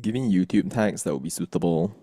Giving YouTube tags that would be suitable.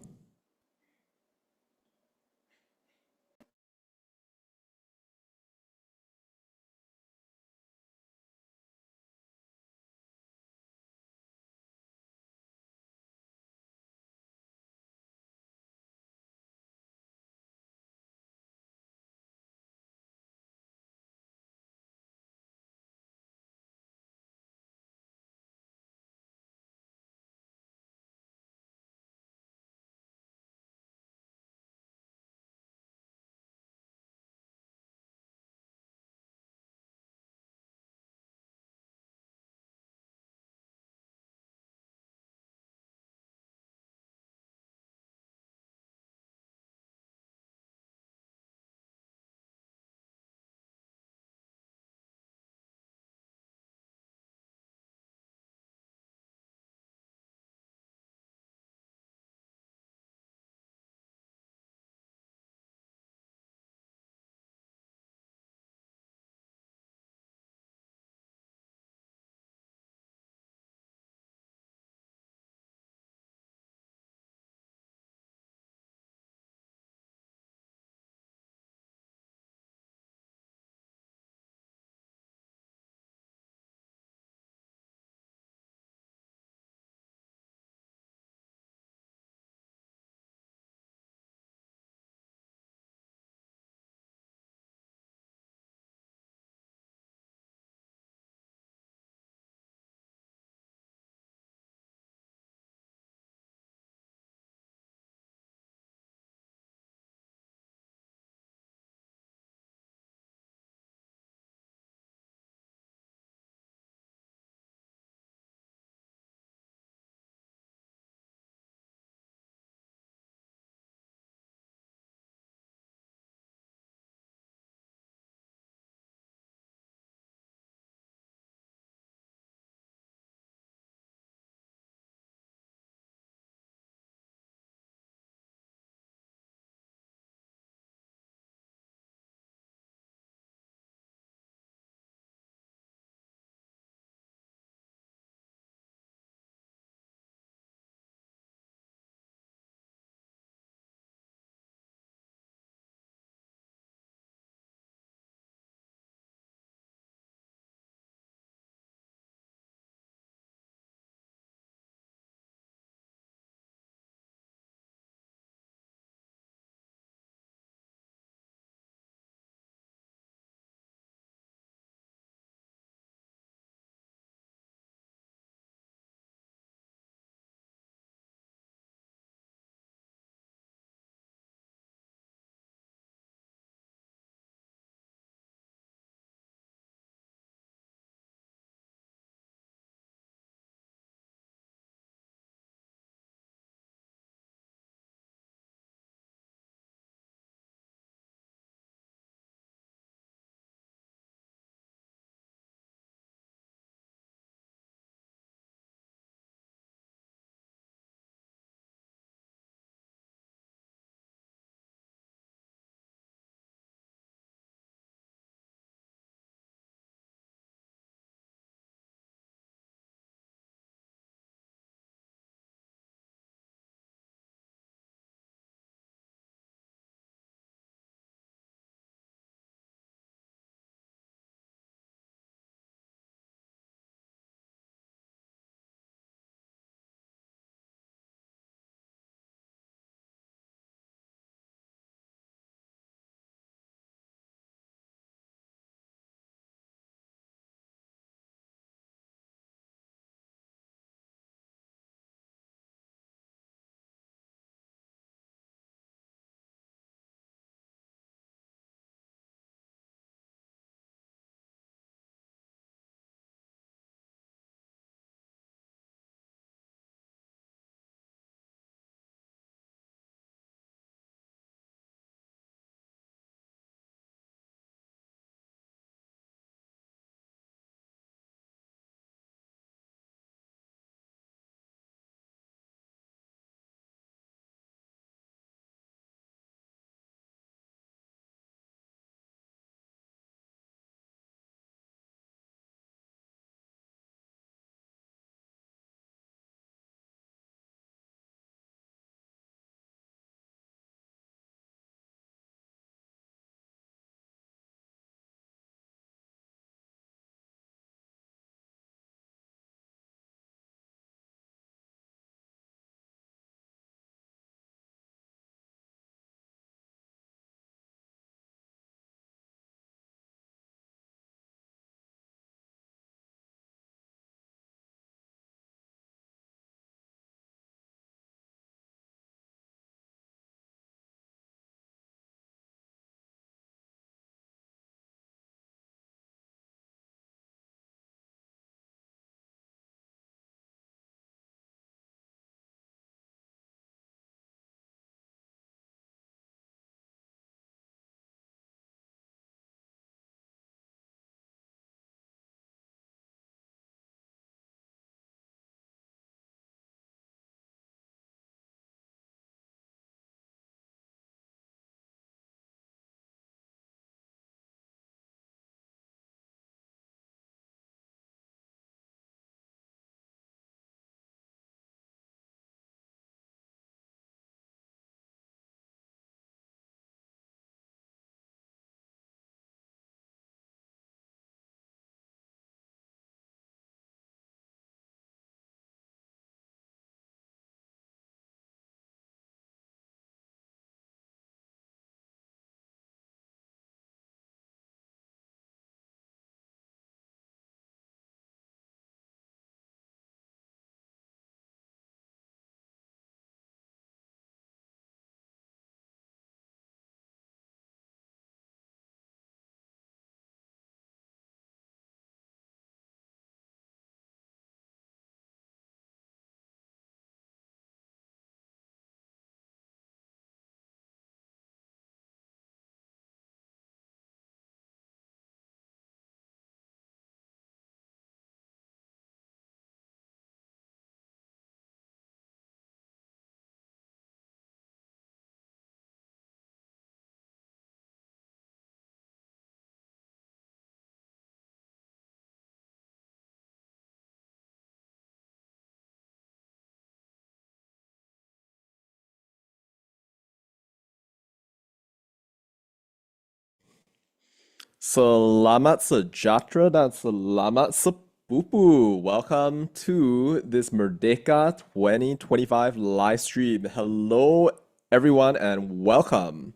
Selamat sejahtera dan selamat sepupu. Welcome to this Merdeka 2025 live stream. Hello, everyone, and welcome.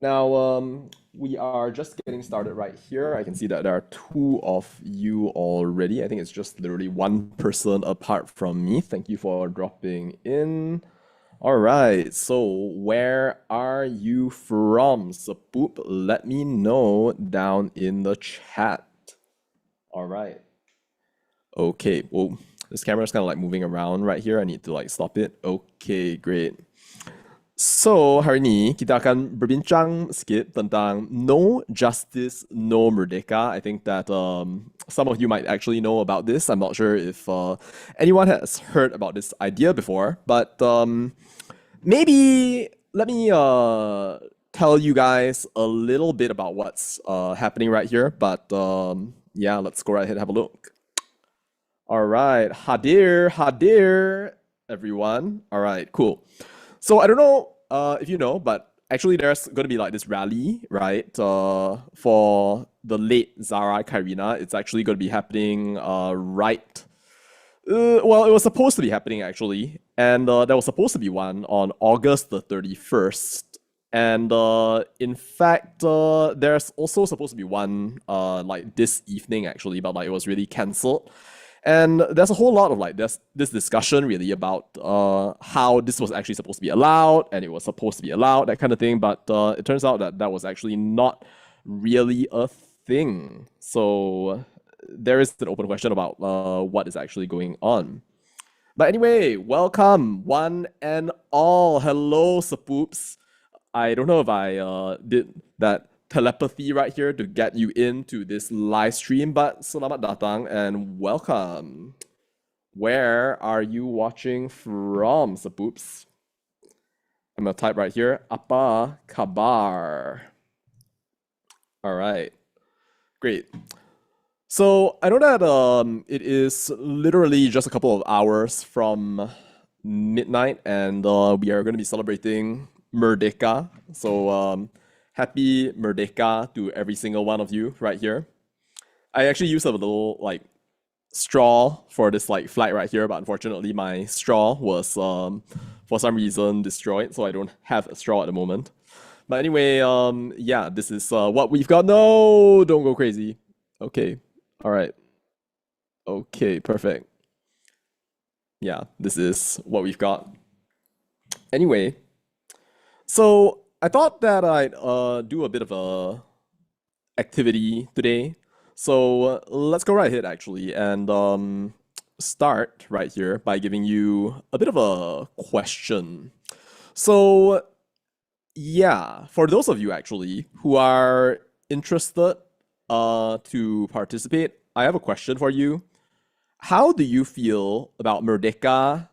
Now, we are just getting started right here. I can see that there are two of you already. I think it's just literally one person apart from me. Thank you for dropping in. All right, so where are you from, Sepup? Let me know down in the chat. All right. Okay, well, this camera's kind of like moving around right here. I need to like stop it. Okay, great. So, hari ini kita akan berbincang sedikit tentang no justice, no merdeka. I think that some of you might actually know about this. I'm not sure if anyone has heard about this idea before, but maybe let me tell you guys a little bit about what's happening right here. But yeah, let's go right ahead and have a look. All right, hadir, everyone. All right, cool. So I don't know if you know, but actually there's going to be like this rally, right, for the late Zara Qairina. It's actually going to be happening right. Well, it was supposed to be happening actually, and there was supposed to be one on August the 31st. And in fact, there's also supposed to be one like this evening actually, but like it was really cancelled. And there's a whole lot of like this discussion really about how this was actually supposed to be allowed and it was supposed to be allowed, that kind of thing. But it turns out that that was actually not really a thing. So there is an open question about what is actually going on. But anyway, welcome one and all. Hello, Sepups. I don't know if I did that telepathy right here to get you into this live stream, but selamat datang and welcome. Where are you watching from, Sepups? I'm gonna type right here, apa kabar? All right, great. So I know that it is literally just a couple of hours from midnight, and we are going to be celebrating Merdeka. So happy Merdeka to every single one of you right here. I actually used a little like straw for this like flight right here, but unfortunately my straw was for some reason destroyed, so I don't have a straw at the moment. But anyway, yeah, this is what we've got. No, don't go crazy. Okay, all right. Okay, perfect. Yeah, this is what we've got. Anyway, so I thought that I'd do a bit of a activity today. So let's go right ahead actually and start right here by giving you a bit of a question. So yeah, for those of you actually who are interested to participate, I have a question for you. How do you feel about Merdeka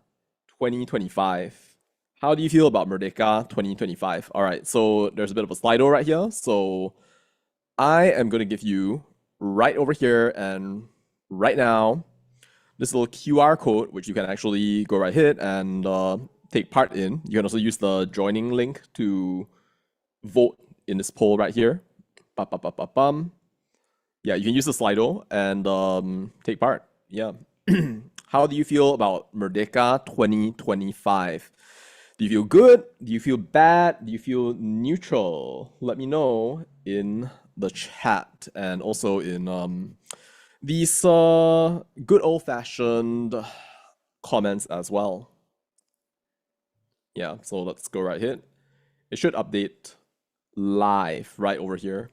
2025? How do you feel about Merdeka 2025? All right, so there's a bit of a Slido right here. So I am going to give you right over here and right now this little QR code, which you can actually go right ahead and take part in. You can also use the joining link to vote in this poll right here. Yeah, you can use the Slido and take part. Yeah. How do you feel about Merdeka 2025? Do you feel good? Do you feel bad? Do you feel neutral? Let me know in the chat and also in these good old-fashioned comments as well. Yeah, so let's go right ahead. It should update live right over here.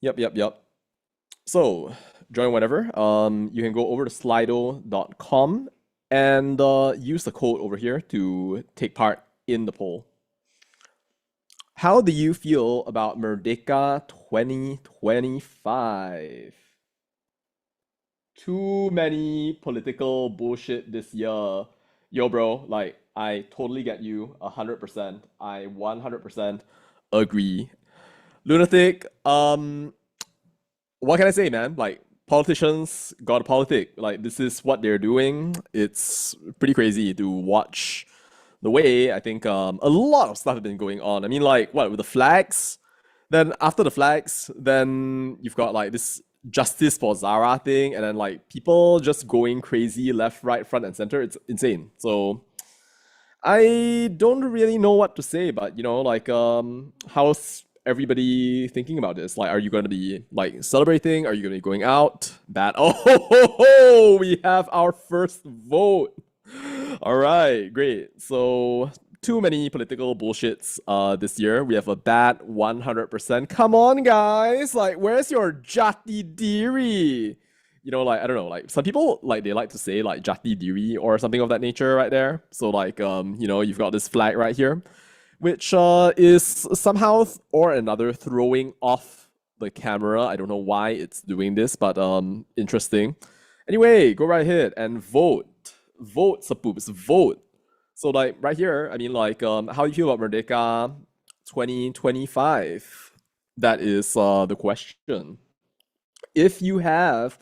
Yep. So join whenever. You can go over to slido.com and use the code over here to take part in the poll. How do you feel about Merdeka 2025? Too many political bullshit this year. Yo, bro, like, I totally get you 100%. I 100% agree. Lunatic, what can I say, man? Like, politicians got politic. Like, this is what they're doing. It's pretty crazy to watch the way, I think a lot of stuff have been going on. I mean, like, what, with the flags? Then after the flags, then you've got like this justice for Zara thing, and then like people just going crazy left, right, front, and center. It's insane. So I don't really know what to say, but like, how's everybody thinking about this? Like, are you going to be like celebrating? Are you going to be going out? Bad. Oh, we have our first vote. All right, great. So too many political bullshits this year. We have a bad 100%. Come on, guys. Like, where's your Jati Diri? Like, I don't know, like some people like they like to say like Jati Diri or something of that nature right there. So like you've got this flag right here, which is somehow or another throwing off the camera. I don't know why it's doing this, but interesting. Anyway, go right ahead and vote. Vote, Sepups, vote. So like right here, I mean like how do you feel about Merdeka 2025? That is the question. If you have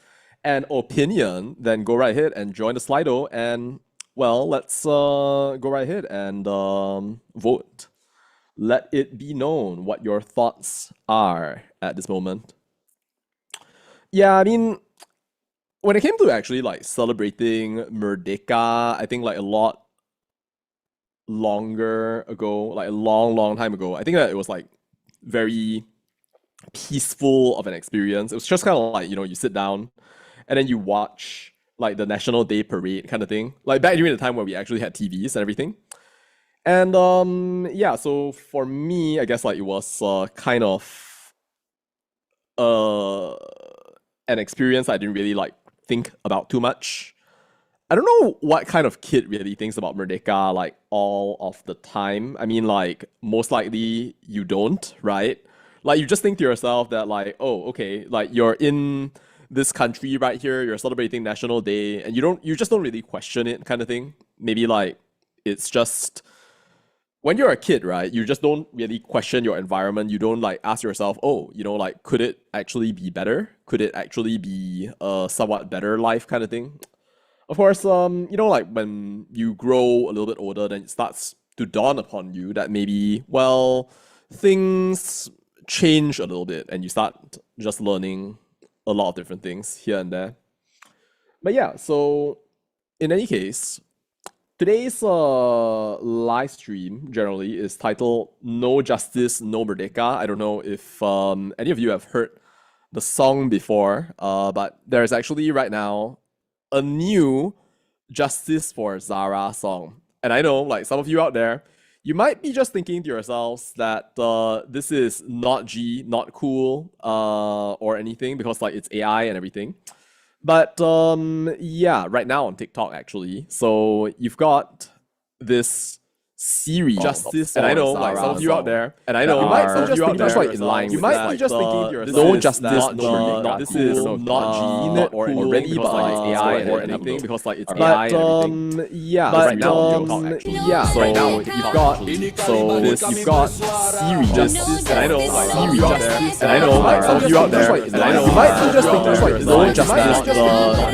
an opinion, then go right ahead and join the Slido, and well, let's go right ahead and vote. Let it be known what your thoughts are at this moment. Yeah, I mean, when it came to actually like celebrating Merdeka, I think like a lot longer ago, like a long time ago, I think that it was like very peaceful of an experience. It was just kind of like, you sit down and then you watch like the National Day Parade kind of thing. Like back during the time where we actually had TVs and everything. And yeah, so for me, I guess like it was kind of an experience I didn't really like think about too much. I don't know what kind of kid really thinks about Merdeka like all of the time. I mean, like most likely you don't, right? Like you just think to yourself that like, oh, okay, like you're in this country right here, you're celebrating National Day, and you just don't really question it kind of thing. Maybe like it's just when you're a kid, right? You just don't really question your environment. You don't like ask yourself, oh, like could it actually be better? Could it actually be a somewhat better life kind of thing? Of course, like when you grow a little bit older, then it starts to dawn upon you that maybe, well, things change a little bit and you start just learning a lot of different things here and there. But yeah, so in any case, today's live stream generally is titled No Justice, No Merdeka. I don't know if any of you have heard the song before, but there's actually right now a new Justice for Zara song. And I know like some of you out there, you might be just thinking to yourselves that this is not G, not cool, or anything because like it's AI and everything. But yeah, right now on TikTok actually, so you've got this series Justice, and I know like some of you out there, and I know you might be just thinking just like in line. You might be just thinking to yourself, no justice, no this is not G or already, but like AI or anything because like it's AI and everything. Yeah, but right now yeah, so right now you've got you've got series Justice, and I know like series out there, and I know like some of you out there, and I know you might be just thinking like no justice,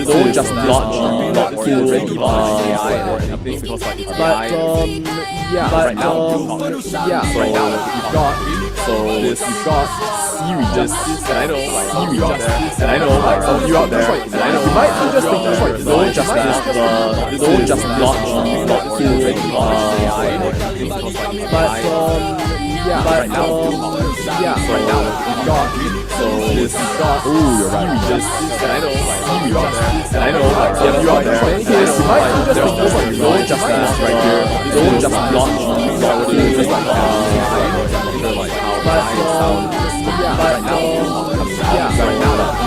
no just not G, not cool, already, but AI or anything because like it's AI. Yeah, but right now, yeah, so right now you've got you've got series Justice, and I know like series out there, and I know like some of you out there, and I know you might be just thinking like no justice, no just not cool, AI, but yeah, but right now, yeah, so right now you've got you've got you're right, Justice, and I know like series out there, and I know like some of you out there, and I know like there's like no justice right here, no just not just like like how but yeah, right now, yeah, right now,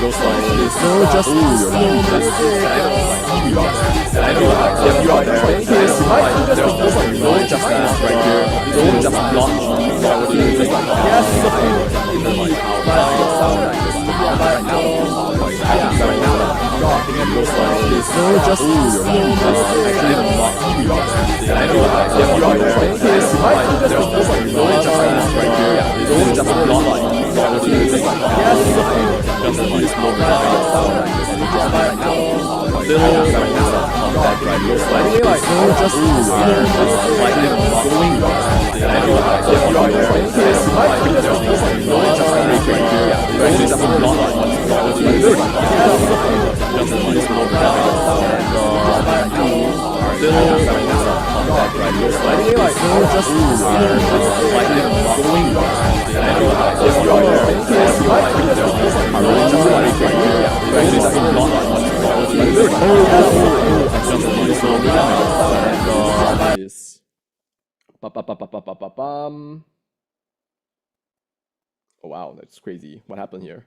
goes like this. No justice, no justice. I know, and I know, like if you out there, in case you might just goes like no justice right here, no just not just like yes, like how right now, yeah, right now, it goes like this. No justice, no justice. Actually, not and I know, like if you out there, in case you might just goes like no justice right here, no just not like yes, just these moments right now, little right right here. So anyway, like, no justice, like, going if you are hearing this, you might think there's like no justice right here. Yeah, actually, that's not what right here. So anyway, like, no justice, like, going if you are hearing this, you might think there's like no justice right here. Yeah, actually, that's not is oh wow, that's crazy. What happened here?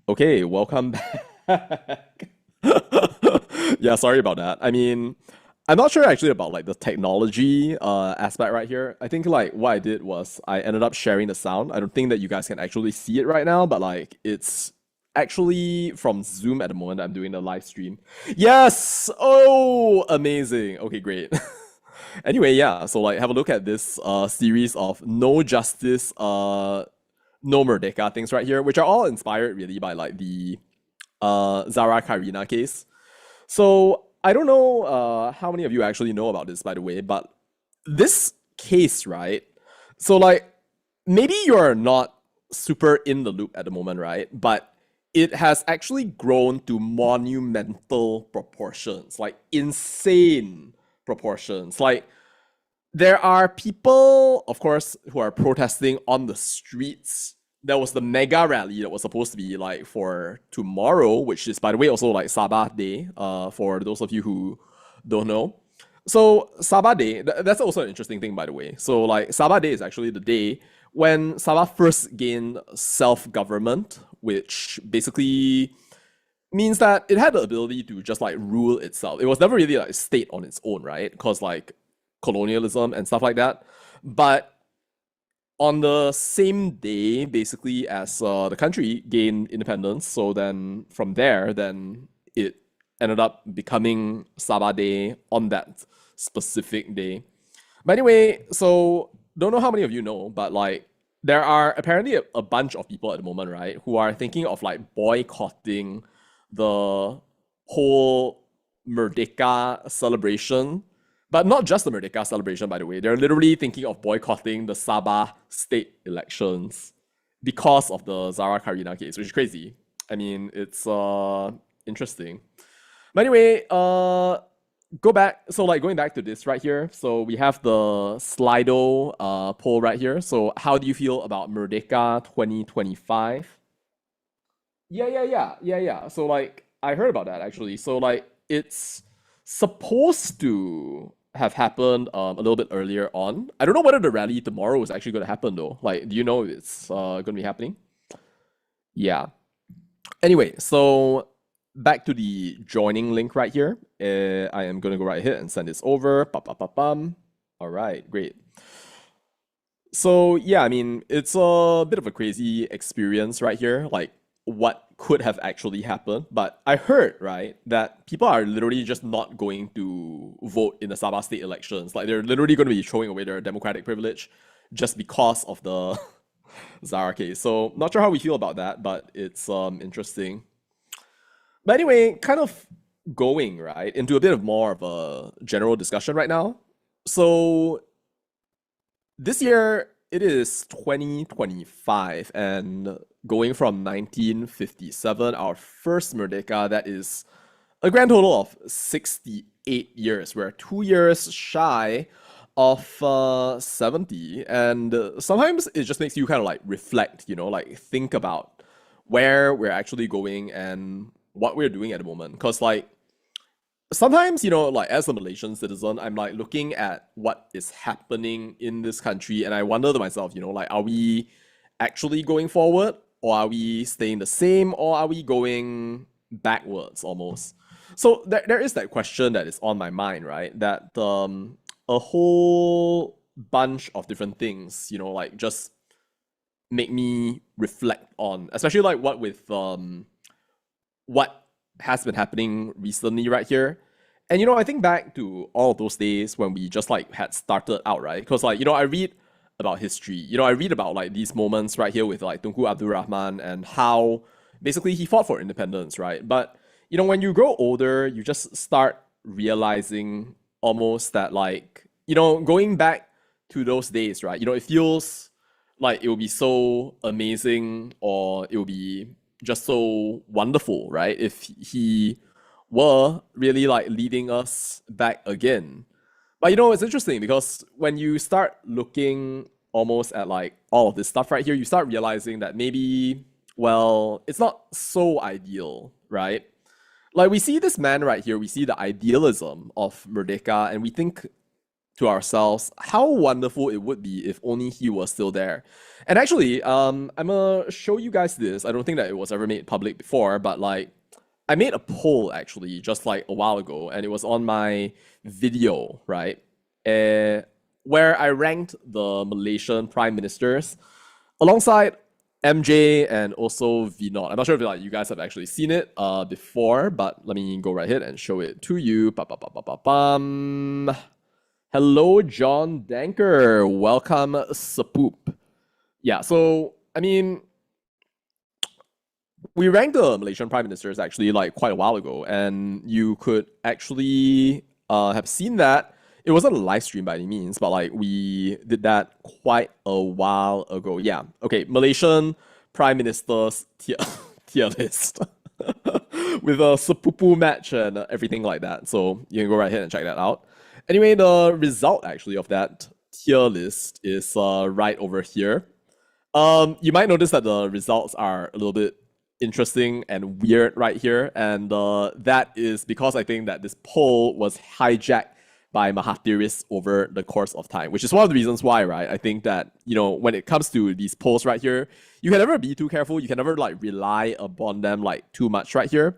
Okay, welcome back. Yeah, sorry about that. I mean, I'm not sure actually about like the technology aspect right here. I think like what I did was I ended up sharing the sound. I don't think that you guys can actually see it right now, but like it's actually from Zoom at the moment. I'm doing the live stream. Yes! Oh, amazing. Okay, great. Anyway, yeah, so like have a look at this series of no justice, no Merdeka things right here, which are all inspired really by like the Zara Qairina case. So I don't know how many of you actually know about this, by the way, but this case, right? So like maybe you're not super in the loop at the moment, right? But it has actually grown to monumental proportions, like insane proportions. Like there are people, of course, who are protesting on the streets. There was the mega rally that was supposed to be like for tomorrow, which is, by the way, also like Sabah Day, for those of you who don't know. So Sabah Day, that's also an interesting thing, by the way. So like Sabah Day is actually the day when Sabah first gained self-government, which basically means that it had the ability to just like rule itself. It was never really like a state on its own, right? Because like colonialism and stuff like that. But on the same day, basically, as the country gained independence, so then from there, then it ended up becoming Sabah Day on that specific day. But anyway, so don't know how many of you know, but like there are apparently a bunch of people at the moment, right, who are thinking of like boycotting the whole Merdeka celebration. But not just the Merdeka celebration, by the way. They're literally thinking of boycotting the Sabah state elections because of the Zara Qairina case, which is crazy. I mean, it's interesting. But anyway, go back. So like going back to this right here. So we have the Slido poll right here. So how do you feel about Merdeka 2025? Yeah. So like I heard about that actually. So like it's supposed to have happened a little bit earlier on. I don't know whether the rally tomorrow is actually going to happen though. Like, do you know if it's going to be happening? Yeah. Anyway, so back to the joining link right here. I am going to go right ahead and send this over. All right, great. So yeah, I mean, it's a bit of a crazy experience right here. Like what could have actually happened. But I heard, right, that people are literally just not going to vote in the Sabah state elections. Like they're literally going to be throwing away their democratic privilege just because of the Zara case. So not sure how we feel about that, but it's interesting. But anyway, kind of going, right, into a bit of more of a general discussion right now. So this year it is 2025 and going from 1957, our first Merdeka, that is a grand total of 68 years. We're 2 years shy of 70. And sometimes it just makes you kind of like reflect, you know, like think about where we're actually going and what we're doing at the moment. Because like sometimes, you know, like as a Malaysian citizen, I'm like looking at what is happening in this country and I wonder to myself, you know, like are we actually going forward or are we staying the same or are we going backwards almost? So there is that question that is on my mind, right? That a whole bunch of different things, you know, like just make me reflect on, especially like what with what has been happening recently right here. And you know, I think back to all of those days when we just like had started out, right? Because like, you know, I read about history. You know, I read about like these moments right here with like Tunku Abdul Rahman and how basically he fought for independence, right? But when you grow older, you just start realizing almost that, like, going back to those days, right? It feels like it will be so amazing, or it will be just so wonderful, right? If he were really like leading us back again. But it's interesting because when you start looking almost at like all of this stuff right here, you start realizing that maybe, well, it's not so ideal, right? Like we see this man right here, we see the idealism of Merdeka, and we think to ourselves how wonderful it would be if only he was still there. And actually, I'm gonna show you guys this. I don't think that it was ever made public before, but like I made a poll actually just like a while ago, and it was on my video, right? Where I ranked the Malaysian prime ministers alongside MJ and also Vinod. I'm not sure if like you guys have actually seen it before, but let me go right ahead and show it to you. Ba-ba-ba-ba-ba-bum. Hello, John Danker. Welcome, Sepup. Yeah, so I mean, we ranked the Malaysian prime ministers actually like quite a while ago, and you could actually have seen that. It wasn't a live stream by any means, but like we did that quite a while ago. Yeah. Okay. Malaysian prime ministers tier list with a Sepupu match and everything like that. So you can go right ahead and check that out. Anyway, the result actually of that tier list is right over here. You might notice that the results are a little bit interesting and weird right here, and that is because I think that this poll was hijacked by Mahathirists over the course of time, which is one of the reasons why, right? I think that, when it comes to these polls right here, you can never be too careful. You can never like rely upon them like too much right here.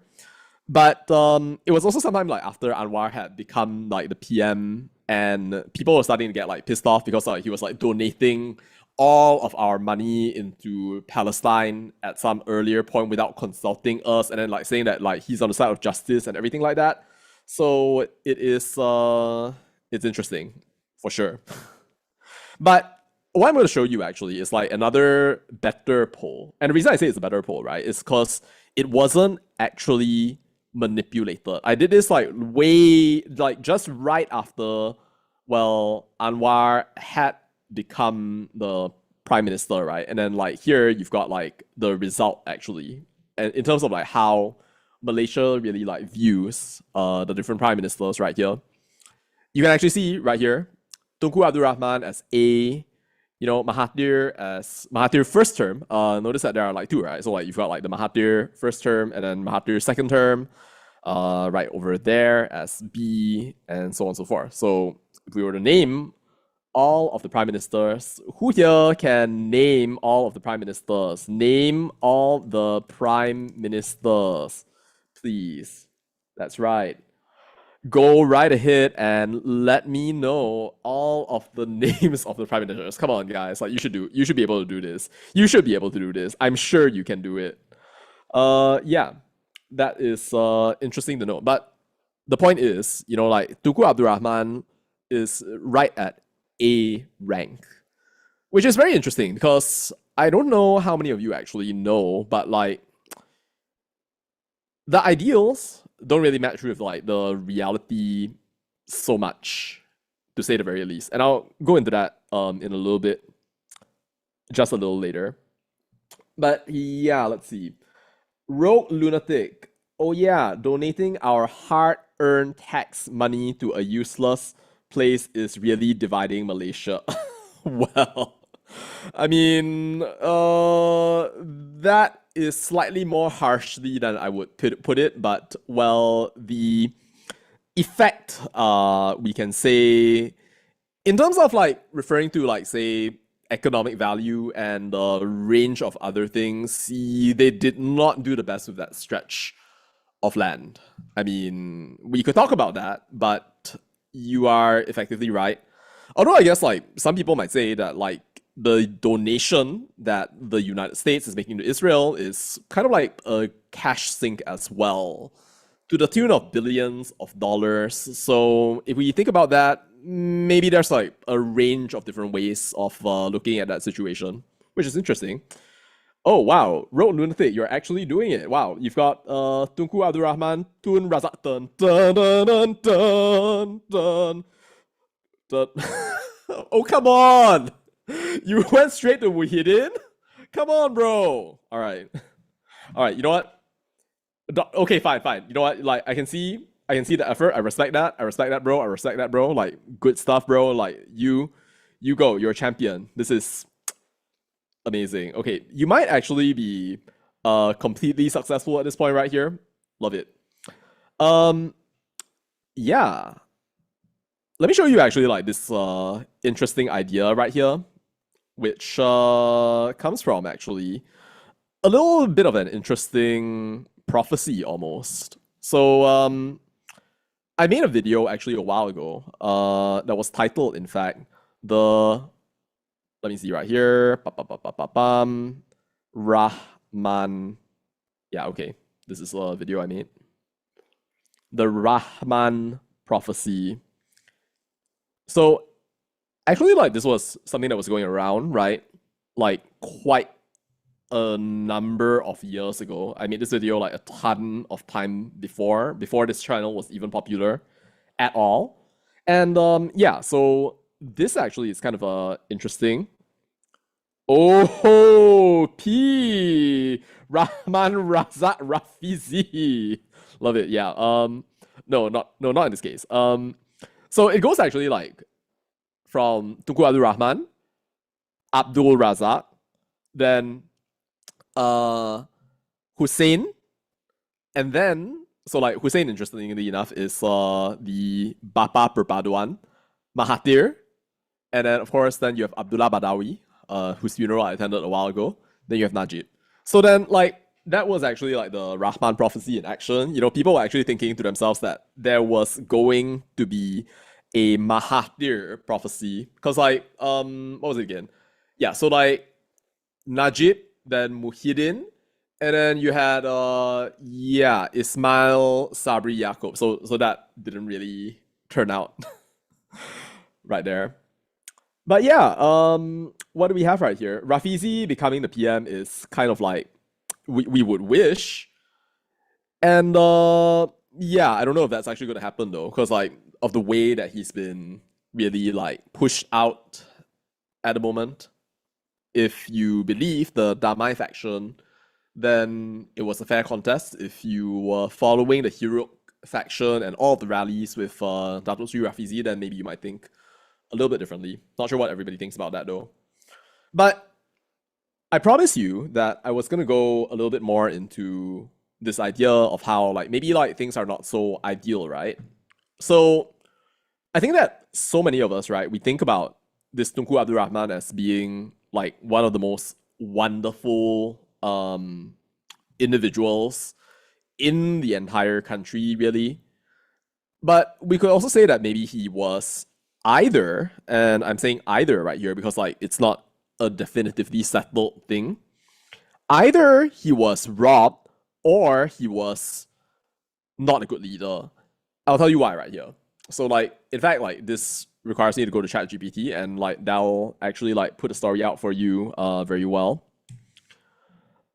But it was also sometime like after Anwar had become like the PM, and people were starting to get like pissed off because like he was like donating all of our money into Palestine at some earlier point without consulting us, and then like saying that like he's on the side of justice and everything like that. So it is it's interesting for sure. But what I'm going to show you actually is like another better poll. And the reason I say it's a better poll, right, is because it wasn't actually manipulated. I did this like way, like just right after, well, Anwar had become the prime minister, right? And then like here you've got like the result actually. And in terms of like how Malaysia really like views the different prime ministers right here. You can actually see right here, Tunku Abdul Rahman as A, Mahathir first term. Notice that there are like two, right? So like you've got like the Mahathir first term and then Mahathir second term, right over there as B, and so on and so forth. So if we were to name all of the prime ministers, who here can name all of the prime ministers? Name all the prime ministers, please. That's right. Go right ahead and let me know all of the names of the prime ministers. Come on, guys. Like you should be able to do this. You should be able to do this. I'm sure you can do it. Yeah. That is interesting to know. But the point is, like Tunku Abdul Rahman is right at A rank, which is very interesting because I don't know how many of you actually know, but like the ideals don't really match with like the reality so much, to say the very least. And I'll go into that in a little bit, just a little later. But yeah, let's see. Rogue Lunatic. Oh yeah, donating our hard-earned tax money to a useless place is really dividing Malaysia. Well, I mean, that is slightly more harshly than I would put it, but well, the effect, we can say, in terms of like referring to like say economic value and the range of other things, see, they did not do the best with that stretch of land. I mean, we could talk about that, but you are effectively right. Although I guess like some people might say that like the donation that the United States is making to Israel is kind of like a cash sink as well, to the tune of billions of dollars. So if we think about that, maybe there's like a range of different ways of looking at that situation, which is interesting. Oh wow, Road Lunatic, you're actually doing it. Wow, you've got Tunku Abdul Rahman, Tun Razak dun dun dun dun dun dun dun. Oh come on! You went straight to Muhyiddin? Come on, bro. All right. You know what? Okay, fine, fine. You know what? Like I can see the effort. I respect that. I respect that, bro. I respect that, bro. Like good stuff, bro. Like you go. You're a champion. This is amazing. Okay, you might actually be completely successful at this point right here. Love it. Um, yeah. Let me show you actually like this interesting idea right here, which comes from actually a little bit of an interesting prophecy almost. So I made a video actually a while ago that was titled, in fact, the let me see right here. Rahman. Yeah, okay. This is a video I made. The Rahman prophecy. So actually, like this was something that was going around, right? Like quite a number of years ago. I made this video like a ton of time before this channel was even popular at all. And yeah, so this actually is kind of interesting. Oh, P Rahman Razak Rafizi. Love it. Yeah. Not in this case. So it goes actually like from Tunku Abdul Rahman, Abdul Razak, then Hussein, and then so like Hussein, interestingly enough, is the Bapa Perpaduan, Mahathir, and then of course then you have Abdullah Badawi, whose funeral I attended a while ago. Then you have Najib. So then like that was actually like the Rahman prophecy in action. You know, people were actually thinking to themselves that there was going to be a Mahathir prophecy. Because like what was it again? Yeah, so like Najib, then Muhyiddin, and then you had Ismail Sabri Yaakob. So that didn't really turn out right there. But yeah, what do we have right here? Rafizi becoming the PM is kind of like we would wish. And yeah, I don't know if that's actually gonna happen though, because like of the way that he's been really like pushed out at the moment. If you believe the Damai faction, then it was a fair contest. If you were following the Hero faction and all of the rallies with Dato Sri Rafizi, then maybe you might think a little bit differently. Not sure what everybody thinks about that though. But I promise you that I was gonna go a little bit more into this idea of how like maybe like things are not so ideal, right? So I think that so many of us, right, we think about this Tunku Abdul Rahman as being like one of the most wonderful individuals in the entire country, really. But we could also say that maybe he was either, and I'm saying either right here because like it's not a definitively settled thing. Either he was robbed or he was not a good leader. I'll tell you why right here. So like, in fact, like this requires me to go to ChatGPT and like that'll actually like put a story out for you very well.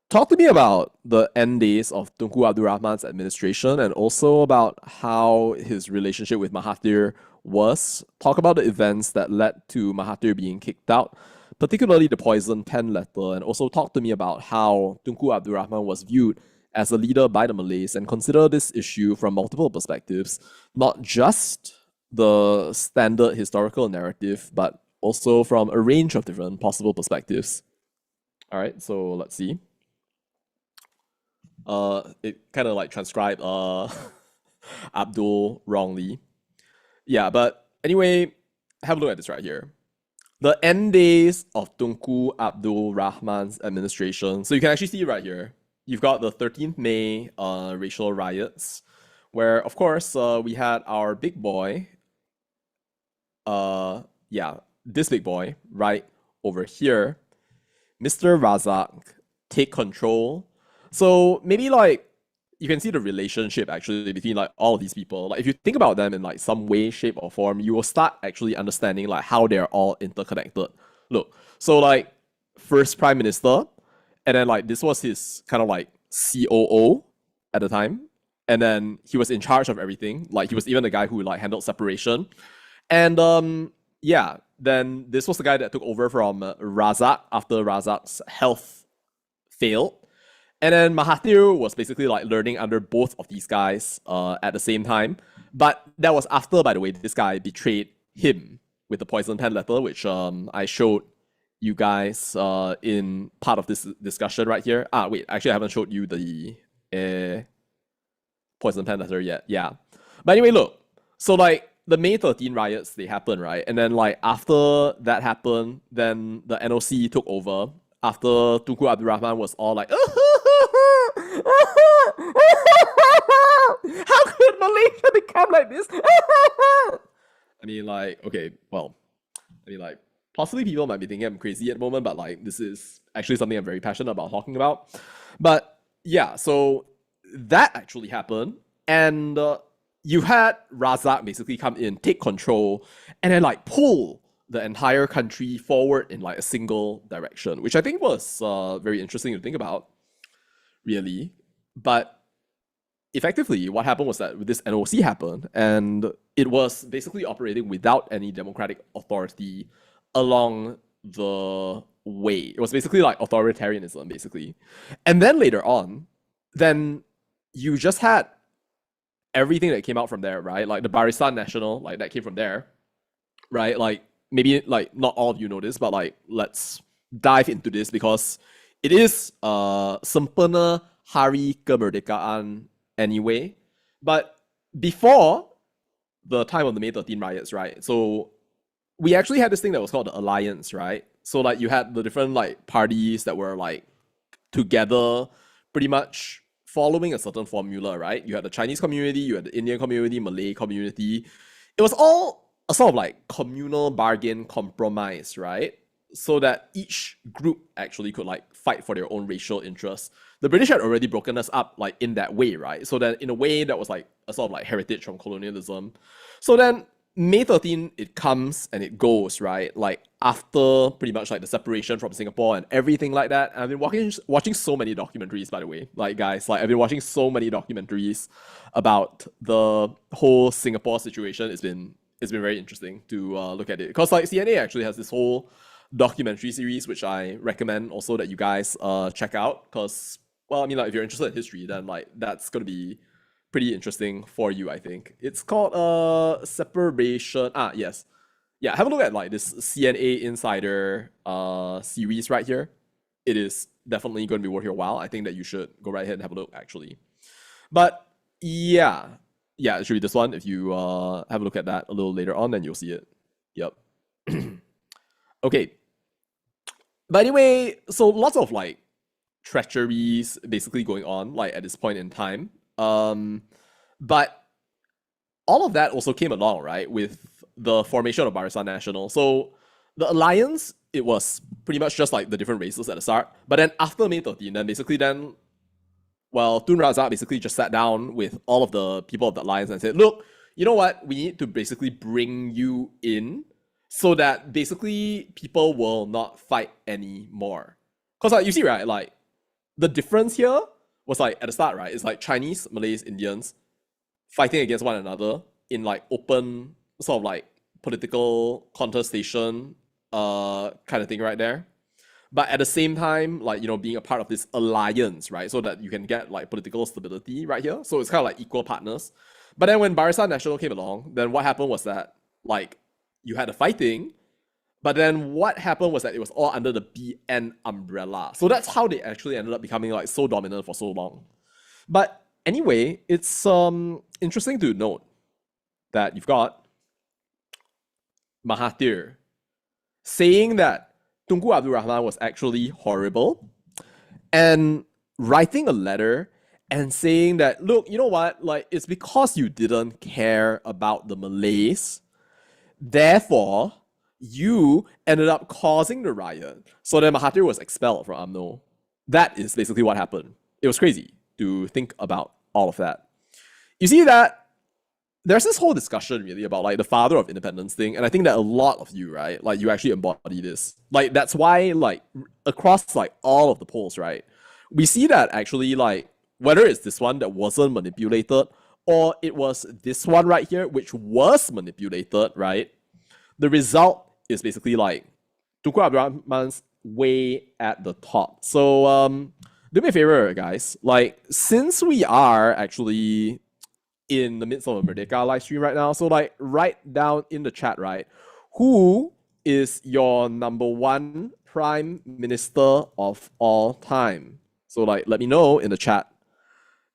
Talk to me about the end days of Tunku Abdul Rahman's administration and also about how his relationship with Mahathir was. Talk about the events that led to Mahathir being kicked out, particularly the poison pen letter, and also talk to me about how Tunku Abdul Rahman was viewed as a leader by the Malays and consider this issue from multiple perspectives, not just the standard historical narrative, but also from a range of different possible perspectives. All right, so let's see. It kind of like transcribed Abdul wrongly. Yeah, but anyway, have a look at this right here. The end days of Tunku Abdul Rahman's administration. So you can actually see right here. You've got the 13th May racial riots, where of course we had our big boy. This big boy right over here, Mr. Razak, take control. So maybe like you can see the relationship actually between like all of these people. Like if you think about them in like some way, shape, or form, you will start actually understanding like how they're all interconnected. Look, so like first Prime Minister, And then like this was his kind of like COO at the time. And then he was in charge of everything. Like he was even the guy who like handled separation. And yeah, then this was the guy that took over from Razak after Razak's health failed. And then Mahathir was basically like learning under both of these guys at the same time. But that was after, by the way, this guy betrayed him with the poison pen letter, which I showed you guys in part of this discussion right here. Wait, actually I haven't showed you the poison pen letter yet. Yeah. But anyway, look. So like the May 13 riots, they happened, right? And then like after that happened, then the NOC took over after Tunku Abdul Rahman was all like, how could Malaysia become like this? I mean, like, okay, well, I mean, like, possibly people might be thinking I'm crazy at the moment, but like, this is actually something I'm very passionate about talking about. But yeah, so that actually happened, and you had Razak basically come in, take control, and then like pull the entire country forward in like a single direction, which I think was very interesting to think about, really. But effectively, what happened was that this NOC happened, and it was basically operating without any democratic authority along the way. It was basically like authoritarianism, basically. And then later on, then you just had everything that came out from there, right? Like the Barisan Nasional, like that came from there, right? Like maybe like not all of you know this, but like let's dive into this because it is sempena Hari Kemerdekaan anyway. But before the time of the May 13 riots, right? So we actually had this thing that was called the Alliance, right? So like you had the different like parties that were like together pretty much following a certain formula, right? You had the Chinese community, you had the Indian community, Malay community. It was all a sort of like communal bargain compromise, right? So that each group actually could like fight for their own racial interests. The British had already broken us up like in that way, right? So that in a way that was like a sort of like heritage from colonialism. So then May 13, it comes and it goes, right? Like after pretty much like the separation from Singapore and everything like that. And I've been watching so many documentaries, by the way. Like guys, like I've been watching so many documentaries about the whole Singapore situation. It's been very interesting to look at it. Because like CNA actually has this whole documentary series, which I recommend also that you guys check out. Because, well, I mean, like if you're interested in history, then like that's gonna be pretty interesting for you, I think. It's called Separation. Yes. Yeah, have a look at like this CNA Insider series right here. It is definitely going to be worth your while. I think that you should go right ahead and have a look, actually. But yeah, it should be this one. If you have a look at that a little later on, then you'll see it. Yep. Okay. But anyway, so lots of like treacheries basically going on like at this point in time. But all of that also came along, right, with the formation of Barisan Nasional. So the alliance, it was pretty much just like the different races at the start. But then after May 13, then well, Tun Razak basically just sat down with all of the people of the alliance and said, look, you know what? We need to basically bring you in so that basically people will not fight anymore. Because like you see, right, like the difference here was like at the start, right? It's like Chinese, Malays, Indians fighting against one another in like open sort of like political contestation kind of thing right there. But at the same time, like, you know, being a part of this alliance, right? So that you can get like political stability right here. So it's kind of like equal partners. But then when Barisan Nasional came along, then what happened was that like you had a fighting. But then what happened was that it was all under the BN umbrella. So that's how they actually ended up becoming like so dominant for so long. But anyway, it's interesting to note that you've got Mahathir saying that Tunku Abdul Rahman was actually horrible and writing a letter and saying that, look, you know what? Like, it's because you didn't care about the Malays. Therefore, you ended up causing the riot. So then Mahathir was expelled from UMNO. That is basically what happened. It was crazy to think about all of that. You see that there's this whole discussion really about like the father of independence thing, and I think that a lot of you, right, like you actually embody this. Like that's why like across like all of the polls, right, we see that actually like whether it's this one that wasn't manipulated or it was this one right here which was manipulated, right? The result is basically like Tunku Abdul Rahman's way at the top. So do me a favor, guys. Like since we are actually in the midst of a Merdeka live stream right now. So like write down in the chat, right? Who is your number one prime minister of all time? So like let me know in the chat.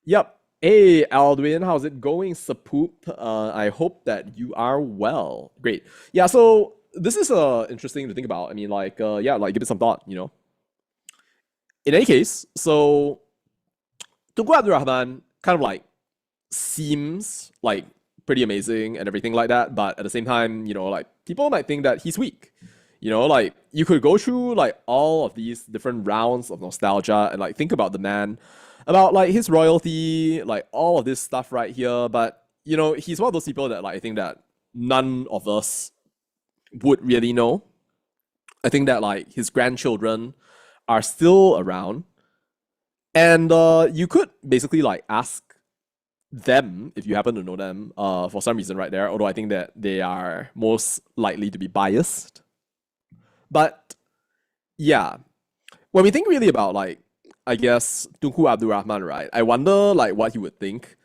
Yep. Hey Aldwin, how's it going? Sepup. I hope that you are well. Great. Yeah, so this is interesting to think about. I mean, like yeah, like give it some thought, you know. In any case, so Tunku Abdul Rahman kind of like seems like pretty amazing and everything like that, but at the same time, you know, like people might think that he's weak. You know, like you could go through like all of these different rounds of nostalgia and like think about the man, about like his royalty, like all of this stuff right here. But you know, he's one of those people that like I think that none of us would really know. I think that like his grandchildren are still around, and you could basically like ask them if you happen to know them for some reason right there, although I think that they are most likely to be biased. But yeah, when we think really about like I guess Tunku Abdul Rahman, right, I wonder like what he would think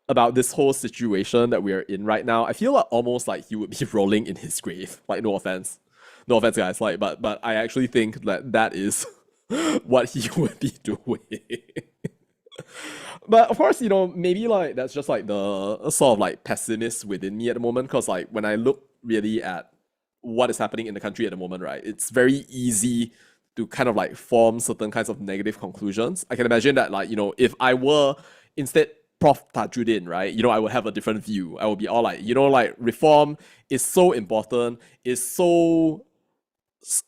about this whole situation that we are in right now. I feel like almost like he would be rolling in his grave. Like no offense guys, like but I actually think that that is what he would be doing. But of course, you know, maybe like that's just like the sort of like pessimist within me at the moment. Because like when I look really at what is happening in the country at the moment, right, it's very easy to kind of like form certain kinds of negative conclusions. I can imagine that like, you know, if I were instead Prof. Tajudin, right, you know, I would have a different view. I would be all like, you know, like reform is so important, is so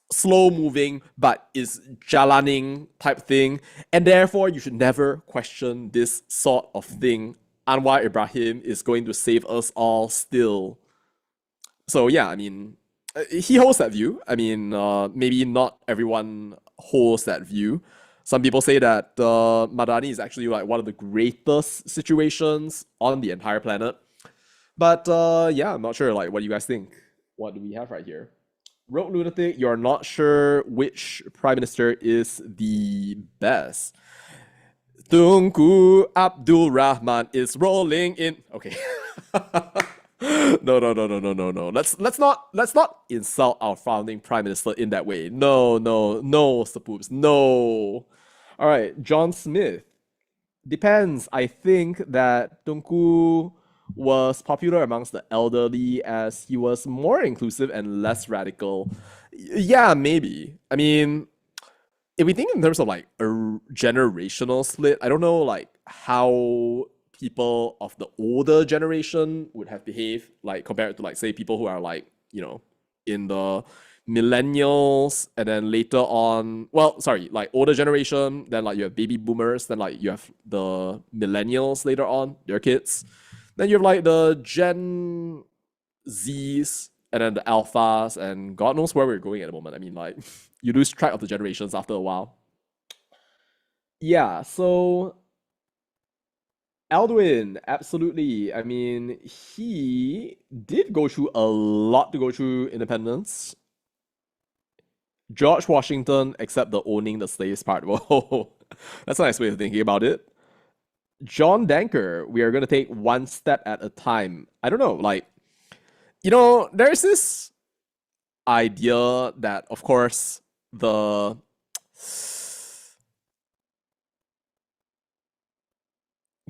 slow moving, but is jalaning type thing, and therefore you should never question this sort of thing. Anwar Ibrahim is going to save us all still. So yeah, I mean, he holds that view. I mean, maybe not everyone holds that view. Some people say that Madani is actually like one of the greatest situations on the entire planet. But yeah, I'm not sure. Like, what do you guys think? What do we have right here? Road Lunatic, you're not sure which prime minister is the best. Tunku Abdul Rahman is rolling in. Okay. No. Let's not insult our founding prime minister in that way. No, Sapoops, no. All right, John Smith. Depends. I think that Tunku was popular amongst the elderly as he was more inclusive and less radical. Yeah, maybe. I mean, if we think in terms of like a generational split, I don't know like how people of the older generation would have behaved like compared to like say people who are like, you know, in the millennials and then later on, well, sorry, like older generation, then like you have baby boomers, then like you have the millennials later on, their kids. Then you have like the Gen Zs and then the alphas, and God knows where we're going at the moment. I mean, like, you lose track of the generations after a while. Yeah, so Aldwin, absolutely. I mean, he did go through a lot to go through independence. George Washington, except the owning the slaves part. Whoa, that's a nice way of thinking about it. John Danker, we are going to take one step at a time. I don't know, like, you know, there's this idea that, of course, the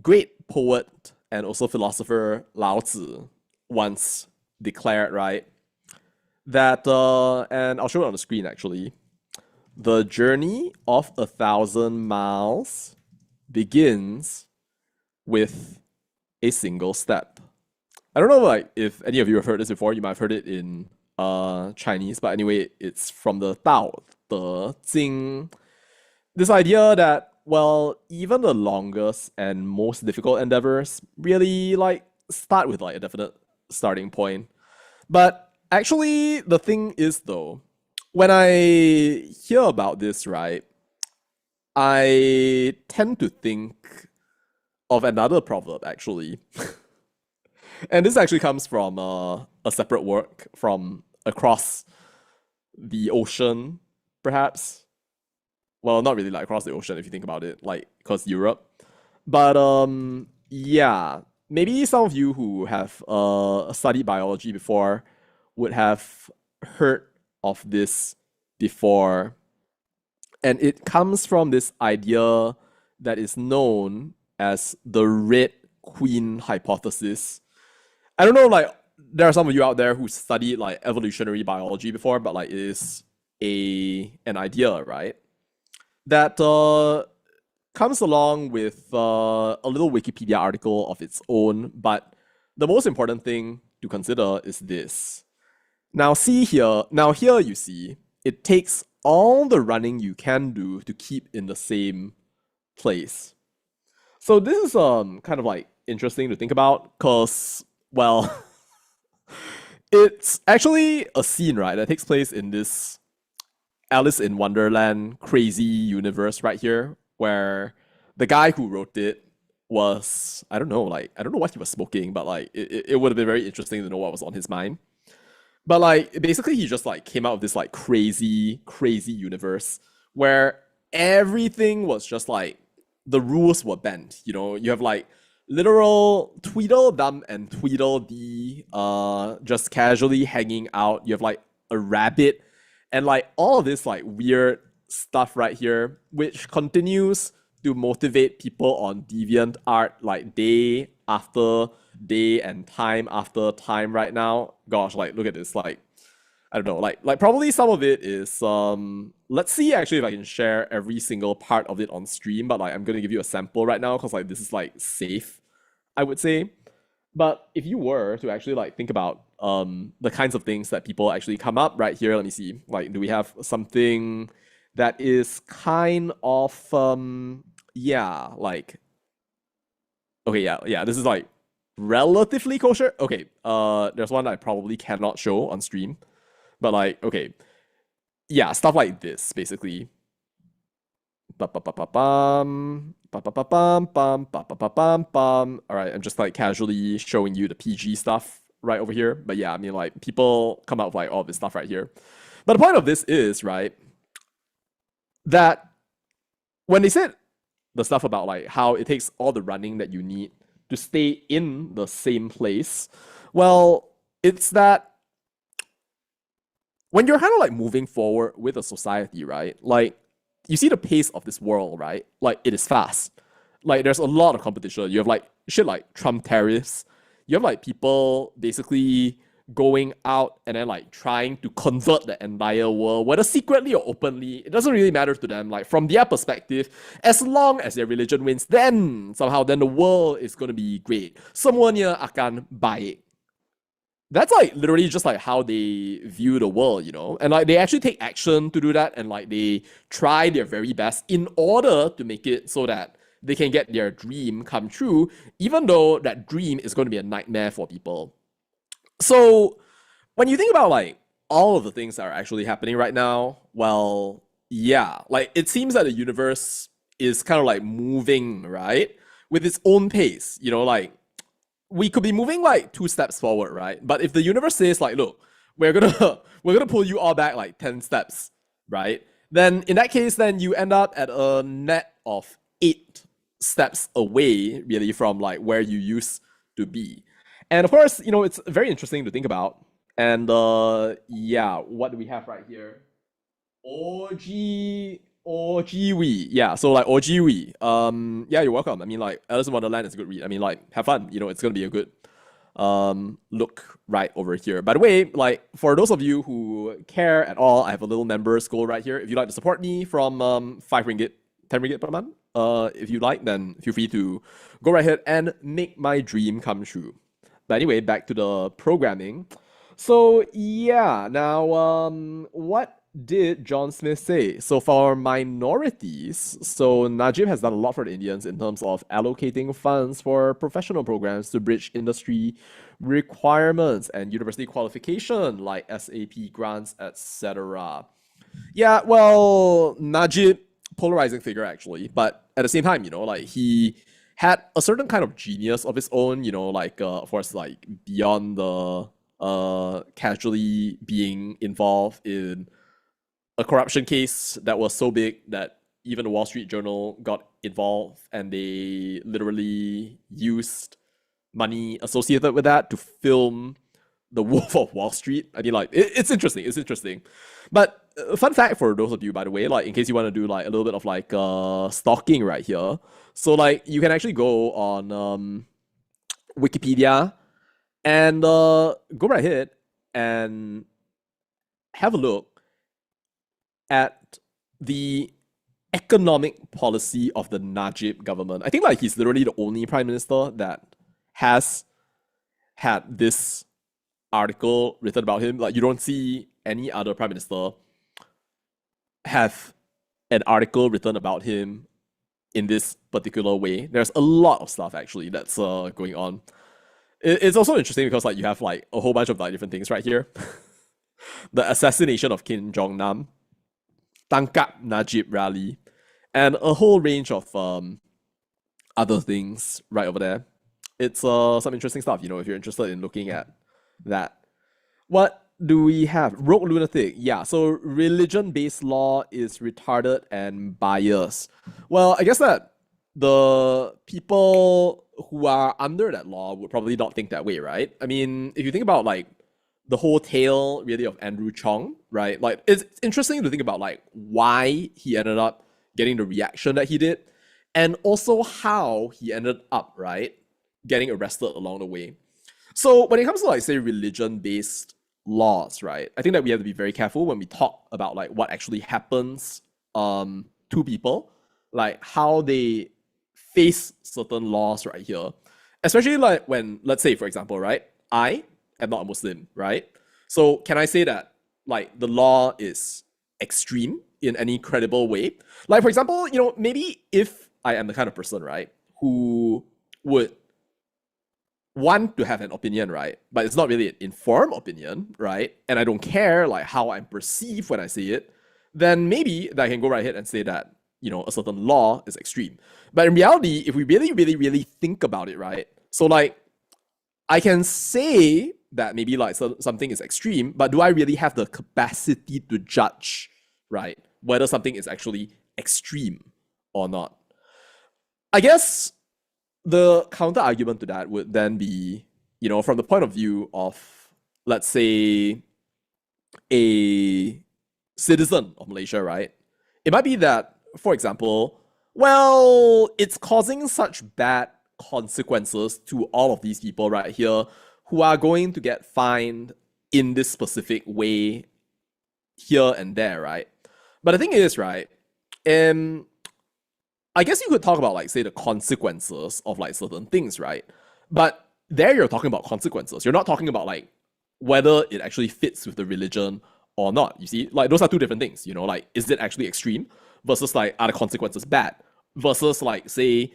great poet and also philosopher Lao Tzu once declared, right, that, and I'll show it on the screen actually, the journey of 1,000 miles begins with a single step. I don't know like if any of you have heard this before. You might have heard it in Chinese, but anyway, it's from the Tao, the Jing. This idea that, well, even the longest and most difficult endeavors really like start with like a definite starting point. But actually, the thing is though, when I hear about this, right, I tend to think of another proverb actually. And this actually comes from a separate work from across the ocean, perhaps. Well, not really like across the ocean if you think about it, like because Europe. But yeah, maybe some of you who have studied biology before would have heard of this before, and it comes from this idea that is known as the Red Queen hypothesis. I don't know, like there are some of you out there who studied like evolutionary biology before, but like it is an idea, right? That comes along with a little Wikipedia article of its own, but the most important thing to consider is this. Now here you see, it takes all the running you can do to keep in the same place. So this is kind of like interesting to think about, because well, it's actually a scene, right, that takes place in this Alice in Wonderland crazy universe right here, where the guy who wrote it was, I don't know, like, I don't know what he was smoking, but like, it would have been very interesting to know what was on his mind. But like, basically, he just like came out of this like crazy, crazy universe where everything was just like, the rules were bent. You know, you have like literal Tweedledum and Tweedledee just casually hanging out. You have like a rabbit and like all of this like weird stuff right here, which continues to motivate people on deviant art like day after day and time after time right now. Gosh, like look at this, like I don't know, like probably some of it is let's see actually if I can share every single part of it on stream, but like I'm gonna give you a sample right now because like this is like safe, I would say. But if you were to actually like think about the kinds of things that people actually come up right here, let me see. Like, do we have something that is kind of yeah, like okay, yeah, this is like relatively kosher. Okay, there's one I probably cannot show on stream. But like, okay, yeah, stuff like this basically. Ba-ba-ba-ba-bum, ba-ba-ba-bum, ba-ba-ba-bum. All right, I'm just like casually showing you the PG stuff right over here. But yeah, I mean, like people come out with like all this stuff right here. But the point of this is, right, that when they said the stuff about like how it takes all the running that you need to stay in the same place, well, it's that when you're kind of like moving forward with a society, right? Like you see the pace of this world, right? Like it is fast. Like there's a lot of competition. You have like shit like Trump tariffs. You have like people basically going out and then like trying to convert the entire world, whether secretly or openly. It doesn't really matter to them. Like from their perspective, as long as their religion wins, then somehow then the world is gonna be great. Semuanya akan baik. That's like literally just like how they view the world, you know? And like they actually take action to do that and like they try their very best in order to make it so that they can get their dream come true, even though that dream is going to be a nightmare for people. So when you think about like all of the things that are actually happening right now, well, yeah, like it seems that the universe is kind of like moving, right? With its own pace, you know, like we could be moving like 2 steps forward, right? But if the universe says like, look, we're gonna we're gonna pull you all back like 10 steps, right? Then in that case, then you end up at a net of 8 steps away, really, from like where you used to be. And of course, you know, it's very interesting to think about. And yeah, what do we have right here? OGV. Yeah, so like OGV. Yeah, you're welcome. I mean, like Alice in Wonderland is a good read. I mean, like have fun. You know, it's gonna be a good look right over here. By the way, like for those of you who care at all, I have a little members goal right here. If you'd like to support me from 5 ringgit, 10 ringgit per month, if you like, then feel free to go right ahead and make my dream come true. But anyway, back to the programming. So yeah, now what did John Smith say? So for minorities, so Najib has done a lot for the Indians in terms of allocating funds for professional programs to bridge industry requirements and university qualification like SAP grants, etc. Yeah, well, Najib, polarizing figure actually, but at the same time, like he had a certain kind of genius of his own, like of course, like beyond the casually being involved in a corruption case that was so big that even the Wall Street Journal got involved and they literally used money associated with that to film the Wolf of Wall Street. I mean, like, it's interesting. It's interesting. But fun fact for those of you, by the way, like, in case you want to do like a little bit of like stalking right here. So, like, you can actually go on Wikipedia and go right ahead and have a look at the economic policy of the Najib government. I think like he's literally the only prime minister that has had this article written about him. Like you don't see any other prime minister have an article written about him in this particular way. There's a lot of stuff actually that's going on. It's also interesting because like you have like a whole bunch of like different things right here. The assassination of Kim Jong Nam, Tangkap Najib rally, and a whole range of other things right over there. It's some interesting stuff, if you're interested in looking at that. What do we have? Rogue lunatic. Yeah, so religion-based law is retarded and biased. Well, I guess that the people who are under that law would probably not think that way, right? I mean, if you think about like the whole tale really of Andrew Chong, right? Like it's interesting to think about like why he ended up getting the reaction that he did, and also how he ended up, right, getting arrested along the way. So when it comes to like say religion-based laws, right, I think that we have to be very careful when we talk about like what actually happens to people, like how they face certain laws right here. Especially like when, let's say, for example, right, I am not a Muslim, right? So can I say that like the law is extreme in any credible way? Like for example, maybe if I am the kind of person, right, who would want to have an opinion, right, but it's not really an informed opinion, right, and I don't care like how I'm perceived when I say it, then maybe I can go right ahead and say that a certain law is extreme. But in reality, if we really, really, really think about it, right, so like I can say that maybe like something is extreme, but do I really have the capacity to judge, right, whether something is actually extreme or not? I guess the counter argument to that would then be, from the point of view of, let's say, a citizen of Malaysia, right? It might be that, for example, well, it's causing such bad consequences to all of these people right here who are going to get fined in this specific way here and there, right? But the thing is, right, I guess you could talk about like say the consequences of like certain things, right? But there you're talking about consequences. You're not talking about like whether it actually fits with the religion or not. You see, like those are two different things. Like is it actually extreme versus like are the consequences bad versus like say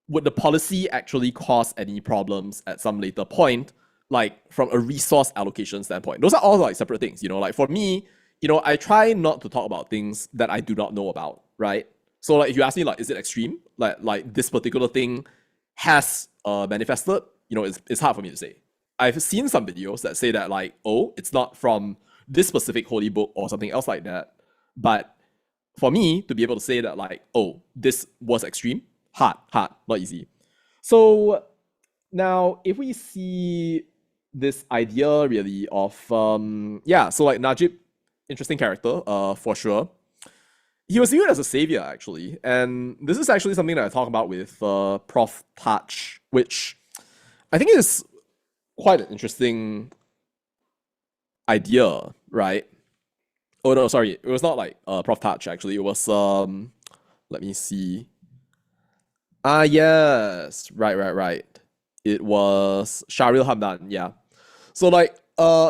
would the policy actually cause any problems at some later point, like from a resource allocation standpoint? Those are all like separate things. Like for me, I try not to talk about things that I do not know about, right? So like if you ask me like is it extreme, like this particular thing has manifested, it's hard for me to say. I've seen some videos that say that like, oh, it's not from this specific holy book or something else like that. But for me to be able to say that like, oh, this was extreme, hard, not easy. So now if we see this idea really of so like Najib, interesting character, for sure. He was viewed as a savior, actually. And this is actually something that I talk about with Prof. Touch, which I think is quite an interesting idea, right? Oh, no, sorry. It was not like Prof. Touch, actually. It was, let me see. Ah, yes. Right. It was Shahril Hamdan, yeah. So, like,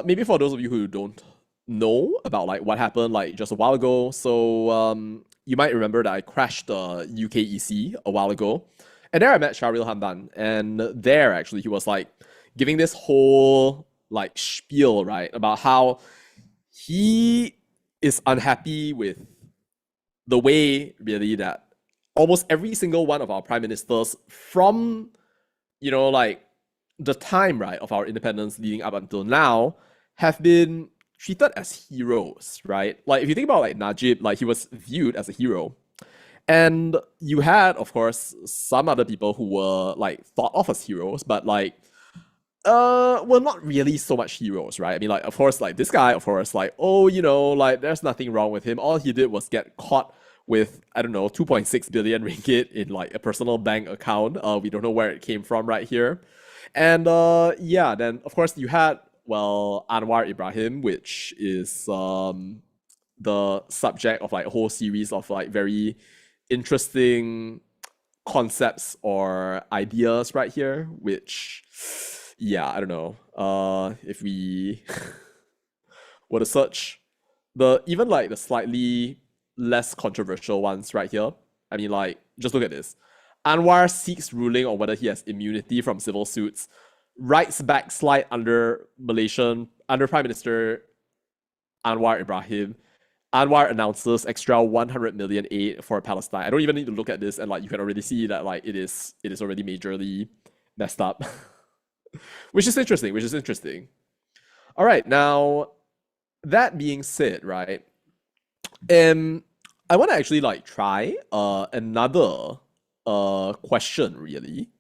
maybe for those of you who don't know about like what happened like just a while ago. So you might remember that I crashed the UKEC a while ago, and there I met Shahril Hamdan, and there actually he was like giving this whole like spiel, right, about how he is unhappy with the way really that almost every single one of our prime ministers from like the time, right, of our independence leading up until now have been treated as heroes, right? Like if you think about like Najib, like he was viewed as a hero. And you had, of course, some other people who were like thought of as heroes, but like well, not really so much heroes, right? I mean, like, of course, like this guy, of course, like, oh, like there's nothing wrong with him. All he did was get caught with, I don't know, 2.6 billion ringgit in like a personal bank account. We don't know where it came from right here. And yeah, then of course you had, well, Anwar Ibrahim, which is the subject of like a whole series of like very interesting concepts or ideas right here, which yeah, I don't know. If we were to search the even like the slightly less controversial ones right here. I mean, like, just look at this. Anwar seeks ruling on whether he has immunity from civil suits. Rights backslide under Prime Minister Anwar Ibrahim. Anwar announces extra 100 million aid for Palestine. I don't even need to look at this, and like you can already see that like it is already majorly messed up. Which is interesting. All right, now that being said, right, I want to actually like try another question really.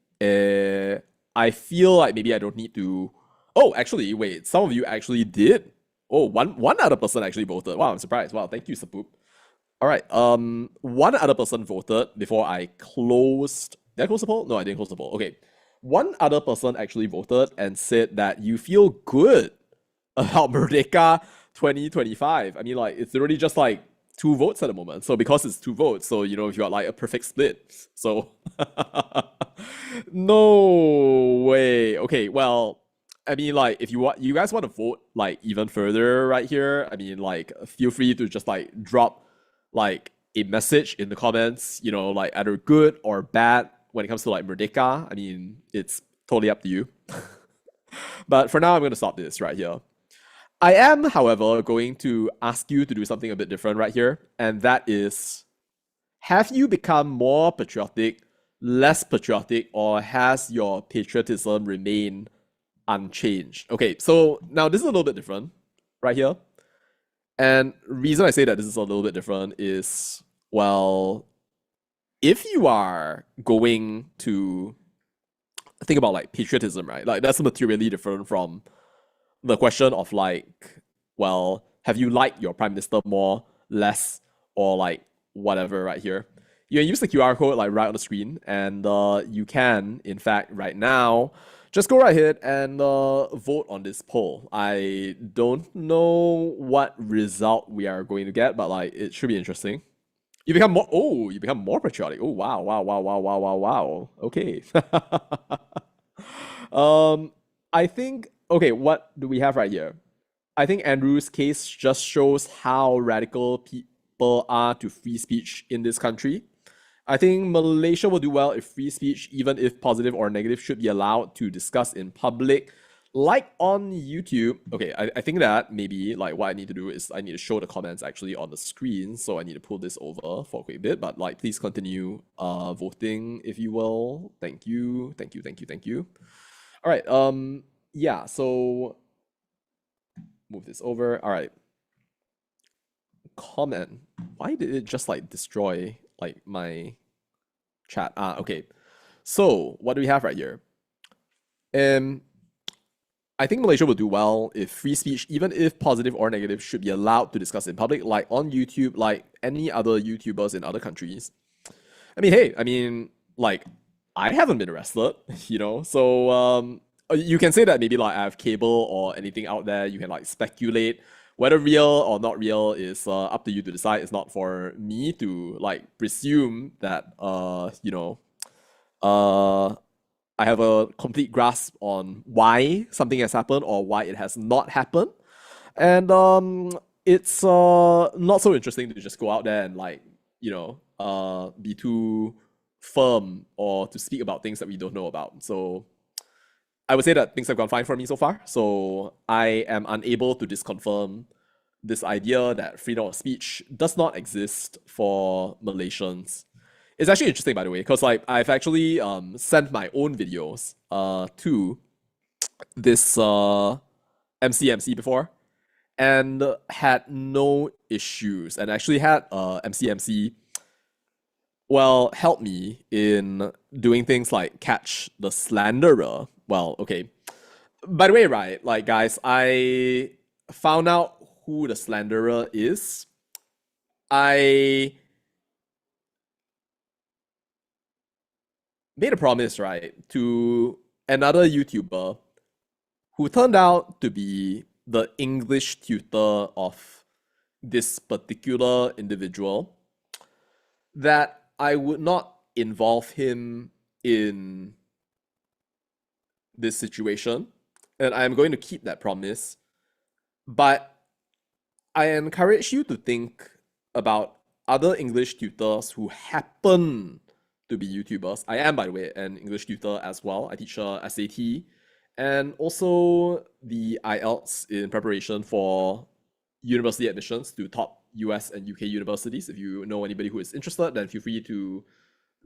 I feel like maybe I don't need to. Oh, actually, wait. Some of you actually did. Oh, one other person actually voted. Wow, I'm surprised. Wow, thank you, Sepup. All right. One other person voted before I closed. Did I close the poll? No, I didn't close the poll. Okay. One other person actually voted and said that you feel good about Merdeka 2025. I mean, like, it's literally just like 2 votes at the moment. So because it's 2 votes, so if you got like a perfect split. So no way. Okay, well, I mean, like, if you guys want to vote like even further right here, I mean, like, feel free to just like drop like a message in the comments, like either good or bad when it comes to like Merdeka. I mean, it's totally up to you. But for now, I'm going to stop this right here. I am, however, going to ask you to do something a bit different right here, and that is, have you become more patriotic, less patriotic, or has your patriotism remained unchanged? Okay, so now this is a little bit different right here. And reason I say that this is a little bit different is, well, if you are going to think about like patriotism, right? Like that's materially different from the question of like, well, have you liked your prime minister more, less, or like whatever right here? You can use the QR code like right on the screen, and you can, in fact, right now, just go right ahead and vote on this poll. I don't know what result we are going to get, but like it should be interesting. You become more patriotic. Oh wow, wow, wow, wow, wow, wow, wow. Okay. I think, okay, what do we have right here? I think Andrew's case just shows how radical people are to free speech in this country. I think Malaysia will do well if free speech, even if positive or negative, should be allowed to discuss in public, like on YouTube. Okay, I think that maybe like what I need to do is I need to show the comments actually on the screen. So I need to pull this over for a quick bit, but like please continue voting if you will. Thank you. All right, yeah, so move this over. All right. Comment. Why did it just like destroy like my chat? Okay. So what do we have right here? I think Malaysia will do well if free speech, even if positive or negative, should be allowed to discuss in public, like on YouTube, like any other YouTubers in other countries. I mean, hey, like, I haven't been arrested, so you can say that maybe like I have cable or anything out there. You can like speculate whether real or not real is up to you to decide. It's not for me to like presume that I have a complete grasp on why something has happened or why it has not happened. And it's not so interesting to just go out there and like, be too firm or to speak about things that we don't know about. So I would say that things have gone fine for me so far. So I am unable to disconfirm this idea that freedom of speech does not exist for Malaysians. It's actually interesting, by the way, because like I've actually sent my own videos to this MCMC before and had no issues, and actually had MCMC help me in doing things like catch the slanderer. Well, okay. By the way, right, like guys, I found out who the slanderer is. I made a promise, right, to another YouTuber who turned out to be the English tutor of this particular individual that I would not involve him in this situation. And I am going to keep that promise. But I encourage you to think about other English tutors who happen to be YouTubers. I am, by the way, an English tutor as well. I teach SAT and also the IELTS in preparation for university admissions to top US and UK universities. If you know anybody who is interested, then feel free to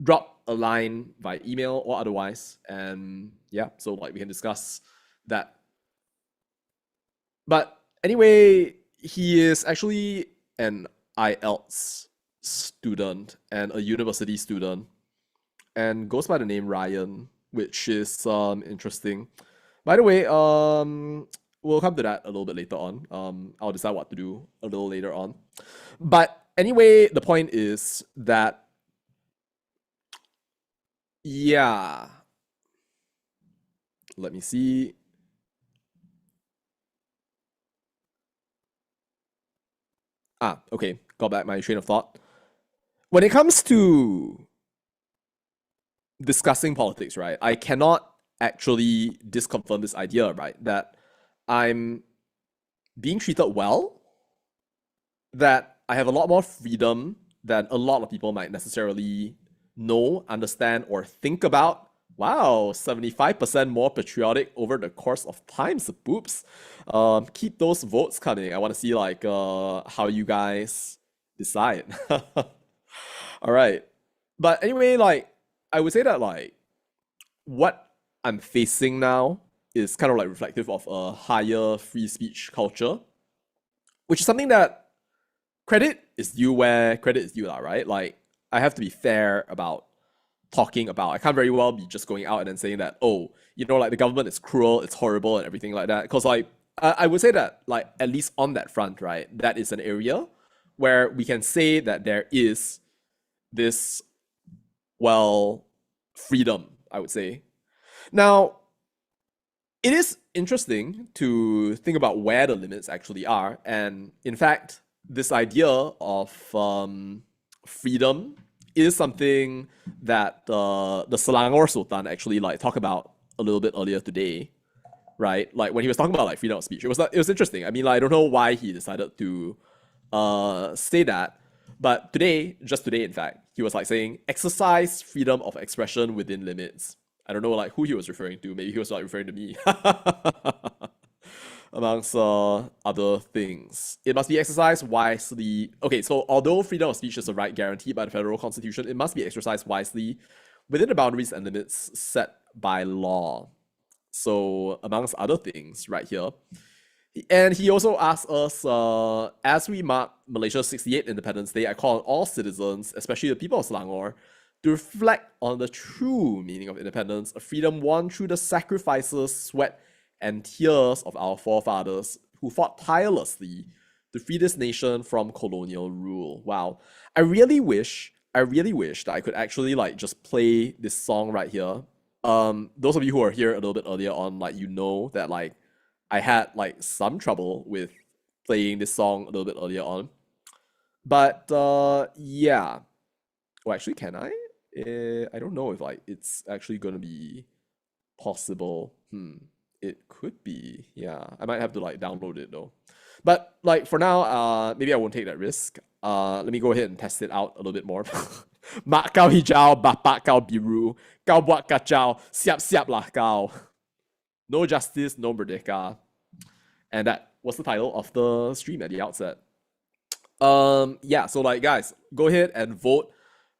drop a line by email or otherwise. And yeah, so like we can discuss that. But anyway, he is actually an IELTS student and a university student and goes by the name Ryan, which is interesting. By the way, we'll come to that a little bit later on. I'll decide what to do a little later on. But anyway, the point is that yeah, let me see. Okay, got back my train of thought. When it comes to discussing politics, right, I cannot actually disconfirm this idea, right, that I'm being treated well, that I have a lot more freedom than a lot of people might necessarily know, understand, or think about. Wow, 75% more patriotic over the course of time, Sepoops. Keep those votes coming. I want to see like how you guys decide. All right. But anyway, like I would say that like what I'm facing now is kind of like reflective of a higher free speech culture, which is something that credit is due where credit is due, right? Like I have to be fair about talking about. I can't very well be just going out and then saying that, oh, like the government is cruel, it's horrible, and everything like that. Because like I would say that like at least on that front, right, that is an area where we can say that there is this freedom, I would say. Now, it is interesting to think about where the limits actually are. And in fact, this idea of freedom is something that the Selangor Sultan actually like talked about a little bit earlier today, right? Like when he was talking about like freedom of speech, it was interesting. I mean, like, I don't know why he decided to say that, but just today, in fact, he was like saying exercise freedom of expression within limits. I don't know like who he was referring to. Maybe he was like referring to me. Amongst other things. It must be exercised wisely. Okay, so although freedom of speech is a right guaranteed by the federal constitution, it must be exercised wisely within the boundaries and limits set by law. So, amongst other things, right here. And he also asked us, as we mark Malaysia's 68th Independence Day, I call on all citizens, especially the people of Selangor, to reflect on the true meaning of independence, a freedom won through the sacrifices, sweat, and tears of our forefathers who fought tirelessly to free this nation from colonial rule. Wow. I really wish that I could actually like just play this song right here. Those of you who are here a little bit earlier on, like that like I had like some trouble with playing this song a little bit earlier on. But yeah. Well, actually, can I? I don't know if like it's actually gonna be possible. It could be. Yeah, I might have to like download it though. But like for now, maybe I won't take that risk. Let me go ahead and test it out a little bit more. Mak kau hijau, bapak kau biru, kau buat kacau, siap-siap lah kau. No justice, no merdeka. And that was the title of the stream at the outset. Yeah, so like guys, go ahead and vote.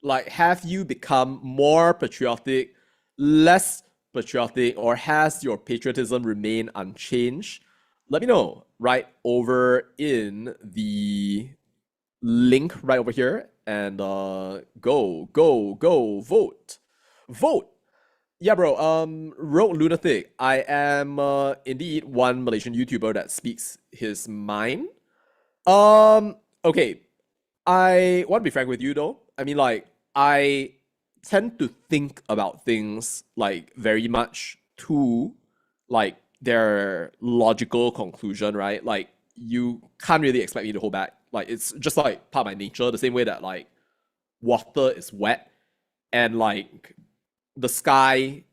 Like, have you become more patriotic, less patriotic, or has your patriotism remained unchanged? Let me know right over in the link right over here, and go vote. Vote. Yeah, bro. Rogue Lunatic. I am indeed one Malaysian YouTuber that speaks his mind. Okay. I want to be frank with you though. I mean, like, I tend to think about things like very much to like their logical conclusion, right? Like, you can't really expect me to hold back. Like, it's just like part of my nature, the same way that like water is wet and like the sky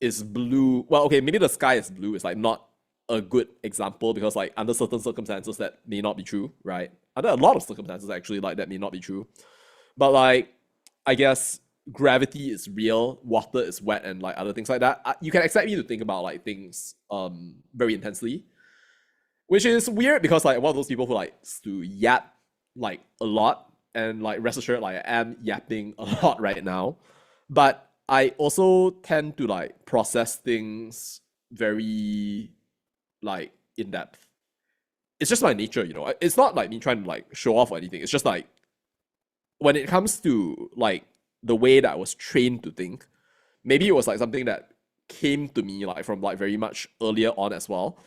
is blue. Well, okay, maybe the sky is blue is like not a good example because like under certain circumstances that may not be true, right? Under a lot of circumstances actually like that may not be true. But like I guess gravity is real, water is wet, and like other things like that. You can expect me to think about like things very intensely, which is weird because like one of those people who likes to yap like a lot, and like rest assured like I am yapping a lot right now, but I also tend to like process things very like in depth. It's just my nature, you know. It's not like me trying to like show off or anything. It's just like when it comes to like the way that I was trained to think, maybe it was like something that came to me like from like very much earlier on as well.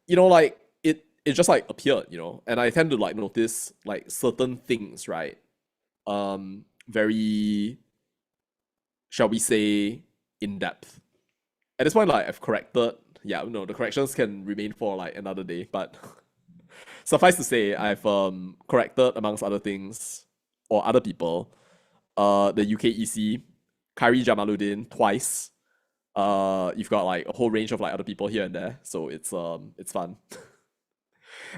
You know, like it just like appeared, you know, and I tend to like notice like certain things, right? Very, shall we say, in depth. At this point, like I've corrected. Yeah, no, the corrections can remain for like another day, but suffice to say, I've corrected amongst other things or other people, the UKEC, Kari Jamaluddin twice. You've got like a whole range of like other people here and there, so it's fun.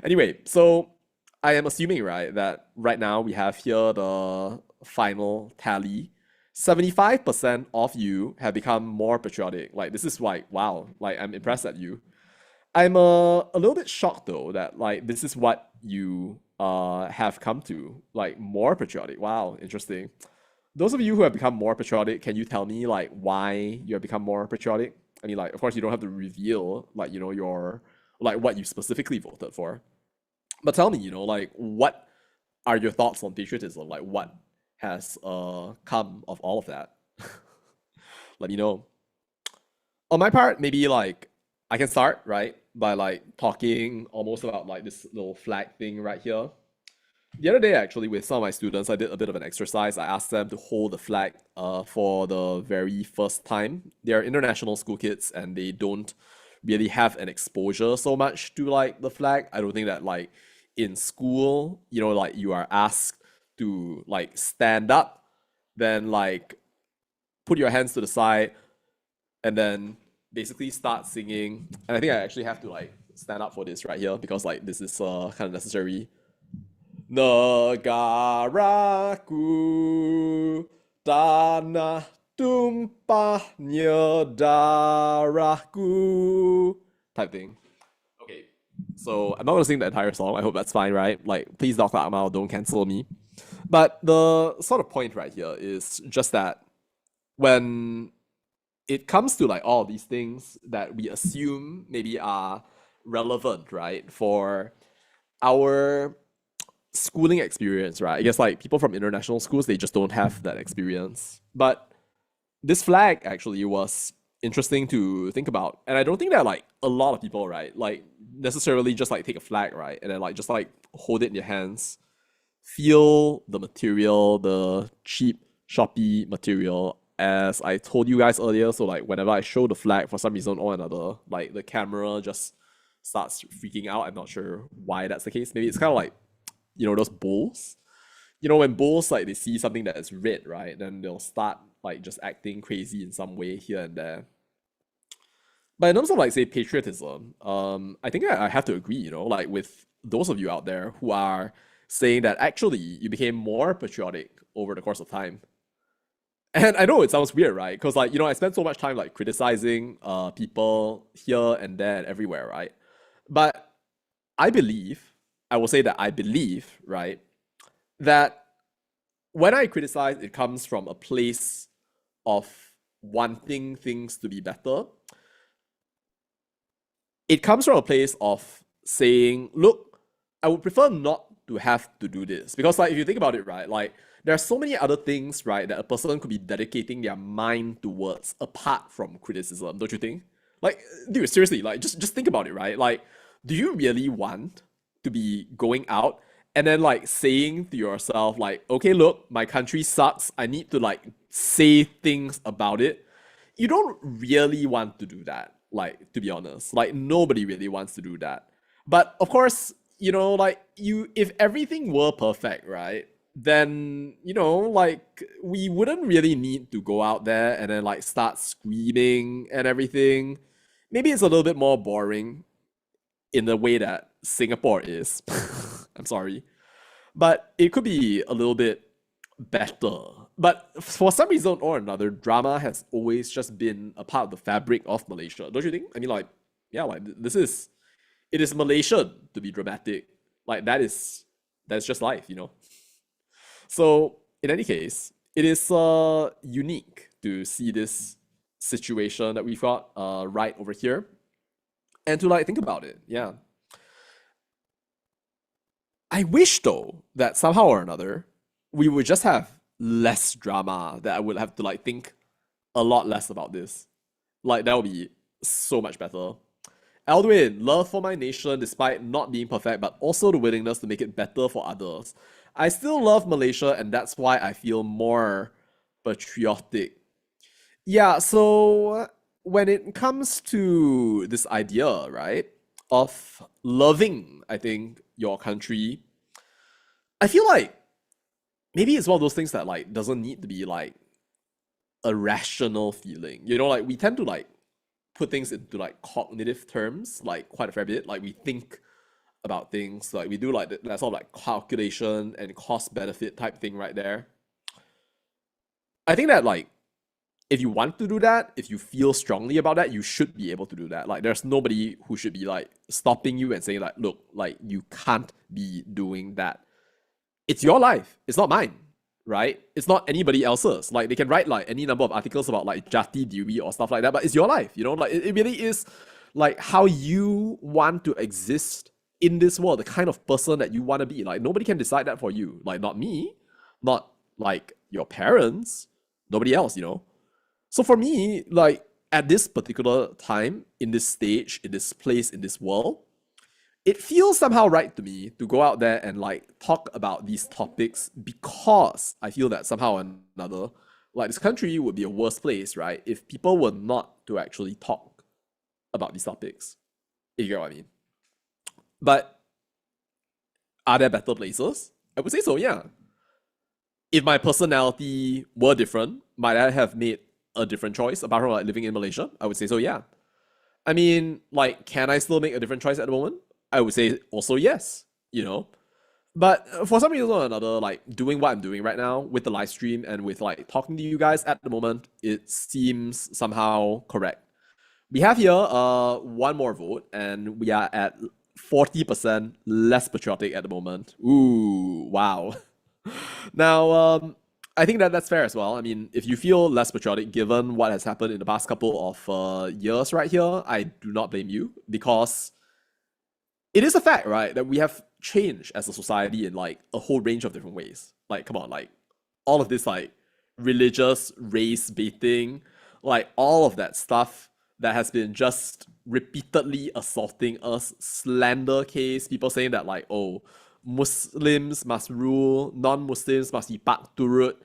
Anyway, so I am assuming right that right now we have here the final tally. 75% of you have become more patriotic. Like this is like wow, like I'm impressed at you. I'm a little bit shocked though that like this is what you have come to, like more patriotic. Wow, interesting. Those of you who have become more patriotic, can you tell me like why you have become more patriotic? I mean, like of course you don't have to reveal like you know your like what you specifically voted for, but tell me, you know, like what are your thoughts on patriotism? Like what has come of all of that? Let me know. On my part, maybe like I can start right by like talking almost about like this little flag thing right here. The other day, actually, with some of my students, I did a bit of an exercise. I asked them to hold the flag for the very first time. They are international school kids and they don't really have an exposure so much to like the flag. I don't think that like in school, you know, like you are asked to like stand up, then like put your hands to the side, and then basically start singing. And I think I actually have to like stand up for this right here because like this is kind of necessary. Negaraku tanah tumpahnya darahku type thing. Okay, so I'm not gonna sing the entire song. I hope that's fine, right? Like, please, Dr. Amal, don't cancel me. But the sort of point right here is just that when it comes to like all these things that we assume maybe are relevant, right, for our schooling experience, right? I guess like people from international schools, they just don't have that experience. But this flag actually was interesting to think about. And I don't think that like a lot of people, right, like necessarily just like take a flag, right? And then like just like hold it in your hands, feel the material, the cheap Shopee material, as I told you guys earlier. So like whenever I show the flag for some reason or another, like the camera just starts freaking out. I'm not sure why that's the case. Maybe it's kind of like, you know, those bulls. You know, when bulls like they see something that is red, right, then they'll start like just acting crazy in some way here and there. But in terms of like say patriotism, I think I have to agree, you know, like with those of you out there who are saying that actually you became more patriotic over the course of time. And I know it sounds weird, right? Because like, I spend so much time like criticizing people here and there and everywhere, right? But I believe, I will say that I believe, right, that when I criticize, it comes from a place of wanting things to be better. It comes from a place of saying, look, I would prefer not to have to do this. Because like if you think about it, right, like there are so many other things, right, that a person could be dedicating their mind towards apart from criticism, don't you think? Like, dude, seriously, like just think about it, right? Like, do you really want to be going out and then like saying to yourself, like, okay, look, my country sucks. I need to like say things about it. You don't really want to do that, like, to be honest. Like, nobody really wants to do that. But of course, like if everything were perfect, right? Then, like we wouldn't really need to go out there and then like start screaming and everything. Maybe it's a little bit more boring in the way that Singapore is. I'm sorry. But it could be a little bit better. But for some reason or another, drama has always just been a part of the fabric of Malaysia. Don't you think? I mean, like, yeah, like it is Malaysian to be dramatic. Like that's just life. So in any case, it is unique to see this situation that we've got right over here, and to like think about it. Yeah, I wish though that somehow or another we would just have less drama. That I would have to like think a lot less about this. Like that would be so much better. Aldwin, love for my nation despite not being perfect, but also the willingness to make it better for others. I still love Malaysia, and that's why I feel more patriotic. Yeah, so when it comes to this idea, right, of loving, I think, your country, I feel like maybe it's one of those things that like doesn't need to be like a rational feeling. Like we tend to like put things into like cognitive terms, like quite a fair bit. Like we think about things, like we do like that sort of like calculation and cost benefit type thing right there. I think that like if you want to do that, if you feel strongly about that, you should be able to do that. Like there's nobody who should be like stopping you and saying like, look, like you can't be doing that. It's your life. It's not mine, right? It's not anybody else's. Like they can write like any number of articles about like Jati Diri or stuff like that, but it's your life, Like it really is like how you want to exist in this world, the kind of person that you want to be. Like nobody can decide that for you. Like not me, not like your parents, nobody else. So for me, like at this particular time, in this stage, in this place, in this world, it feels somehow right to me to go out there and like talk about these topics, because I feel that somehow or another, like this country would be a worse place, right, if people were not to actually talk about these topics. If you get what I mean. But are there better places? I would say so, yeah. If my personality were different, might I have made a different choice apart from like living in Malaysia? I would say so, yeah. I mean, like, can I still make a different choice at the moment? I would say also yes. But for some reason or another, like doing what I'm doing right now with the live stream and with like talking to you guys at the moment, it seems somehow correct. We have here one more vote, and we are at 40% less patriotic at the moment. Ooh, wow. Now, I think that that's fair as well. I mean, if you feel less patriotic given what has happened in the past couple of years right here, I do not blame you, because it is a fact, right, that we have changed as a society in like a whole range of different ways. Like, come on, like all of this like religious race baiting, like all of that stuff that has been just repeatedly assaulting us, slander case, people saying that like, oh, Muslims must rule, non-Muslims must be pak turut,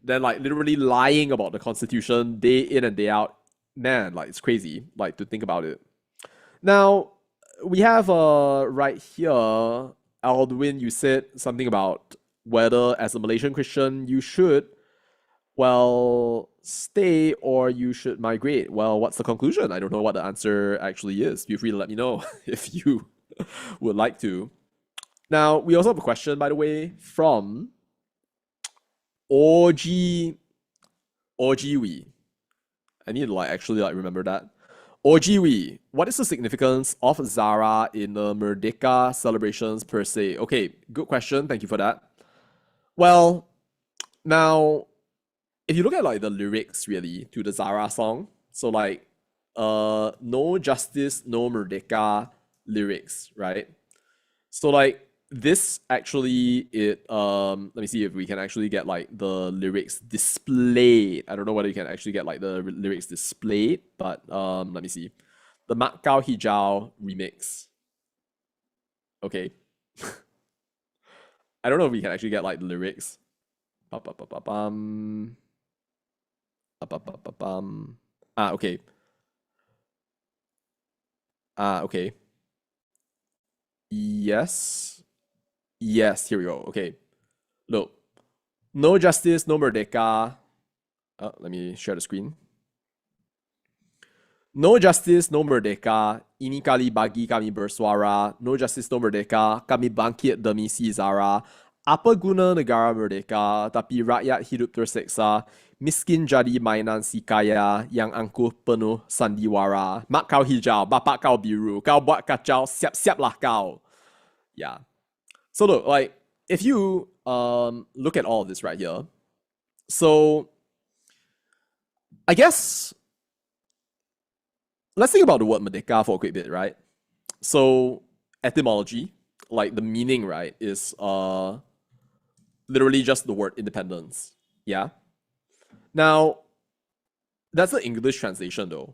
then like literally lying about the constitution day in and day out. Man, like it's crazy, like to think about it. Now, we have right here, Aldwin, you said something about whether as a Malaysian Christian you should, well, stay or you should migrate. Well, what's the conclusion? I don't know what the answer actually is. Feel free to let me know if you would like to. Now, we also have a question, by the way, from OG OGWE. I need to actually remember that. OGWE, what is the significance of Zara in the Merdeka celebrations per se? Okay, good question. Thank you for that. Well, now if you look at the lyrics really to the Zara song, so no justice, no Merdeka lyrics, right? So this actually let me see if we can actually get the lyrics displayed. I don't know whether you can actually get the lyrics displayed, but let me see. The Mak Kau Hijau remix. Okay. I don't know if we can actually get the lyrics. Okay. Okay. Yes. Yes, here we go. Okay. Look. No justice, no Merdeka. Let me share the screen. No justice, no Merdeka. Ini kali bagi kami bersuara. No justice, no Merdeka. Kami bangkit demi si Zara. Apa guna negara merdeka, tapi rakyat hidup terseksa. Miskin jadi mainan si kaya yang angkuh penuh sandiwara. Mak kau hijau, bapak kau biru. Kau buat kacau, siap-siaplah kau. Yeah. So look, if you look at all of this right here, so I guess let's think about the word Merdeka for a quick bit, right? So etymology, the meaning, right, is literally just the word independence. Yeah. Now, that's the English translation though.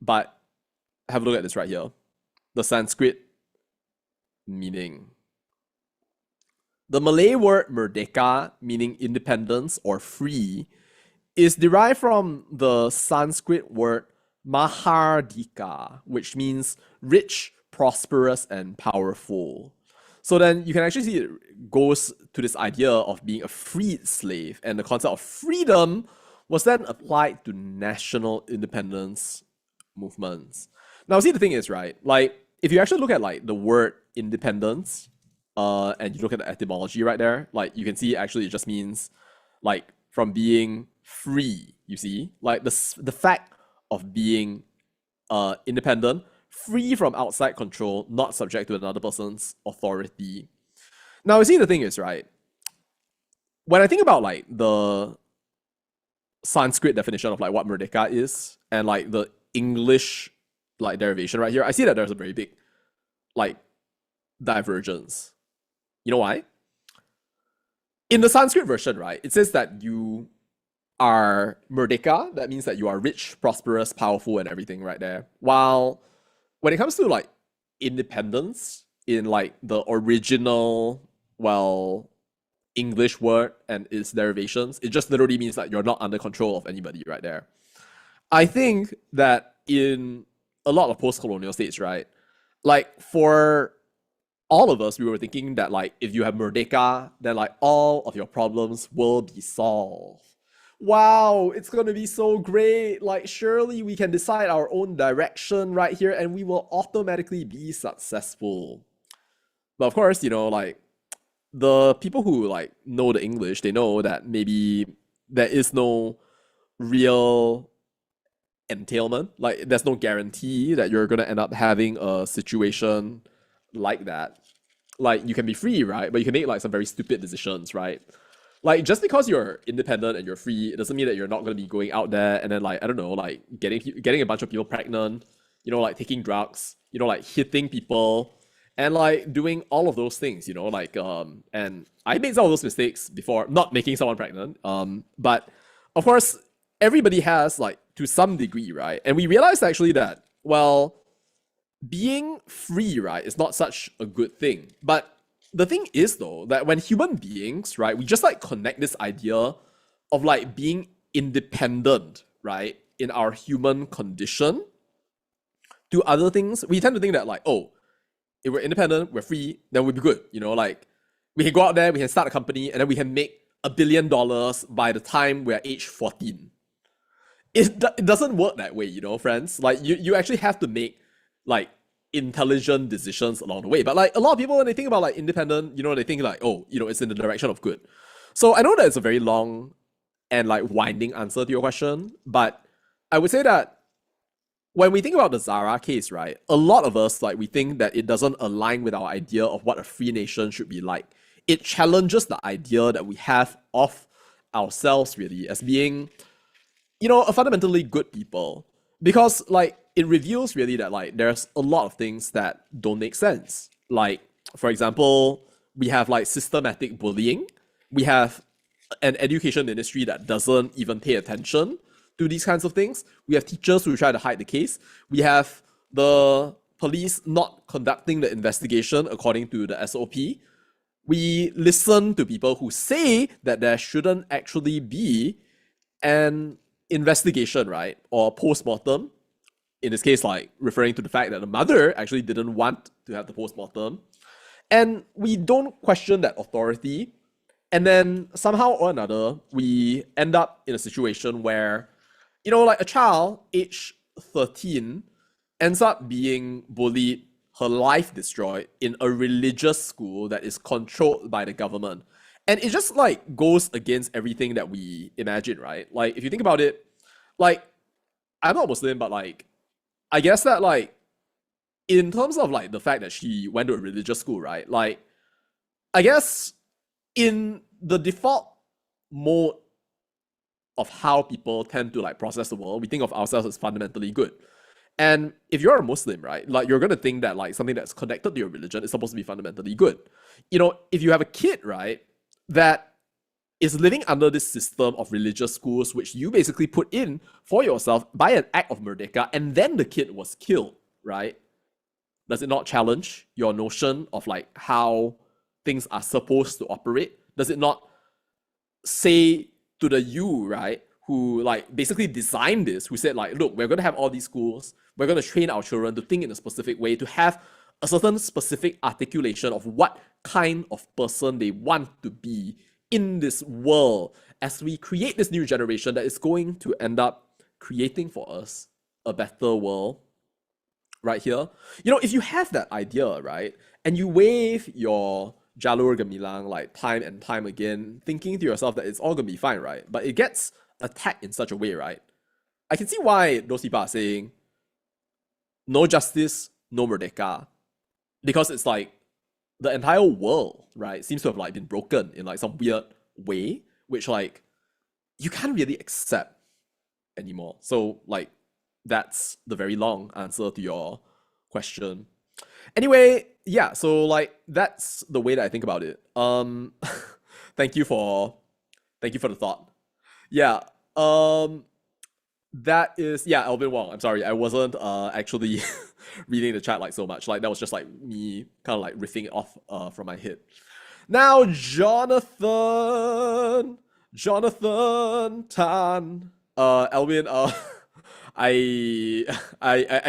But have a look at this right here. The Sanskrit meaning. The Malay word Merdeka, meaning independence or free, is derived from the Sanskrit word Mahardika, which means rich, prosperous, and powerful. So then you can actually see it goes to this idea of being a freed slave, and the concept of freedom was then applied to national independence movements. Now, see, the thing is, right, if you actually look at the word independence, and you look at the etymology right there, you can see actually it just means from being free, you see? The fact of being independent, free from outside control, not subject to another person's authority. Now, you see, the thing is, right, when I think about the Sanskrit definition of what Merdeka is and the English derivation right here, I see that there's a very big divergence. You know why? In the Sanskrit version, right, it says that you are Merdeka. That means that you are rich, prosperous, powerful, and everything right there. While when it comes to independence in the original, English word and its derivations, it just literally means that you're not under control of anybody right there. I think that in a lot of post-colonial states, right, for all of us, we were thinking that if you have Merdeka, then all of your problems will be solved. Wow, it's gonna be so great. Surely we can decide our own direction right here and we will automatically be successful. But of course, the people who know the English, they know that maybe there is no real entailment. There's no guarantee that you're gonna end up having a situation like that. You can be free, right? But you can make some very stupid decisions, right? Just because you're independent and you're free, it doesn't mean that you're not going to be going out there and then I don't know, getting a bunch of people pregnant, taking drugs, hitting people and doing all of those things, and I made some of those mistakes before, not making someone pregnant. But of course, everybody has to some degree, right? And we realized actually that, being free, right, is not such a good thing. But the thing is though, that when human beings, right, we just connect this idea of being independent, right, in our human condition to other things, we tend to think that if we're independent, we're free, then we'll be good. We can go out there, we can start a company, and then we can make $1 billion by the time we're age 14. It doesn't work that way, friends. You actually have to make intelligent decisions along the way. But like a lot of people, when they think about like independent, they think like, oh, it's in the direction of good. So I know that it's a very long and like winding answer to your question, but I would say that when we think about the Zara case, right, a lot of us, like, we think that it doesn't align with our idea of what a free nation should be like. It challenges the idea that we have of ourselves, really, as being, a fundamentally good people. Because, like, it reveals, really, that, like, there's a lot of things that don't make sense. Like, for example, we have, like, systematic bullying. We have an education ministry that doesn't even pay attention to these kinds of things. We have teachers who try to hide the case. We have the police not conducting the investigation according to the SOP. We listen to people who say that there shouldn't actually be an investigation, right? Or post-mortem. In this case, like referring to the fact that the mother actually didn't want to have the post-mortem. And we don't question that authority. And then somehow or another, we end up in a situation where, like a child age 13 ends up being bullied, her life destroyed in a religious school that is controlled by the government. And it just like goes against everything that we imagine, right? Like if you think about it, like I'm not Muslim, but like I guess that like in terms of like the fact that she went to a religious school, right? Like I guess in the default mode of how people tend to like process the world, we think of ourselves as fundamentally good. And if you're a Muslim, right, like you're gonna think that like something that's connected to your religion is supposed to be fundamentally good. If you have a kid, right, that is living under this system of religious schools, which you basically put in for yourself by an act of Merdeka, and then the kid was killed, right? Does it not challenge your notion of like how things are supposed to operate? Does it not say to the you, right, who like basically designed this, who said like, look, we're going to have all these schools, we're going to train our children to think in a specific way, to have a certain specific articulation of what kind of person they want to be in this world as we create this new generation that is going to end up creating for us a better world right here. If you have that idea, right, and you wave your jalur gemilang like time and time again, thinking to yourself that it's all gonna be fine, right? But it gets attacked in such a way, right? I can see why those people are saying no justice, no Merdeka. Because it's like the entire world, right, seems to have like been broken in like some weird way, which like you can't really accept anymore. So like that's the very long answer to your question. Anyway, yeah, so like that's the way that I think about it. Thank you for the thought. Yeah. That is, yeah, Alvin Wong. I'm sorry, I wasn't actually reading the chat like so much. Like that was just like me kind of like riffing off from my head. Now, Jonathan Tan, Alvin, I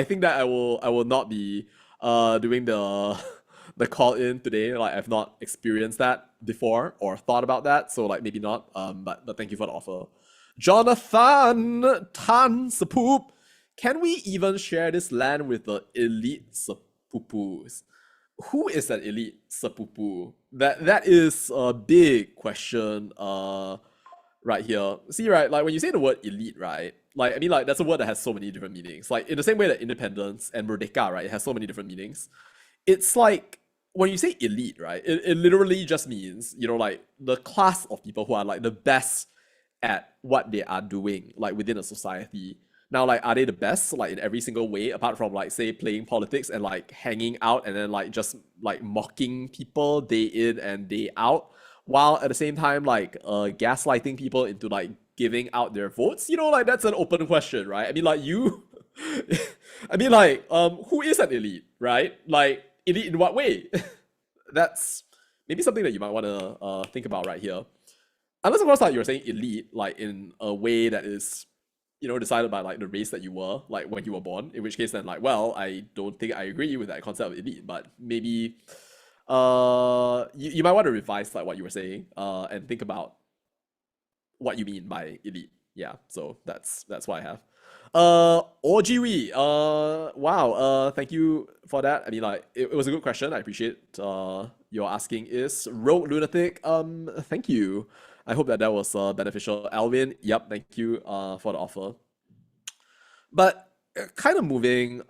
think that I will not be doing the call in today. Like I've not experienced that before or thought about that, so like maybe not. But thank you for the offer. Jonathan Tan Sepup, can we even share this land with the elite Sepupus? Who is that elite Sepupu? That is a big question right here. See, right, like when you say the word elite, right? Like I mean like that's a word that has so many different meanings. Like in the same way that independence and Merdeka, right, it has so many different meanings. It's like when you say elite, right, it literally just means, like the class of people who are like the best at what they are doing, like within a society. Now, like, are they the best, like in every single way, apart from like say playing politics and like hanging out and then like just like mocking people day in and day out, while at the same time like gaslighting people into like giving out their votes? Like that's an open question, right? I mean, like you, I mean, like who is an elite, right? Like elite in what way? That's maybe something that you might want to think about right here. Unless of course like you're saying elite like in a way that is, decided by like the race that you were like when you were born, in which case then like, well, I don't think I agree with that concept of elite, but maybe you might want to revise like what you were saying and think about what you mean by elite. Yeah, so that's what I have. Ojiwi, wow, thank you for that. I mean, like, it was a good question. I appreciate your asking. Is Rogue Lunatic? Thank you. I hope that was beneficial. Alvin, yep, thank you for the offer. But kind of moving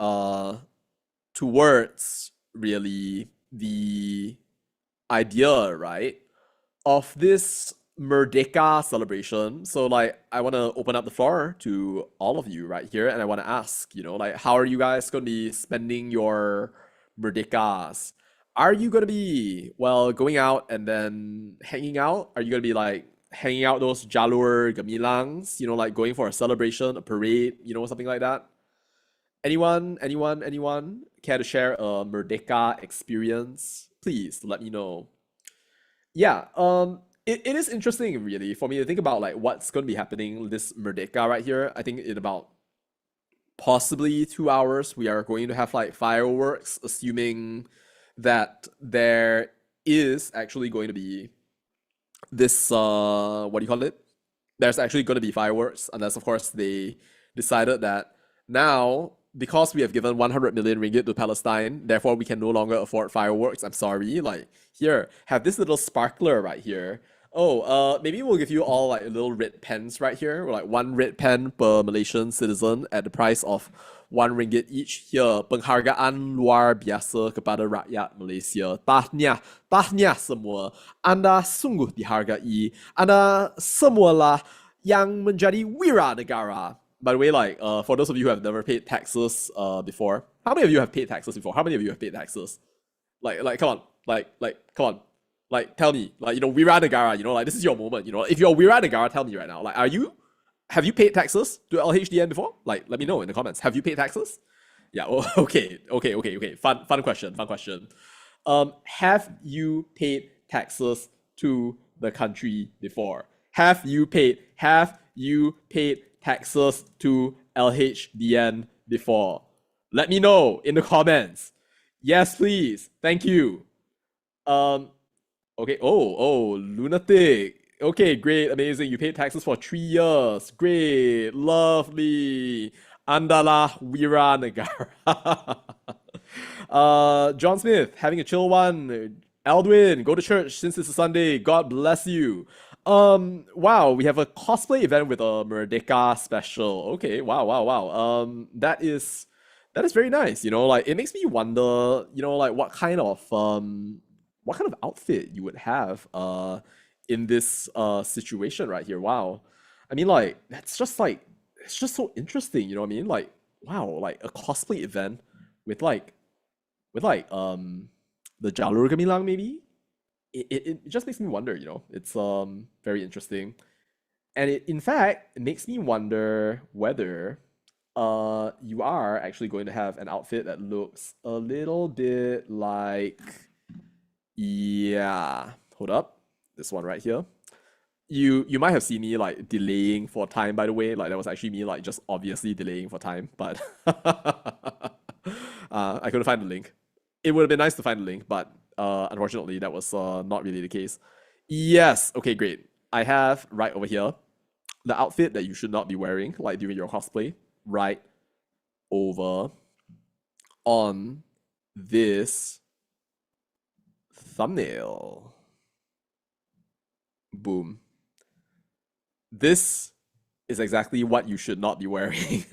towards really the idea, right, of this Merdeka celebration. So, like, I want to open up the floor to all of you right here, and I want to ask, like, how are you guys going to be spending your Merdekas? Are you going to be, well, going out and then hanging out? Are you going to be, like, hanging out those jalur gamilangs, like going for a celebration, a parade, something like that? Anyone care to share a Merdeka experience? Please let me know. Yeah, it is interesting really for me to think about like what's going to be happening this Merdeka right here. I think in about possibly 2 hours we are going to have like fireworks, assuming that there is actually going to be this what do you call it? There's actually going to be fireworks, unless of course they decided that now because we have given 100 million ringgit to Palestine, therefore we can no longer afford fireworks. I'm sorry. Like, here, have this little sparkler right here. Oh, maybe we'll give you all like little red pens right here, or like one red pen per Malaysian citizen at the price of 1 ringgit each. Here, penghargaan luar biasa kepada rakyat Malaysia. Tahniah semua. Anda sungguh dihargai. Anda semualah yang menjadi wira negara. By the way, like, for those of you who have never paid taxes before, how many of you have paid taxes before? How many of you have paid taxes? Come on, come on, like, tell me, like, Wira Negara, like, this is your moment, if you're Wira Negara, tell me right now, like, have you paid taxes to LHDN before? Like, let me know in the comments. Have you paid taxes? Yeah. Oh, okay. Fun question. Have you paid taxes to the country before? Have you paid taxes to LHDN before? Let me know in the comments. Yes, please. Thank you. Okay. Oh, lunatic. Okay, great, amazing. You paid taxes for 3 years. Great, lovely. Andala Wira Negara. John Smith, having a chill one. Aldwin, go to church since it's a Sunday. God bless you. Wow, we have a cosplay event with a Merdeka special. Okay, wow. That is very nice. Like, it makes me wonder, like what kind of outfit you would have in this situation right here. Wow. I mean, like, it's just so interesting, you know what I mean? Like, wow, like a cosplay event with the Jalur Gamilang maybe? It just makes me wonder, It's very interesting. And in fact, it makes me wonder whether you are actually going to have an outfit that looks a little bit like, yeah, hold up, this one right here. You might have seen me like delaying for time, by the way. Like, that was actually me like just obviously delaying for time, but I couldn't find the link. It would have been nice to find the link, but unfortunately that was not really the case. Yes, okay, great. I have right over here the outfit that you should not be wearing like during your cosplay, right over on this thumbnail. Boom. This is exactly what you should not be wearing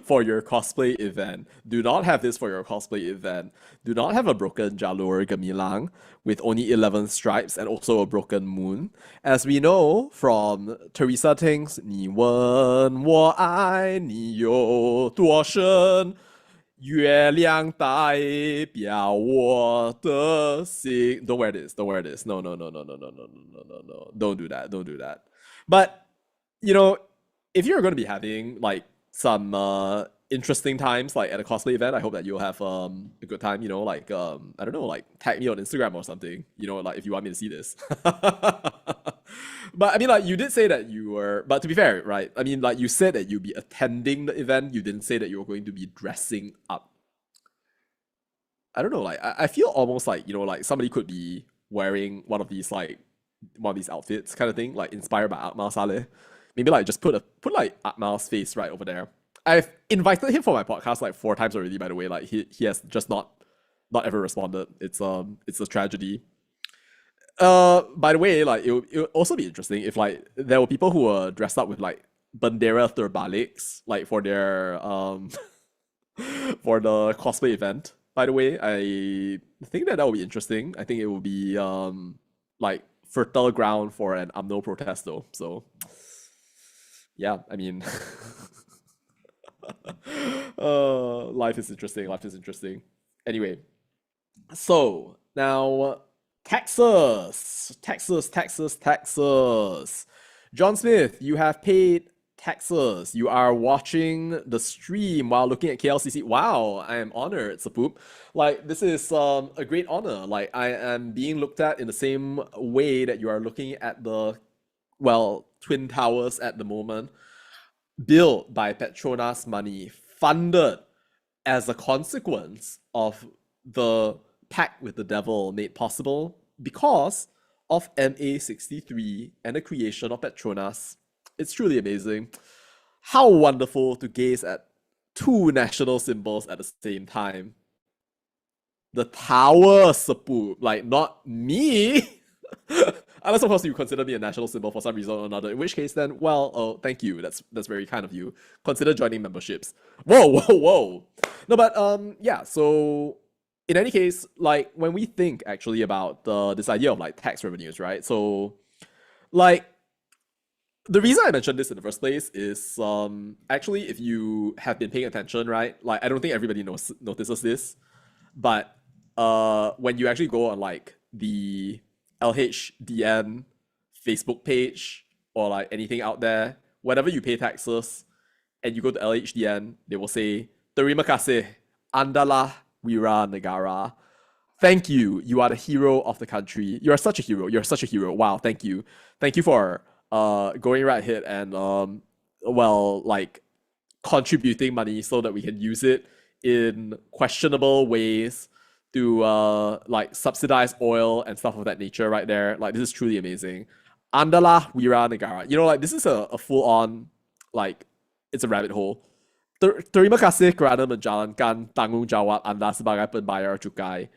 for your cosplay event. Do not have this for your cosplay event. Do not have a broken Jalur Gamilang with only 11 stripes and also a broken moon. As we know from Teresa Ting's 你问我爱你有多深月亮代表我的心. Don't wear this. Don't wear this. No. Don't do that. Don't do that. But you know, if you're going to be having like some interesting times like at a cosplay event, I hope that you'll have a good time. Like I don't know, like tag me on Instagram or something. Like if you want me to see this. But I mean, like you did say that you were. But to be fair, right? I mean, like you said that you'd be attending the event. You didn't say that you were going to be dressing up. I don't know. Like I feel almost like like somebody could be wearing one of these outfits kind of thing, like inspired by Akmal Saleh. maybe like just put like Akmal's face right over there. I've invited him for my podcast like 4 times already, by the way. Like he has just not ever responded. It's a tragedy. By the way, like it would also be interesting if like there were people who were dressed up with like bandera terbaliks, like for their for the cosplay event. By the way, I think that would be interesting. I think it would be like fertile ground for an UMNO protest though. So yeah, I mean life is interesting, life is interesting. Anyway, so now Texas, Texas, Texas, Texas. John Smith, you have paid taxes. You are watching the stream while looking at KLCC. Wow, I am honored, Sepup. Like this is a great honor. Like I am being looked at in the same way that you are looking at the Twin Towers at the moment, built by Petronas money, funded as a consequence of the pact with the devil made possible because of MA63 and the creation of Petronas. It's truly amazing. How wonderful to gaze at two national symbols at the same time. The tower, Sepup, like not me. Unless of course you consider me a national symbol for some reason or another. In which case, then, well, oh, thank you. That's very kind of you. Consider joining memberships. Whoa, whoa, whoa. No, but yeah. So in any case, like when we think actually about this idea of like tax revenues, right? So like the reason I mentioned this in the first place is actually if you have been paying attention, right? Like I don't think everybody notices this, but when you actually go on like the LHDN Facebook page or like anything out there, whenever you pay taxes and you go to LHDN, they will say terima kasih, andalah wira negara. Thank you. You are the hero of the country. You are such a hero. You're such a hero. Wow, thank you. Thank you for going right ahead and like contributing money so that we can use it in questionable ways to like subsidize oil and stuff of that nature right there. Like this is truly amazing. Andalah wira negara. You know, like this is a full on like it's a rabbit hole. Terima kasih kerana menjalankan tanggungjawab anda sebagai pembayar cukai.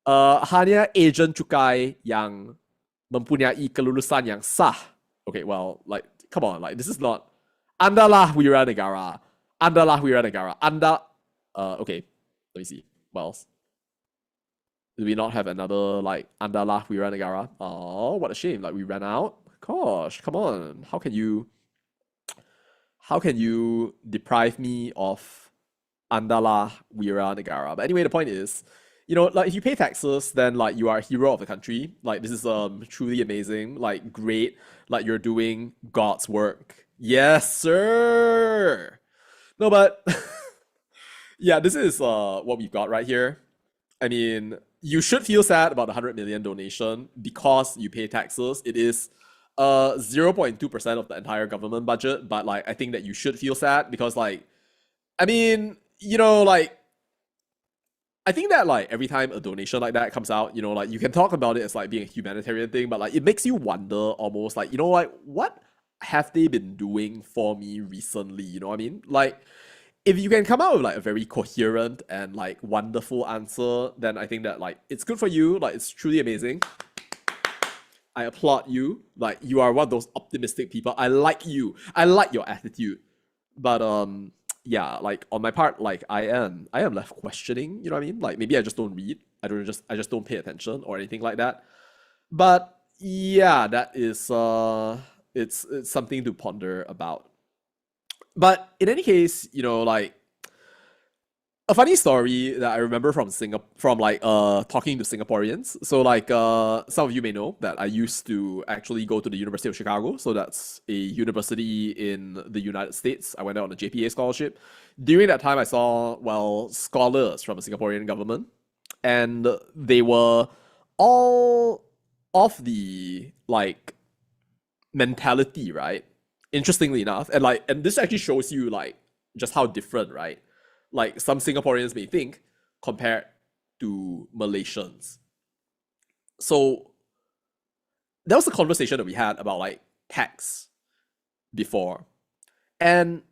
Hanya ejen cukai yang mempunyai kelulusan yang sah. Okay, well, like, come on, like, this is not. Andalah wira negara. Andalah wira negara. Okay, let me see. What else? Do we not have another, like, Andalah wira negara? Oh, what a shame. Like, we ran out. Gosh, come on. How can you deprive me of Andalah wira negara? But anyway, the point is, you know, like if you pay taxes, then like you are a hero of the country. Like this is truly amazing. Like great. Like you're doing God's work. Yes, sir. No, but yeah, this is what we've got right here. I mean, you should feel sad about the 100 million donation because you pay taxes. It is 0.2% of the entire government budget, but like I think that you should feel sad because like I mean, you know, like I think that like every time a donation like that comes out, you know, like you can talk about it as like being a humanitarian thing, but like it makes you wonder almost like, you know, like what have they been doing for me recently? You know what I mean? Like if you can come out with like a very coherent and like wonderful answer, then I think that like it's good for you. Like it's truly amazing. I applaud you. Like you are one of those optimistic people. I like you. I like your attitude. But yeah, like on my part, like I am left questioning, you know what I mean? Like maybe I just don't read. I just don't pay attention or anything like that. But yeah, that is it's something to ponder about. But in any case, you know, like a funny story that I remember from Singapore, from like talking to Singaporeans. So like some of you may know that I used to actually go to the University of Chicago. So that's a university in the United States. I went out on a JPA scholarship. During that time, I saw scholars from the Singaporean government, and they were all of the like mentality, right? Interestingly enough, and this actually shows you like just how different, right? Like some Singaporeans may think compared to Malaysians. So there was a conversation that we had about like tax before. And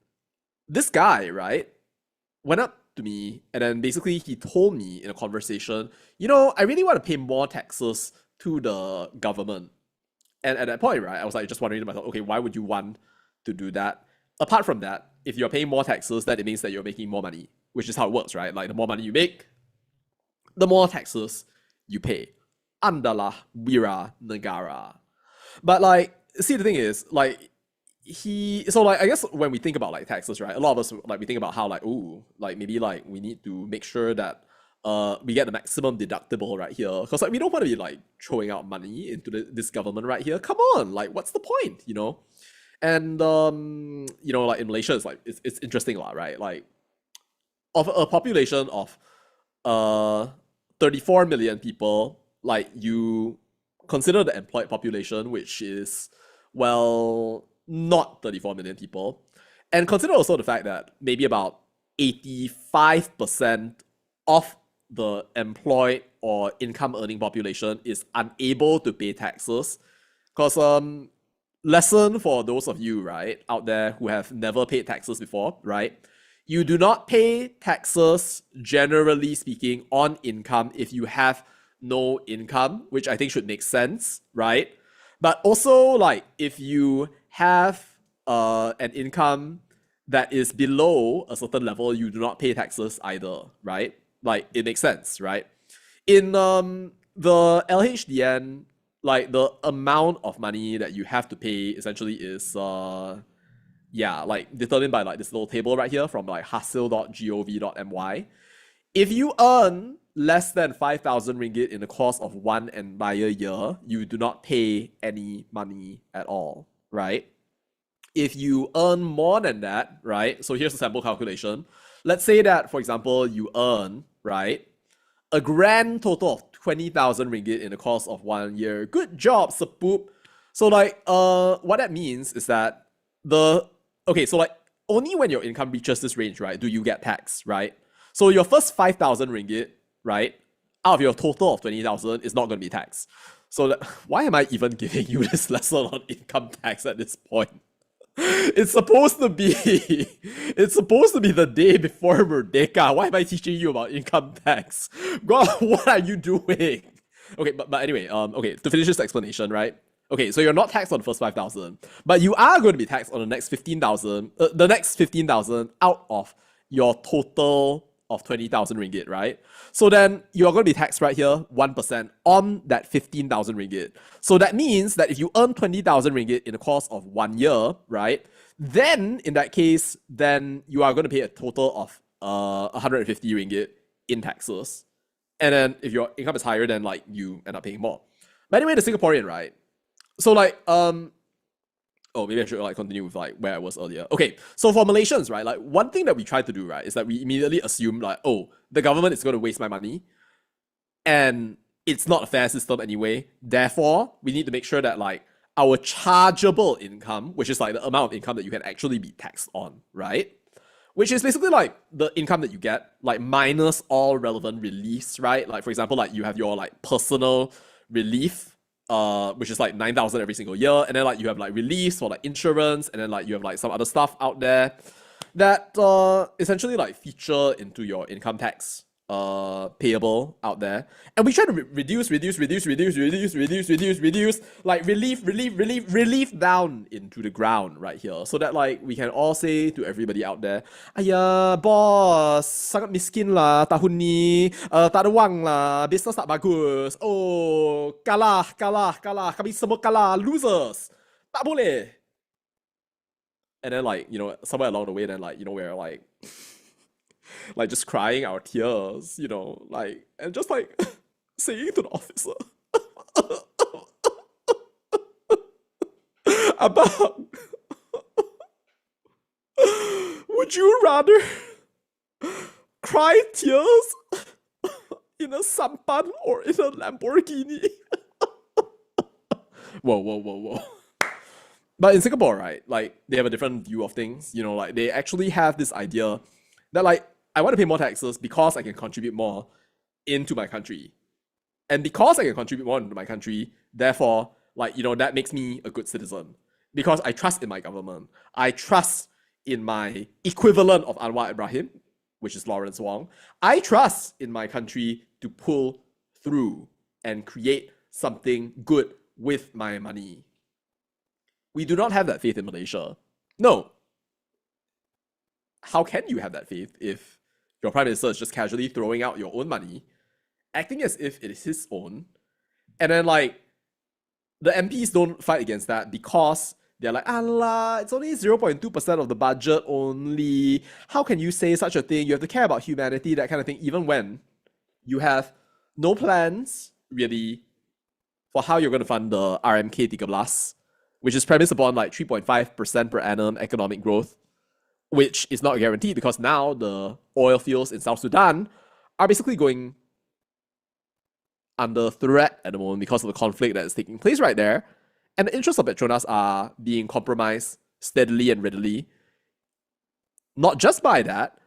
this guy, right, went up to me and then basically he told me in a conversation, I really want to pay more taxes to the government. And at that point, right, I was like just wondering to myself, okay, why would you want to do that? Apart from that, if you're paying more taxes, then it means that you're making more money, which is how it works, right? Like the more money you make, the more taxes you pay. Andalah wira negara. But like, see, the thing is, like, I guess when we think about like taxes, right, a lot of us like we think about how like, ooh, like maybe like we need to make sure that we get the maximum deductible right here, because like we don't want to be like throwing out money into this government right here. Come on, like what's the point, And like in Malaysia, it's like it's interesting a lot, right? Like of a population of 34 million people, like you consider the employed population, which is, well, not 34 million people, and consider also the fact that maybe about 85% of the employed or income earning population is unable to pay taxes. Because lesson for those of you, right, out there who have never paid taxes before, right? You do not pay taxes, generally speaking, on income if you have no income, which I think should make sense, right? But also, like, if you have an income that is below a certain level, you do not pay taxes either, right? Like, it makes sense, right? In the LHDN, like, the amount of money that you have to pay essentially is like determined by like this little table right here from like hasil.gov.my. If you earn less than 5,000 ringgit in the course of one entire year, you do not pay any money at all, right? If you earn more than that, right? So here's a sample calculation. Let's say that, for example, you earn, right, a grand total of 20,000 ringgit in the course of 1 year. Good job, Sepup. So like, what that means is that so like only when your income reaches this range, right, do you get taxed, right? So your first 5,000 ringgit, right, out of your total of 20,000 is not going to be taxed. So why am I even giving you this lesson on income tax at this point? It's supposed to be the day before Merdeka. Why am I teaching you about income tax? God, what are you doing? Okay, but anyway, to finish this explanation, right? Okay, so you're not taxed on the first 5,000, but you are going to be taxed on the next 15,000. The next 15,000 out of your total of 20,000 ringgit, right? So then you are going to be taxed right here 1% on that 15,000 ringgit. So that means that if you earn 20,000 ringgit in the course of 1 year, right? Then in that case, then you are going to pay a total of 150 ringgit in taxes. And then if your income is higher, then like you end up paying more. But anyway, the Singaporean, right? So like maybe I should like continue with like where I was earlier. Okay, so for Malaysians, right, like one thing that we try to do, right, is that we immediately assume like, oh, the government is going to waste my money, and it's not a fair system anyway. Therefore, we need to make sure that like our chargeable income, which is like the amount of income that you can actually be taxed on, right, which is basically like the income that you get, like minus all relevant reliefs, right? Like for example, like you have your like personal relief, which is like 9,000 every single year, and then like you have like reliefs for like insurance, and then like you have like some other stuff out there that essentially like feature into your income tax payable out there, and we try to reduce, like relief down into the ground right here, so that like we can all say to everybody out there, "Ayah, boss, sangat miskin lah tahun ni, tak ada wang lah, business tak bagus, oh, kalah, kami semua kalah, losers, tak boleh." And then like, somewhere along the way, then like, we're like like just crying our tears, like, and just like saying to the officer about, would you rather cry tears in a sampan or in a Lamborghini? Whoa. But in Singapore, right, like they have a different view of things, like they actually have this idea that like, I want to pay more taxes because I can contribute more into my country. And because I can contribute more into my country, therefore, like, that makes me a good citizen. because I trust in my government. I trust in my equivalent of Anwar Ibrahim, which is Lawrence Wong. I trust in my country to pull through and create something good with my money. We do not have that faith in Malaysia. No. How can you have that faith if your prime minister is just casually throwing out your own money, acting as if it is his own, and then like the MPs don't fight against that because they're like, Allah, it's only 0.2% of the budget only. How can you say such a thing? You have to care about humanity, that kind of thing, even when you have no plans, really, for how you're going to fund the RMK 13, which is premised upon like 3.5% per annum economic growth, which is not guaranteed because now the oil fields in South Sudan are basically going under threat at the moment because of the conflict that is taking place right there. And the interests of Petronas are being compromised steadily and readily. Not just by that,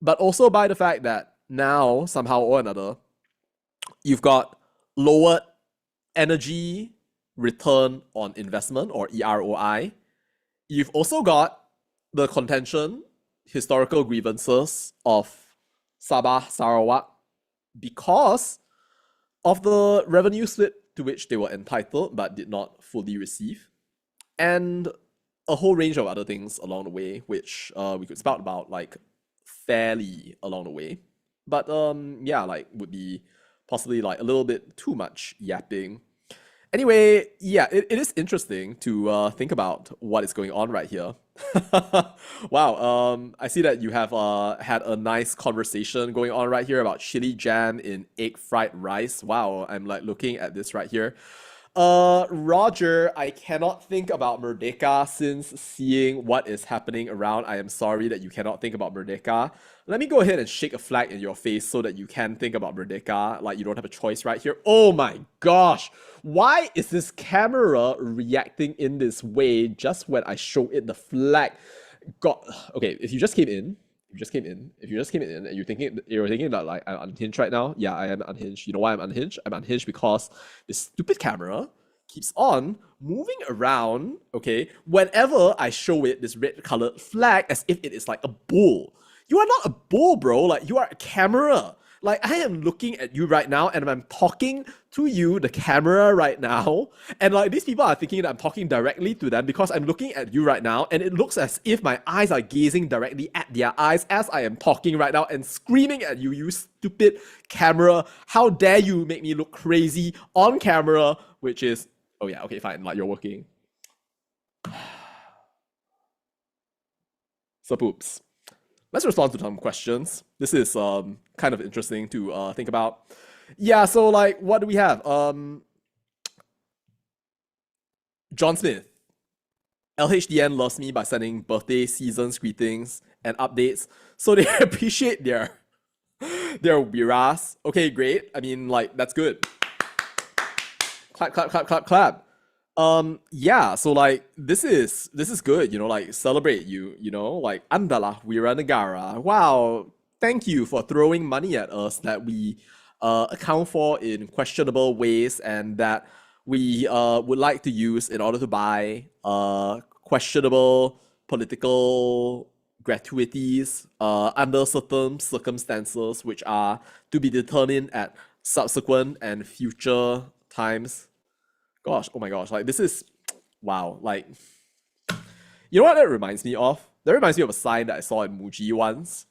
but also by the fact that now, somehow or another, you've got lowered energy return on investment, or EROI. You've also got the contention, historical grievances of Sabah, Sarawak, because of the revenue split to which they were entitled but did not fully receive, and a whole range of other things along the way, which we could spout about like fairly along the way. But yeah, like would be possibly like a little bit too much yapping. Anyway, yeah, it is interesting to think about what is going on right here. Wow, I see that you have had a nice conversation going on right here about chili jam in egg fried rice. Wow, I'm like looking at this right here. Roger, I cannot think about Merdeka since seeing what is happening around. I am sorry that you cannot think about Merdeka. Let me go ahead and shake a flag in your face so that you can think about Merdeka. Like you don't have a choice right here. Oh my gosh. Why is this camera reacting in this way just when I show it the flag? God, okay, if you just came in, and you're thinking that like I'm unhinged right now, yeah, I am unhinged. You know why I'm unhinged? I'm unhinged because this stupid camera keeps on moving around, okay, whenever I show it this red colored flag as if it is like a bull. You are not a bull, bro. Like you are a camera. Like I am looking at you right now and I'm talking to you, the camera right now. And like these people are thinking that I'm talking directly to them because I'm looking at you right now and it looks as if my eyes are gazing directly at their eyes as I am talking right now and screaming at you, you stupid camera. How dare you make me look crazy on camera, which is, oh yeah, okay, fine, like you're working. Sepoops. Let's respond to some questions. This is kind of interesting to think about. Yeah, so like, what do we have? John Smith. LHDN loves me by sending birthday seasons greetings and updates, so they appreciate their wiras. Okay, great. I mean, like that's good. Clap, clap, clap, clap, clap. Yeah, so like this is good, you know, like celebrate you know, like andalah wira negara. Wow, thank you for throwing money at us that we account for in questionable ways and that we would like to use in order to buy questionable political gratuities under certain circumstances which are to be determined at subsequent and future times. Gosh, oh my gosh, like this is, wow, like, you know what that reminds me of? That reminds me of a sign that I saw in Muji once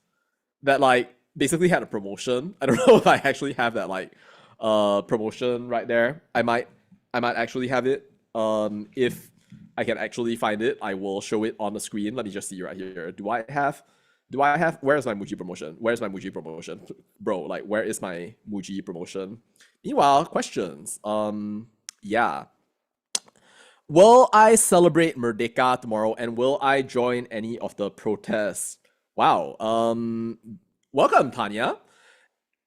that like basically had a promotion. I don't know if I actually have that like promotion right there. I might actually have it. If I can actually find it, I will show it on the screen. Let me just see right here. Where's my Muji promotion? Where's my Muji promotion? Bro, like where is my Muji promotion? Meanwhile, questions. Yeah. Will I celebrate Merdeka tomorrow and will I join any of the protests? Wow. Welcome, Tanya.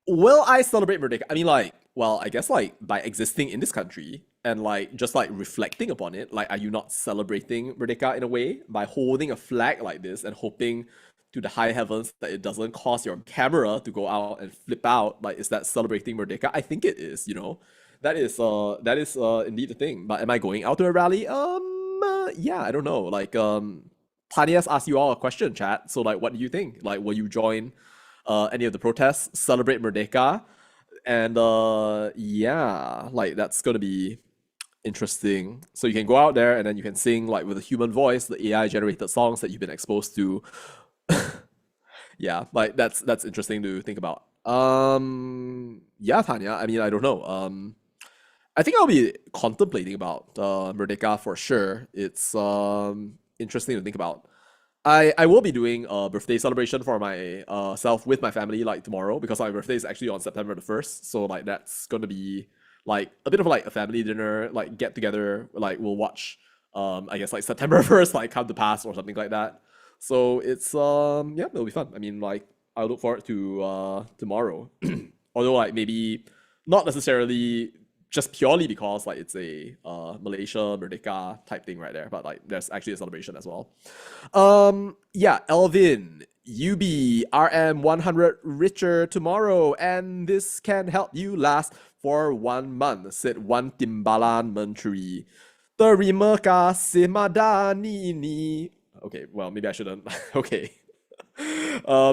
Will I celebrate Merdeka? I mean, like, well, I guess like by existing in this country and like just like reflecting upon it, like, are you not celebrating Merdeka in a way by holding a flag like this and hoping to the high heavens that it doesn't cause your camera to go out and flip out? Like, is that celebrating Merdeka? I think it is, you know. That is indeed the thing. But am I going out to a rally? Yeah, I don't know. Like, Tanya's asked you all a question, chat. So, like, what do you think? Like, will you join any of the protests, celebrate Merdeka? And yeah, like that's gonna be interesting. So you can go out there and then you can sing like with a human voice, the AI generated songs that you've been exposed to. Yeah, like that's interesting to think about. Yeah, Tanya. I mean, I don't know. I think I'll be contemplating about Merdeka for sure. It's interesting to think about. I will be doing a birthday celebration for my self with my family like tomorrow because my birthday is actually on September the 1st. So like that's gonna be like a bit of like a family dinner, like get together, like we'll watch I guess like September 1st like come to pass or something like that. So it's yeah, it'll be fun. I mean like I look forward to tomorrow. Although like maybe not necessarily just purely because like it's a Malaysia Merdeka type thing right there, but like there's actually a celebration as well. Yeah, Elvin, UB RM 100 richer tomorrow, and this can help you last for 1 month, said one Timbalan Menteri. Terima kasih Madani ni. Okay, well maybe I shouldn't. Okay.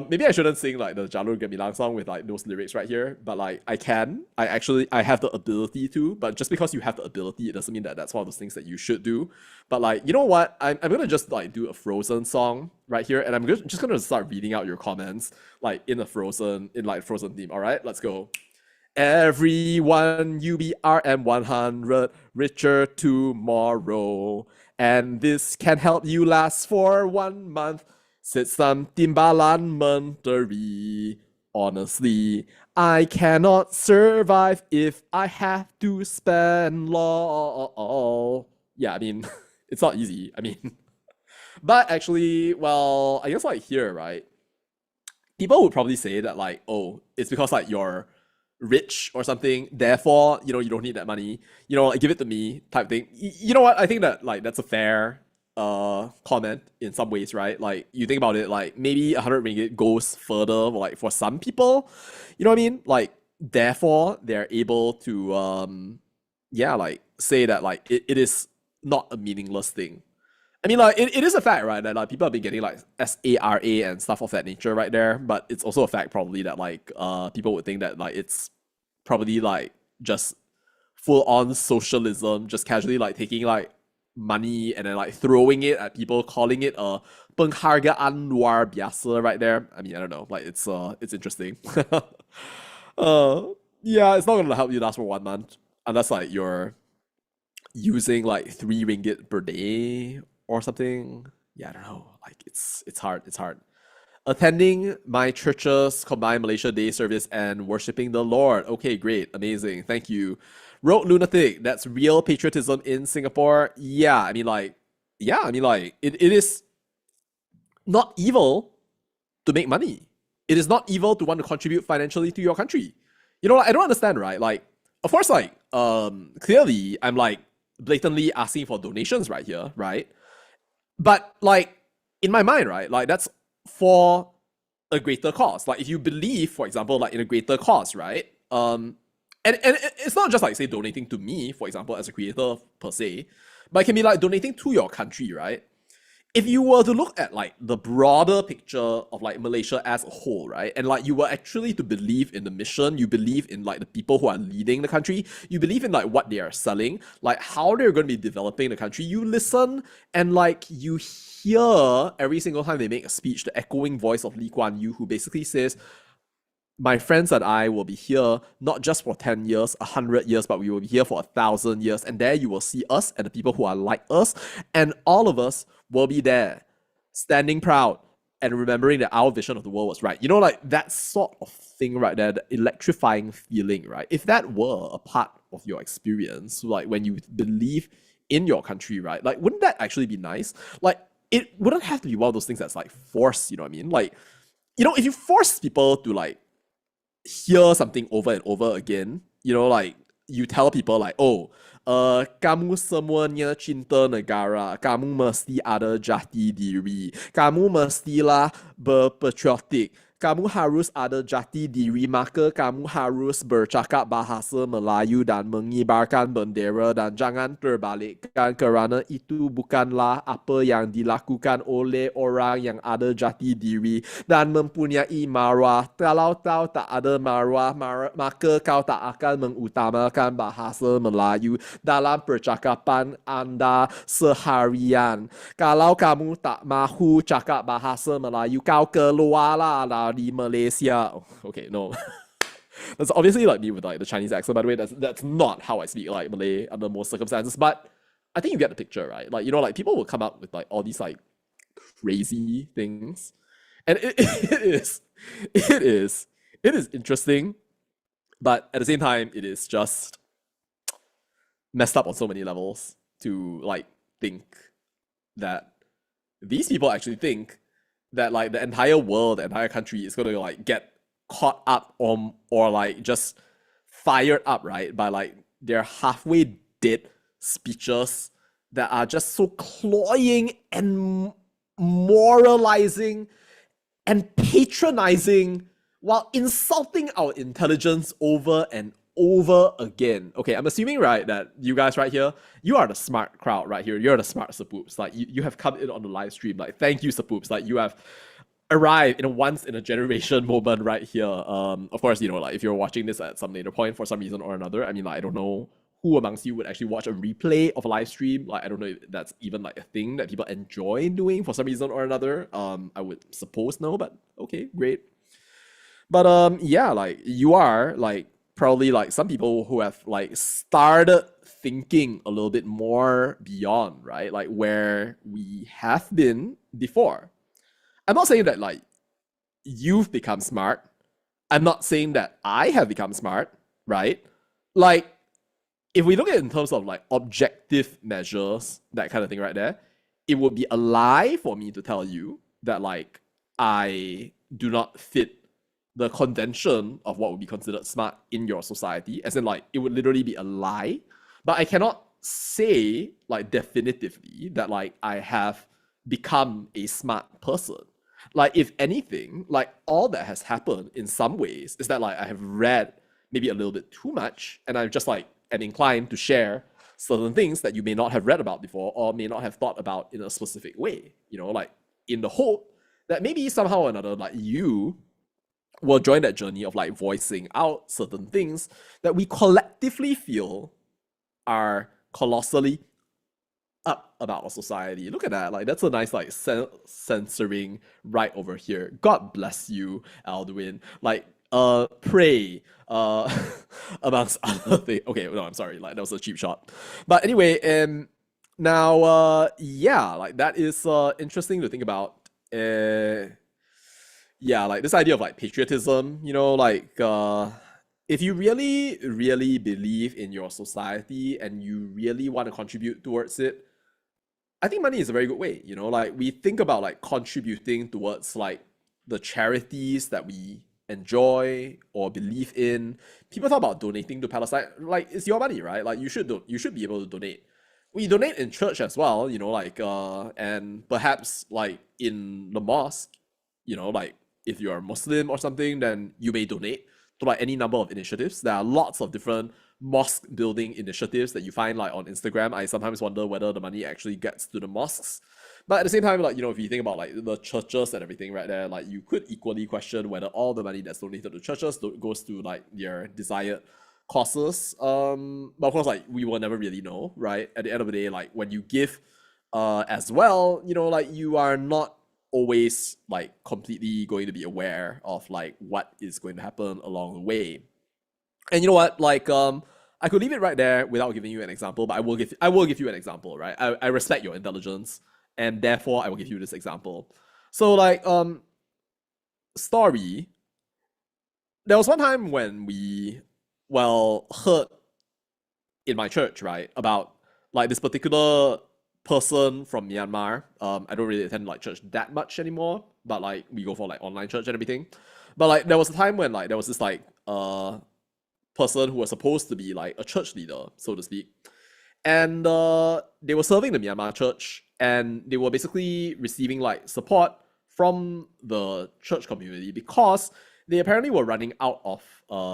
Maybe I shouldn't sing like the Jalur Gemilang song with like those lyrics right here, but like I can. I have the ability to, but just because you have the ability, it doesn't mean that that's one of those things that you should do. But like, you know what? I'm gonna just like do a Frozen song right here, and just gonna start reading out your comments like in like Frozen theme. All right, let's go. Everyone, UBRM 100 richer tomorrow, and this can help you last for 1 month. Said some Timbalan Menteri. Honestly, I cannot survive if I have to spend law. Yeah, I mean, it's not easy. I mean, but actually, well, I guess like here, right? People would probably say that like, oh, it's because like you're rich or something, therefore, you know, you don't need that money. You know, like, give it to me type thing. You know what? I think that like that's a fair comment in some ways, right? Like you think about it, like maybe 100 ringgit goes further like for some people, you know what I mean? Like therefore they're able to yeah, like say that like it is not a meaningless thing. I mean like it is a fact, right? That like people have been getting like SARA and stuff of that nature right there, but it's also a fact probably that like people would think that like it's probably like just full on socialism, just casually like taking like money and then like throwing it at people, calling it a penghargaan luar biasa right there. I mean, I don't know, like it's interesting. uh yeah, it's not gonna help you last for 1 month unless like you're using like 3 ringgit per day or something. Yeah, I don't know. Like it's hard. It's hard. Attending my church's combined Malaysia Day service and worshiping the Lord. Okay, great, amazing, thank you. Road lunatic. That's real patriotism in Singapore. Yeah, I mean like, it is not evil to make money. It is not evil to want to contribute financially to your country. You know, like, I don't understand, right? Like, of course, like, clearly, I'm like blatantly asking for donations right here, right? But like, in my mind, right, like that's for a greater cause. Like, if you believe, for example, like in a greater cause, right? And it's not just like say donating to me, for example, as a creator per se, but it can be like donating to your country, right? If you were to look at like the broader picture of like Malaysia as a whole, right? And like you were actually to believe in the mission, you believe in like the people who are leading the country, you believe in like what they are selling, like how they're going to be developing the country, you listen and like you hear every single time they make a speech, the echoing voice of Lee Kuan Yew, who basically says, my friends and I will be here not just for 10 years, 100 years, but we will be here for 1,000 years. And there you will see us and the people who are like us. And all of us will be there, standing proud and remembering that our vision of the world was right. You know, like that sort of thing right there, the electrifying feeling, right? If that were a part of your experience, like when you believe in your country, right? Like, wouldn't that actually be nice? Like, it wouldn't have to be one of those things that's like forced, you know what I mean? Like, you know, if you force people to like hear something over and over again, you know, like you tell people like, oh, kamu semuanya cinta negara, kamu mesti ada jati diri, kamu mestilah berpatriotik, kamu harus ada jati diri, maka kamu harus bercakap bahasa Melayu dan mengibarkan bendera dan jangan terbalikkan kerana itu bukanlah apa yang dilakukan oleh orang yang ada jati diri dan mempunyai maruah. Kalau kau tak ada maruah, maka kau tak akan mengutamakan bahasa Melayu dalam percakapan anda seharian. Kalau kamu tak mahu cakap bahasa Melayu, kau keluarlah dari Malaysia. Oh, okay, no. That's obviously like me with like the Chinese accent, by the way. That's not how I speak like Malay under most circumstances. But I think you get the picture, right? Like, you know, like people will come up with like all these like crazy things. And it is interesting, but at the same time, it is just messed up on so many levels to like think that these people actually think that like the entire world, the entire country is gonna like get caught up on or like just fired up, right, by like their halfway dead speeches that are just so cloying and moralizing and patronizing while insulting our intelligence over and over again. Okay, I'm assuming, right, that you guys right here, you are the smart crowd right here. You're the smart Sepups. Like, you have come in on the live stream. Like, thank you, Sepups. Like, you have arrived in a once in a generation moment right here. Of course, you know, like, if you're watching this at some later point for some reason or another, I mean, like, I don't know who amongst you would actually watch a replay of a live stream. Like, I don't know if that's even like a thing that people enjoy doing for some reason or another. I would suppose no, but okay, great. But yeah, like, you are like probably like some people who have like started thinking a little bit more beyond, right? Like where we have been before. I'm not saying that like you've become smart. I'm not saying that I have become smart, right? Like, if we look at it in terms of like objective measures, that kind of thing right there, it would be a lie for me to tell you that like I do not fit the convention of what would be considered smart in your society. As in, like, it would literally be a lie. But I cannot say like definitively that like I have become a smart person. Like, if anything, like all that has happened in some ways is that like I have read maybe a little bit too much, and I'm just like am inclined to share certain things that you may not have read about before or may not have thought about in a specific way, you know, like in the hope that maybe somehow or another, like you will join that journey of like voicing out certain things that we collectively feel are colossally up about our society. Look at that. Like, that's a nice like censoring right over here. God bless you, Aldwin. Like, pray, amongst other things. Okay, no, I'm sorry. Like, that was a cheap shot. But anyway, now, yeah, like that is interesting to think about. Yeah, like this idea of like patriotism, you know, like if you really, really believe in your society and you really want to contribute towards it, I think money is a very good way, you know, like we think about like contributing towards like the charities that we enjoy or believe in. People talk about donating to Palestine, like it's your money, right? Like you should be able to donate. We donate in church as well, you know, like and perhaps like in the mosque, you know, like if you are Muslim or something, then you may donate to like any number of initiatives. There are lots of different mosque building initiatives that you find like on Instagram. I sometimes wonder whether the money actually gets to the mosques. But at the same time, like, you know, if you think about like the churches and everything right there, like you could equally question whether all the money that's donated to churches goes to like their desired causes. But of course, like we will never really know, right? At the end of the day, like when you give as well, you know, like you are not always like completely going to be aware of like what is going to happen along the way. And you know what, like I could leave it right there without giving you an example, but I will give you an example, right? I respect your intelligence, and therefore I will give you this example. So like story, there was one time when we heard in my church, right, about like this particular person from Myanmar. I don't really attend like church that much anymore, but like we go for like online church and everything. But like there was a time when like there was this like person who was supposed to be like a church leader, so to speak. And they were serving the Myanmar church, and they were basically receiving like support from the church community because they apparently were running out of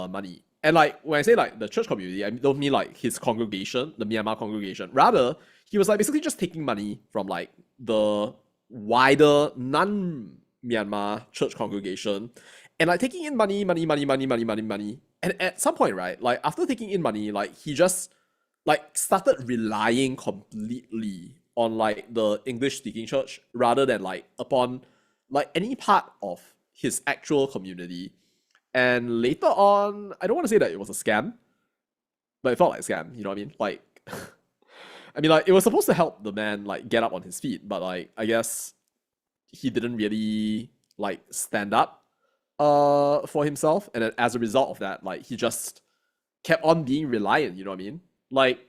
money. And like when I say like the church community, I don't mean like his congregation, the Myanmar congregation. Rather, he was like basically just taking money from like the wider non-Myanmar church congregation and like taking in money. And at some point, right, like after taking in money, like he just like started relying completely on like the English speaking church rather than like upon like any part of his actual community. And later on, I don't want to say that it was a scam, but it felt like a scam, you know what I mean? Like I mean like it was supposed to help the man like get up on his feet, but like I guess he didn't really like stand up for himself, and then as a result of that, like he just kept on being reliant, you know what I mean? Like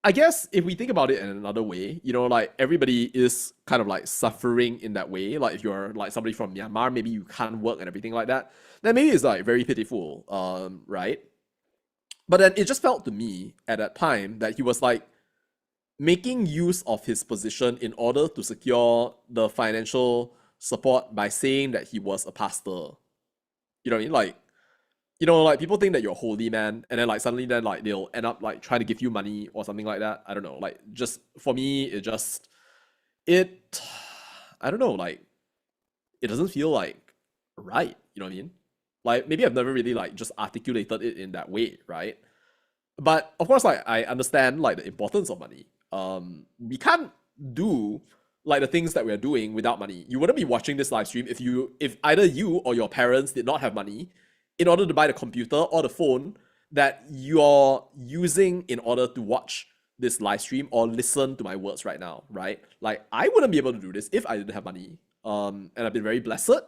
I guess if we think about it in another way, you know, like everybody is kind of like suffering in that way. Like if you're like somebody from Myanmar, maybe you can't work and everything like that, then maybe it's like very pitiful, right? But then it just felt to me at that time that he was like making use of his position in order to secure the financial support by saying that he was a pastor. You know what I mean? Like, you know, like people think that you're a holy man, and then like suddenly then like they'll end up like trying to give you money or something like that. I don't know. Like just for me, it I don't know, like it doesn't feel like right, you know what I mean? Like maybe I've never really like just articulated it in that way, right? But of course, like I understand like the importance of money. We can't do like the things that we're doing without money. You wouldn't be watching this live stream if either you or your parents did not have money in order to buy the computer or the phone that you're using in order to watch this live stream or listen to my words right now, right? Like I wouldn't be able to do this if I didn't have money. And I've been very blessed.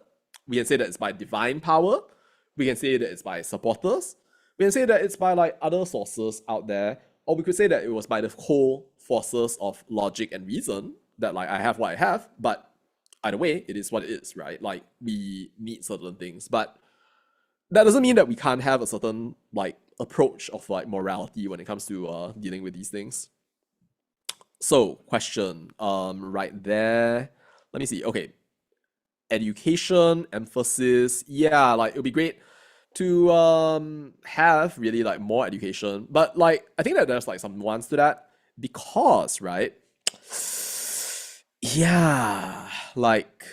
We can say that it's by divine power. We can say that it's by supporters. We can say that it's by like other sources out there, or we could say that it was by the whole forces of logic and reason that like I have what I have. But either way, it is what it is, right? Like we need certain things, but that doesn't mean that we can't have a certain like approach of like morality when it comes to dealing with these things. So question right there, let me see. Okay, education emphasis, yeah, like it would be great to have really like more education, but like I think that there's like some nuance to that because right, yeah, like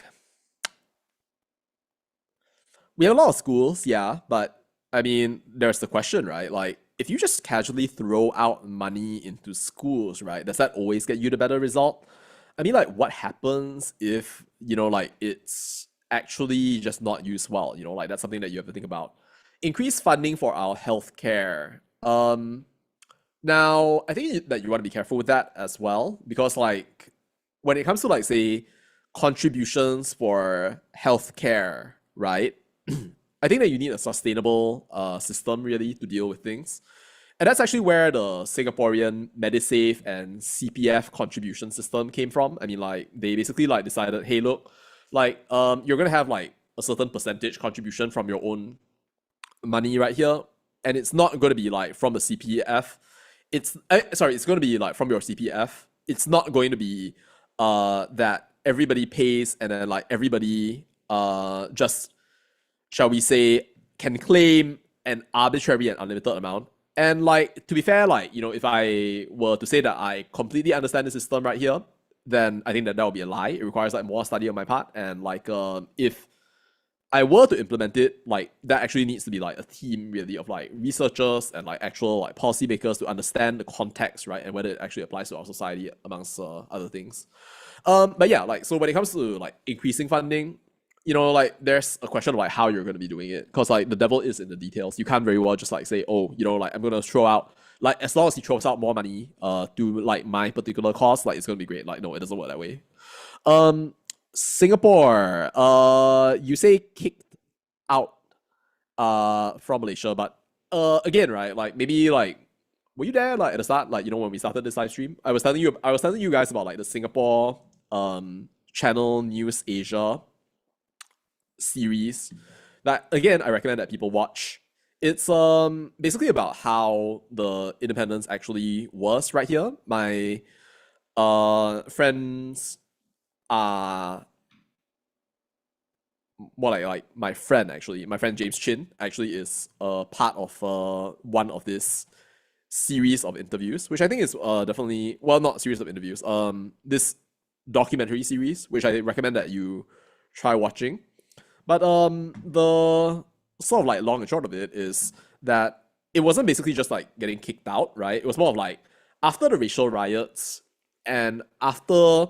we have a lot of schools, yeah, but I mean, there's the question, right? Like, if you just casually throw out money into schools, right, does that always get you the better result? I mean, like, what happens if, you know, like, it's actually just not used well? You know, like, that's something that you have to think about. Increase funding for our healthcare. Now, I think that you want to be careful with that as well, because, like, when it comes to, like, say, contributions for healthcare, right? I think that you need a sustainable system really to deal with things. And that's actually where the Singaporean MediSave and CPF contribution system came from. I mean, like they basically like decided, hey, look, like you're gonna have like a certain percentage contribution from your own money right here, and it's not gonna be like from the CPF. It's gonna be like from your CPF. It's not going to be that everybody pays and then like everybody just, shall we say, can claim an arbitrary and unlimited amount. And like to be fair, like, you know, if I were to say that I completely understand the system right here, then I think that that would be a lie. It requires like more study on my part. And like if I were to implement it, like that actually needs to be like a team really of like researchers and like actual like policymakers to understand the context, right, and whether it actually applies to our society amongst other things. But yeah, like so when it comes to like increasing funding, you know, like there's a question of like how you're going to be doing it, because like the devil is in the details. You can't very well just like say, oh, you know, like I'm going to throw out, like as long as he throws out more money to like my particular cause, like it's going to be great. Like no, it doesn't work that way. Singapore, you say kicked out from Malaysia, but again, right, like maybe like were you there like at the start, like, you know, when we started this live stream? I was telling you guys about like the Singapore channel News Asia series that again I recommend that people watch. It's basically about how the independence actually was right here. My friends are more like my friend actually, my friend James Chin actually is part of one of this series of interviews, which I think is definitely, well, not series of interviews, this documentary series, which I recommend that you try watching. But the sort of like long and short of it is that it wasn't basically just like getting kicked out, right? It was more of like after the racial riots and after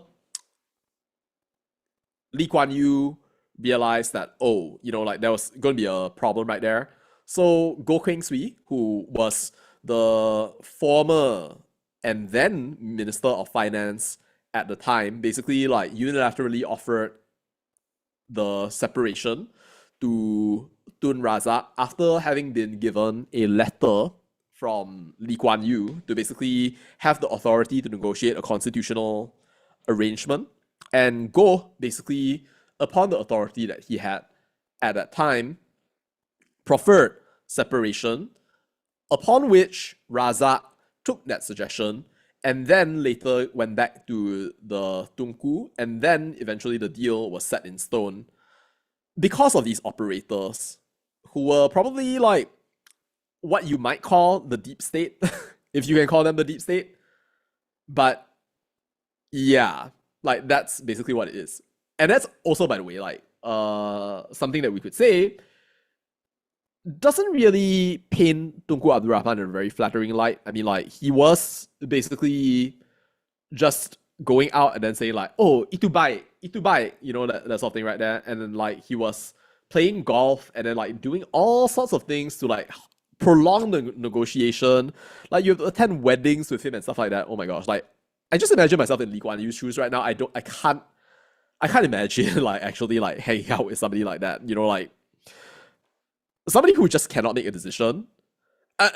Lee Kuan Yew realized that, oh, like there was going to be a problem right there. So Goh Keng Swee, who was the former and then Minister of Finance at the time, basically like unilaterally offered the separation to Tun Razak after having been given a letter from Lee Kuan Yew to basically have the authority to negotiate a constitutional arrangement. And Goh, basically, upon the authority that he had at that time, proffered separation, upon which Razak took that suggestion and then later went back to the Tunku, and then eventually the deal was set in stone because of these operators who were probably like what you might call the deep state, if you can call them the deep state. But yeah, like that's basically what it is. And that's also, by the way, like something that we could say doesn't really paint Tunku Abdul Rahman in a very flattering light. I mean, like, he was basically just going out and then saying like, oh, itu baik, that sort of thing right there. And then like he was playing golf and then like doing all sorts of things to like prolong the negotiation. Like you have to attend weddings with him and stuff like that. Oh my gosh, like I just imagine myself in Lee Kuan Yew's shoes right now. I can't imagine like actually like hanging out with somebody like that. Like somebody who just cannot make a decision.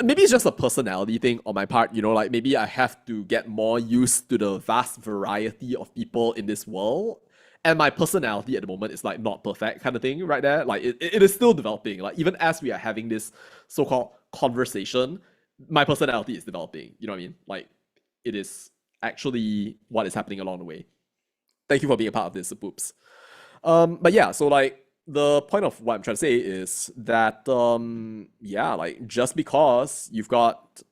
Maybe it's just a personality thing on my part, like maybe I have to get more used to the vast variety of people in this world. And my personality at the moment is like not perfect kind of thing right there. Like it is still developing. Like even as we are having this so-called conversation, my personality is developing. You know what I mean? Like it is actually what is happening along the way. Thank you for being a part of this, Sepoops. But yeah, so like the point of what I'm trying to say is that yeah, like just because you've got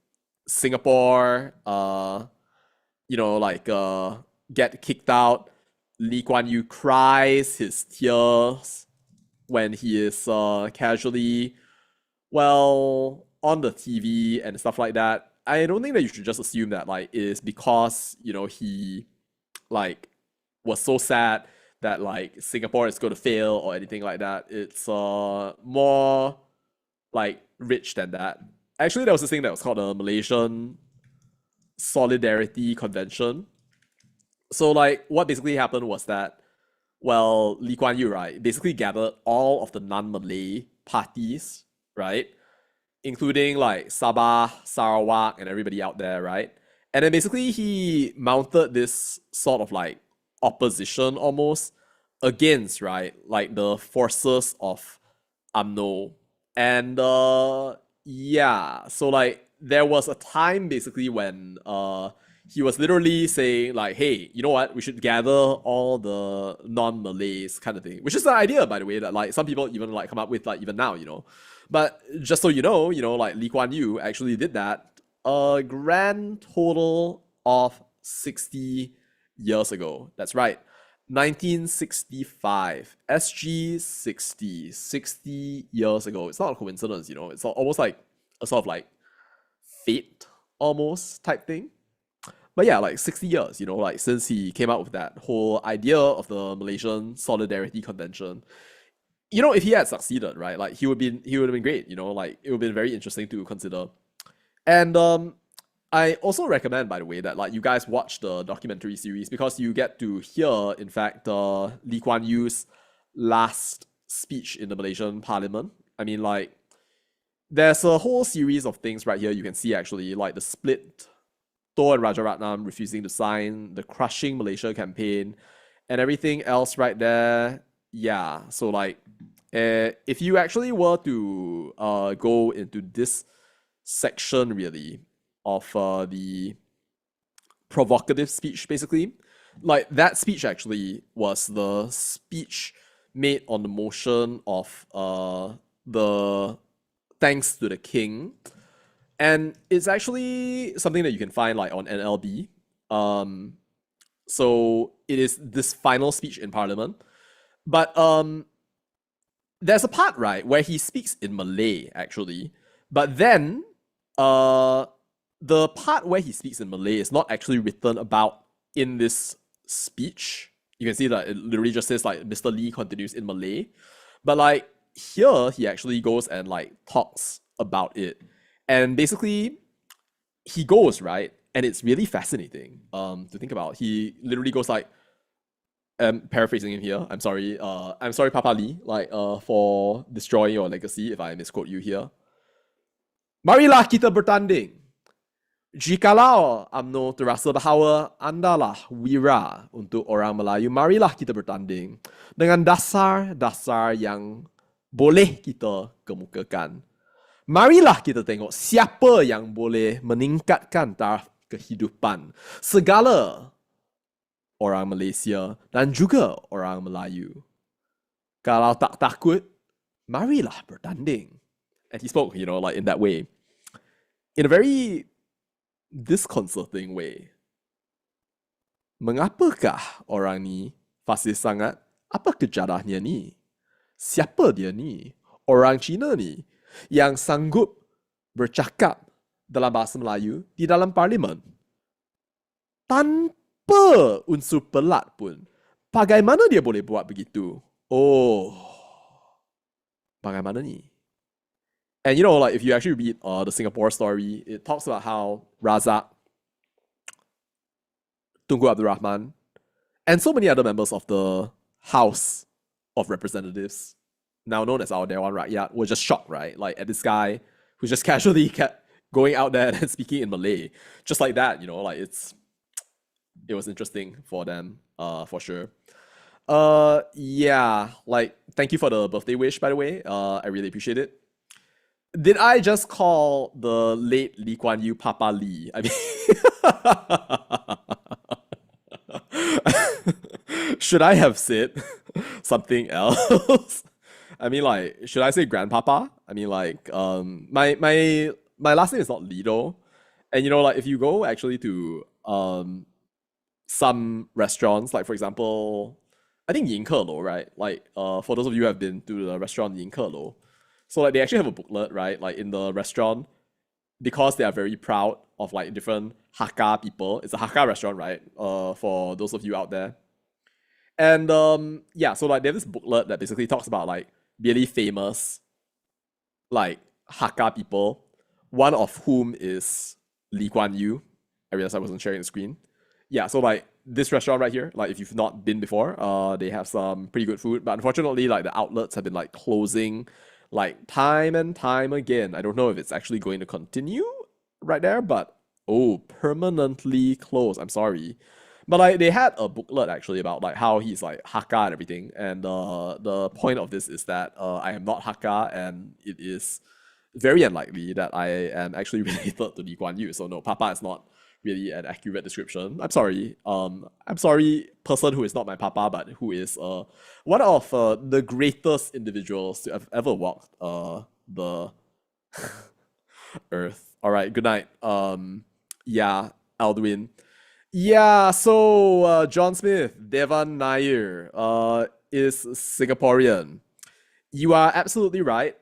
Singapore get kicked out, Lee Kuan Yew cries his tears when he is casually on the TV and stuff like that. I don't think that you should just assume that like it is because he like was so sad that like Singapore is going to fail or anything like that. It's more like rich than that. Actually, there was this thing that was called a Malaysian Solidarity Convention. So like what basically happened was that Lee Kuan Yew, right, basically gathered all of the non-Malay parties, right, including like Sabah, Sarawak, and everybody out there, right? And then basically he mounted this sort of like opposition almost against, right, like the forces of UMNO. And yeah, so like there was a time basically when he was literally saying like, hey, you know what, we should gather all the non-Malays kind of thing, which is the idea, by the way, that like some people even like come up with like even now. But just so you know, like Lee Kuan Yew actually did that a grand total of 60 years ago. That's right. 1965. SG 60 years ago. It's not a coincidence, It's almost like a sort of like fate almost type thing. But yeah, like 60 years, like since he came out with that whole idea of the Malaysian Solidarity Convention. If he had succeeded, right, like he would have been great, like it would have been very interesting to consider. And I also recommend, by the way, that like you guys watch the documentary series because you get to hear, in fact, Lee Kuan Yew's last speech in the Malaysian Parliament. I mean, like, there's a whole series of things right here you can see actually, like the split, Toh and Rajaratnam refusing to sign, the crushing Malaysia campaign, and everything else right there. Yeah, so like, if you actually were to go into this section really of the provocative speech, basically, like that speech actually was the speech made on the motion of the thanks to the king. And it's actually something that you can find like on NLB. So it is this final speech in Parliament. But there's a part, right, where he speaks in Malay, actually. But then the part where he speaks in Malay is not actually written about in this speech. You can see that it literally just says like Mr. Lee continues in Malay. But like here, he actually goes and like talks about it. And basically, he goes, right? And it's really fascinating to think about. He literally goes like, paraphrasing him here, I'm sorry, Papa Lee, like for destroying your legacy if I misquote you here. Marilah kita bertanding. Jikalau UMNO terasa bahawa anda wira untuk orang Melayu, marilah kita bertanding dengan dasar-dasar yang boleh kita kemukakan. Marilah kita tengok siapa yang boleh meningkatkan taraf kehidupan segala orang Malaysia dan juga orang Melayu. Kalau tak takut, marilah bertanding. And he spoke, like in that way. In a very disconcerting way. Mengapakah orang ni fasih sangat? Apa kejarahnya ni? Siapa dia ni? Orang Cina ni yang sanggup bercakap dalam bahasa Melayu di dalam parlimen tanpa unsur pelat pun. Bagaimana dia boleh buat begitu? Oh, bagaimana ni? And like if you actually read the Singapore story, it talks about how Razak, Tunku Abdul Rahman, and so many other members of the House of Representatives, now known as our Dewan Rakyat, were just shocked, right? Like at this guy who just casually kept going out there and speaking in Malay, just like that. Like it was interesting for them, for sure. Yeah, like thank you for the birthday wish, by the way. I really appreciate it. Did I just call the late Lee Kuan Yew Papa Lee? I mean, should I have said something else? I mean, like, should I say grandpapa? I mean, like, my last name is not Lee though, and like if you go actually to some restaurants, like for example, I think Yin Ke Lo, right? Like, for those of you who have been to the restaurant Yin Ke Lo. So like they actually have a booklet, right? Like in the restaurant, because they are very proud of like different Hakka people. It's a Hakka restaurant, right? For those of you out there. And yeah, so like they have this booklet that basically talks about like really famous like Hakka people, one of whom is Lee Kuan Yew. I realized I wasn't sharing the screen. Yeah, so like this restaurant right here, like if you've not been before, they have some pretty good food, but unfortunately like the outlets have been like closing like time and time again. I don't know if it's actually going to continue right there, but permanently closed. I'm sorry. But like they had a booklet actually about like how he's like Hakka and everything. And the point of this is that I am not Hakka, and it is very unlikely that I am actually related to Lee Kuan Yew. So no, Papa is not really an accurate description. I'm sorry. I'm sorry, person who is not my papa, but who is one of the greatest individuals to have ever walked the earth. All right, good night. Yeah, Aldwin. Yeah, so John Smith, Devan Nair, is Singaporean. You are absolutely right.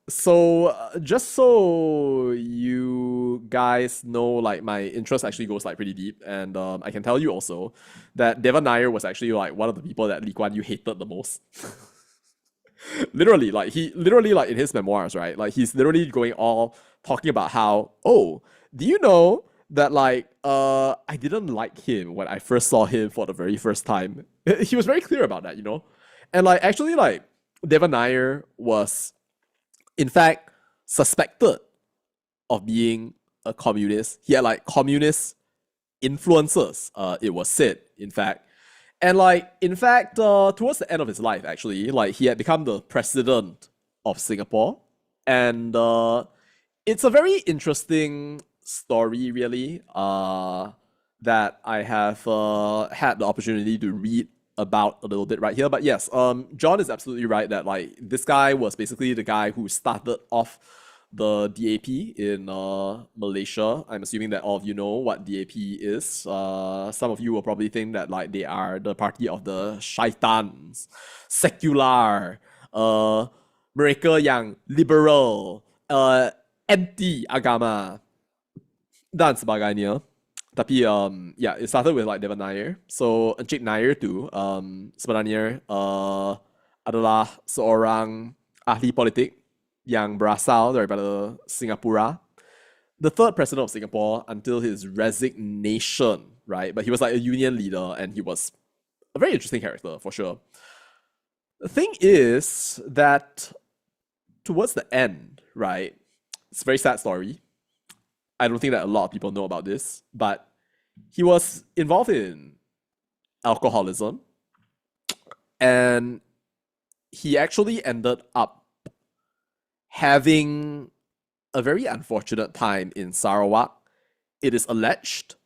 So just so you guys know, like my interest actually goes like pretty deep, and I can tell you also that Devan Nair was actually like one of the people that Lee Kuan Yew hated the most. Literally, like he literally like in his memoirs, right? Like he's literally going all talking about how, do you know that like I didn't like him when I first saw him for the very first time. He was very clear about that, and like actually like Devan Nair was in fact suspected of being a communist. He had like communist influences, it was said, in fact. And like, in fact, towards the end of his life, actually, like he had become the president of Singapore. And it's a very interesting story, really, that I have had the opportunity to read about a little bit right here. But yes, John is absolutely right that like this guy was basically the guy who started off the DAP in Malaysia. I'm assuming that all of you know what DAP is. Some of you will probably think that like they are the party of the syaitans, secular, mereka yang liberal, anti agama dan sebagainya. Tapi yeah, it started with like Devan Nair. So Encik Nair tu sebenarnya adalah seorang ahli politik yang berasal daripada Singapura. The third president of Singapore until his resignation, right? But he was like a union leader and he was a very interesting character for sure. The thing is that towards the end, right? It's a very sad story. I don't think that a lot of people know about this, but he was involved in alcoholism and he actually ended up having a very unfortunate time in Sarawak. It is alleged,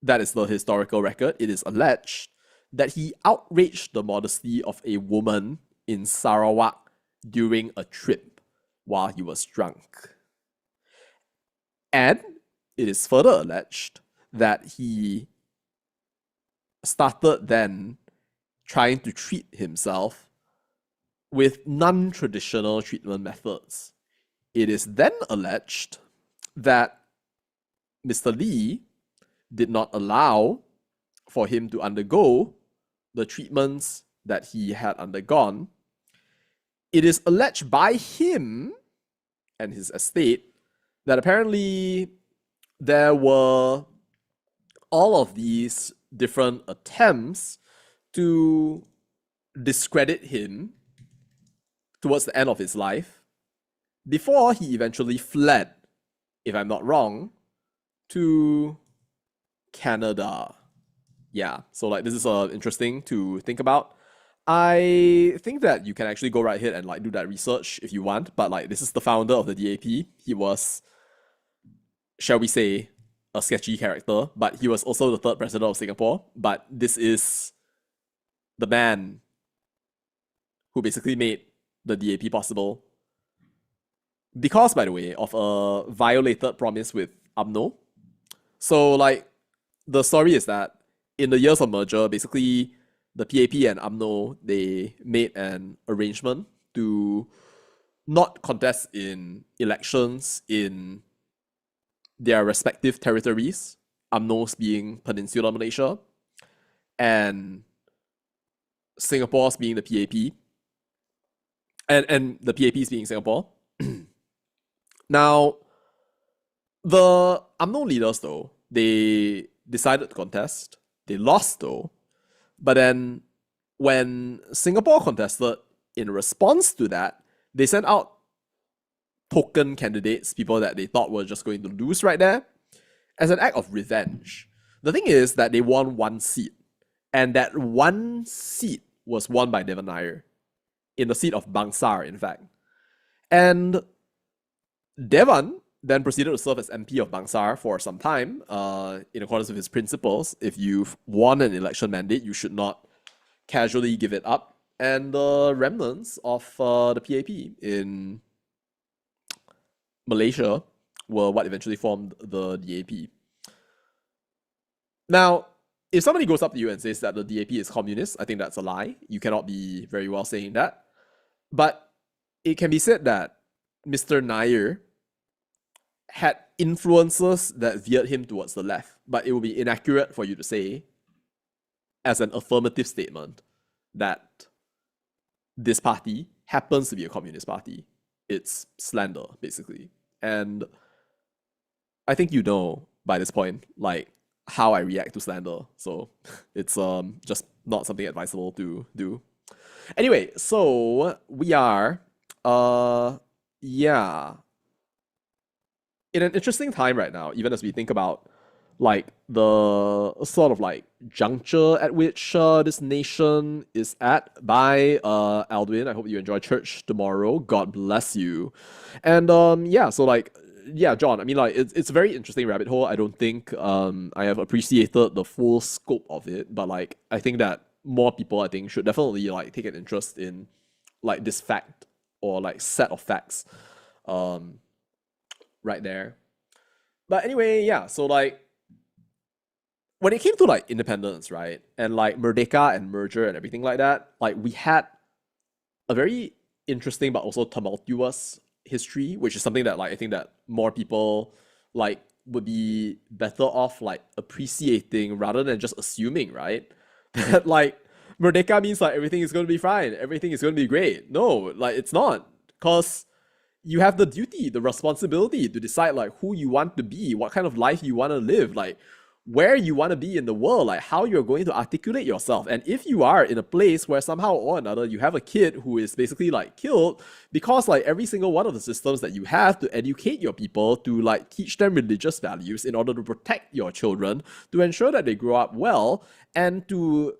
that is the historical record, it is alleged that he outraged the modesty of a woman in Sarawak during a trip while he was drunk. And it is further alleged that he started then trying to treat himself with non-traditional treatment methods. It is then alleged that Mr. Lee did not allow for him to undergo the treatments that he had undergone. It is alleged by him and his estate that apparently there were all of these different attempts to discredit him towards the end of his life before he eventually fled, if I'm not wrong, to Canada. Yeah, so like this is interesting to think about. I think that you can actually go right ahead and like do that research if you want, but like this is the founder of the DAP. He was, shall we say, a sketchy character, but he was also the third president of Singapore. But this is the man who basically made the DAP possible because, by the way, of a violated promise with UMNO. So like the story is that in the years of merger, basically the PAP and UMNO, they made an arrangement to not contest in elections in their respective territories, UMNO's being Peninsular Malaysia, and Singapore's being the PAP, and the PAP's being Singapore. Now, the UMNO leaders, though, they decided to contest. They lost, though. But then, when Singapore contested, in response to that, they sent out token candidates, people that they thought were just going to lose right there, as an act of revenge. The thing is that they won one seat, and that one seat was won by Devan Nair, in the seat of Bangsar, in fact. And Devan then proceeded to serve as MP of Bangsar for some time, in accordance with his principles. If you've won an election mandate, you should not casually give it up. And the remnants of the PAP in Malaysia were what eventually formed the DAP. Now, if somebody goes up to you and says that the DAP is communist, I think that's a lie. You cannot be very well saying that. But it can be said that Mr. Nair had influences that veered him towards the left, but it would be inaccurate for you to say, as an affirmative statement, that this party happens to be a communist party. It's slander, basically. And I think you know by this point, like, how I react to slander. So it's just not something advisable to do. Anyway, so we are yeah, in an interesting time right now, even as we think about like the sort of like juncture at which this nation is at. By Aldwin, I hope you enjoy church tomorrow. God bless you. And yeah, so like yeah, John, I mean like it's a very interesting rabbit hole. I don't think I have appreciated the full scope of it, but like I think that more people, I think, should definitely like take an interest in like this fact or like set of facts um right there. But anyway, yeah, so like when it came to like independence, right? And like Merdeka and merger and everything like that, like we had a very interesting but also tumultuous history, which is something that like I think that more people like would be better off like appreciating rather than just assuming, right? That like Merdeka means like everything is going to be fine, everything is going to be great. No, like it's not, because you have the duty, the responsibility to decide like who you want to be, what kind of life you want to live, like where you want to be in the world, like how you're going to articulate yourself. And if you are in a place where somehow or another you have a kid who is basically like killed because like every single one of the systems that you have to educate your people, to like teach them religious values in order to protect your children, to ensure that they grow up well, and to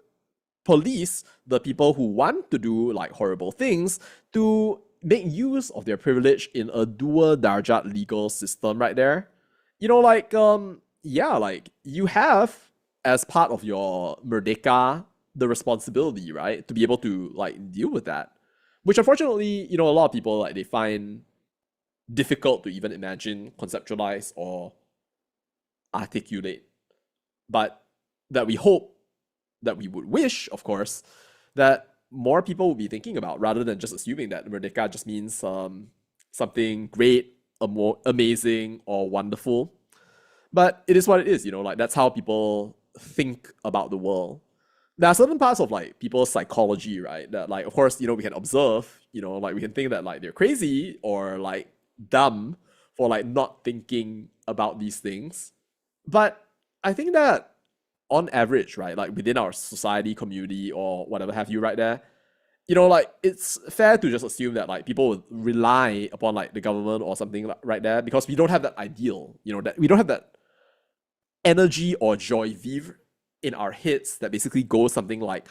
police the people who want to do like horrible things, to make use of their privilege in a dual darjat legal system right there. You know, like yeah, like you have as part of your Merdeka the responsibility, right, to be able to like deal with that. Which unfortunately, you know, a lot of people like they find difficult to even imagine, conceptualize, or articulate. But that we hope, that we would wish, of course, that more people would be thinking about, rather than just assuming that Merdeka just means something great, amazing, or wonderful. But it is what it is, you know, like that's how people think about the world. There are certain parts of like people's psychology, right? That like, of course, you know, we can observe, you know, like we can think that like they're crazy or like dumb for like not thinking about these things. But I think that on average, right, like within our society, community, or whatever have you, right there, you know, like it's fair to just assume that like people would rely upon like the government or something like, right there, because we don't have that ideal, you know, that we don't have that energy or joy vivre in our heads that basically goes something like,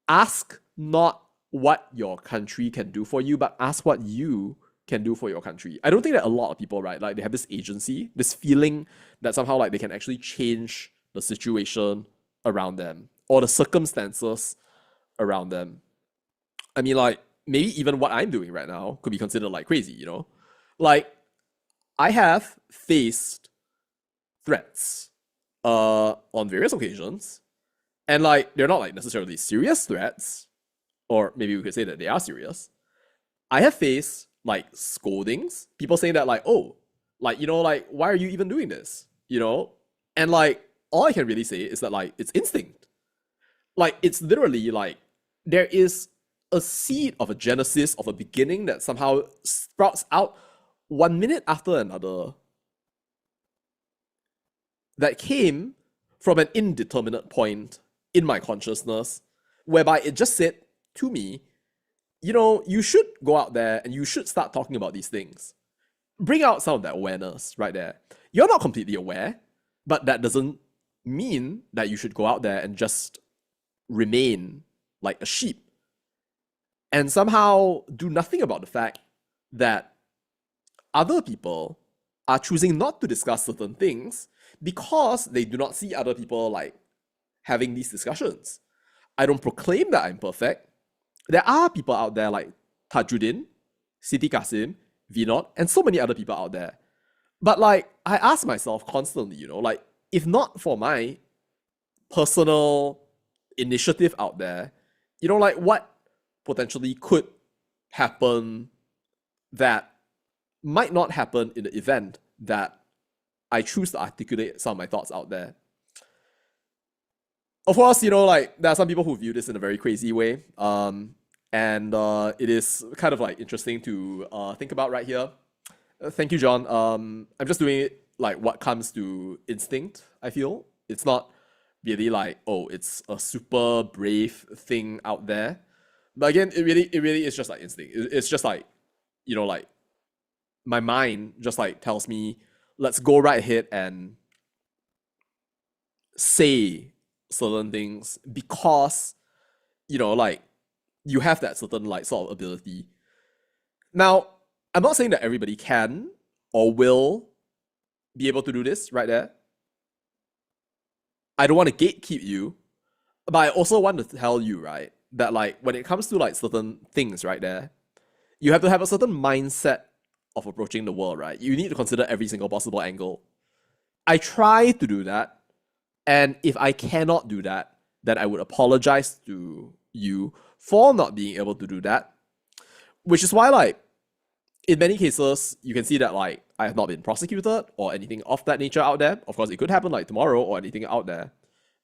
ask not what your country can do for you, but ask what you can do for your country. I don't think that a lot of people, right, like they have this agency, this feeling that somehow like they can actually change the situation around them or the circumstances around them. I mean, like maybe even what I'm doing right now could be considered like crazy, you know? Like I have faced threats on various occasions, and like they're not like necessarily serious threats, or maybe we could say that they are serious. I have faced like scoldings, people saying that like, oh, like, you know, like why are you even doing this, you know? And like all I can really say is that like it's instinct. Like it's literally like there is a seed of a genesis of a beginning that somehow sprouts out 1 minute after another, that came from an indeterminate point in my consciousness, whereby it just said to me, you know, you should go out there and you should start talking about these things. Bring out some of that awareness right there. You're not completely aware, but that doesn't mean that you should go out there and just remain like a sheep and somehow do nothing about the fact that other people are choosing not to discuss certain things because they do not see other people like having these discussions. I don't proclaim that I'm perfect. There are people out there like Tajuddin, Siti Kasim, Vinod, and so many other people out there. But like, I ask myself constantly, you know, like, if not for my personal initiative out there, you know, like what potentially could happen that might not happen in the event that I choose to articulate some of my thoughts out there. Of course, you know, like there are some people who view this in a very crazy way. And it is kind of like interesting to think about right here. Thank you, John. I'm just doing it like what comes to instinct, I feel. It's not really like, oh, it's a super brave thing out there. But again, it really is just like instinct. It's just like, you know, like my mind just like tells me, let's go right ahead and say certain things because, you know, like you have that certain like sort of ability. Now, I'm not saying that everybody can or will be able to do this right there. I don't want to gatekeep you. But I also want to tell you, right, that like when it comes to like certain things right there, you have to have a certain mindset of approaching the world, right? You need to consider every single possible angle. I try to do that, and if I cannot do that, then I would apologize to you for not being able to do that. Which is why, like, in many cases, you can see that like I have not been prosecuted or anything of that nature out there. Of course, it could happen like tomorrow or anything out there.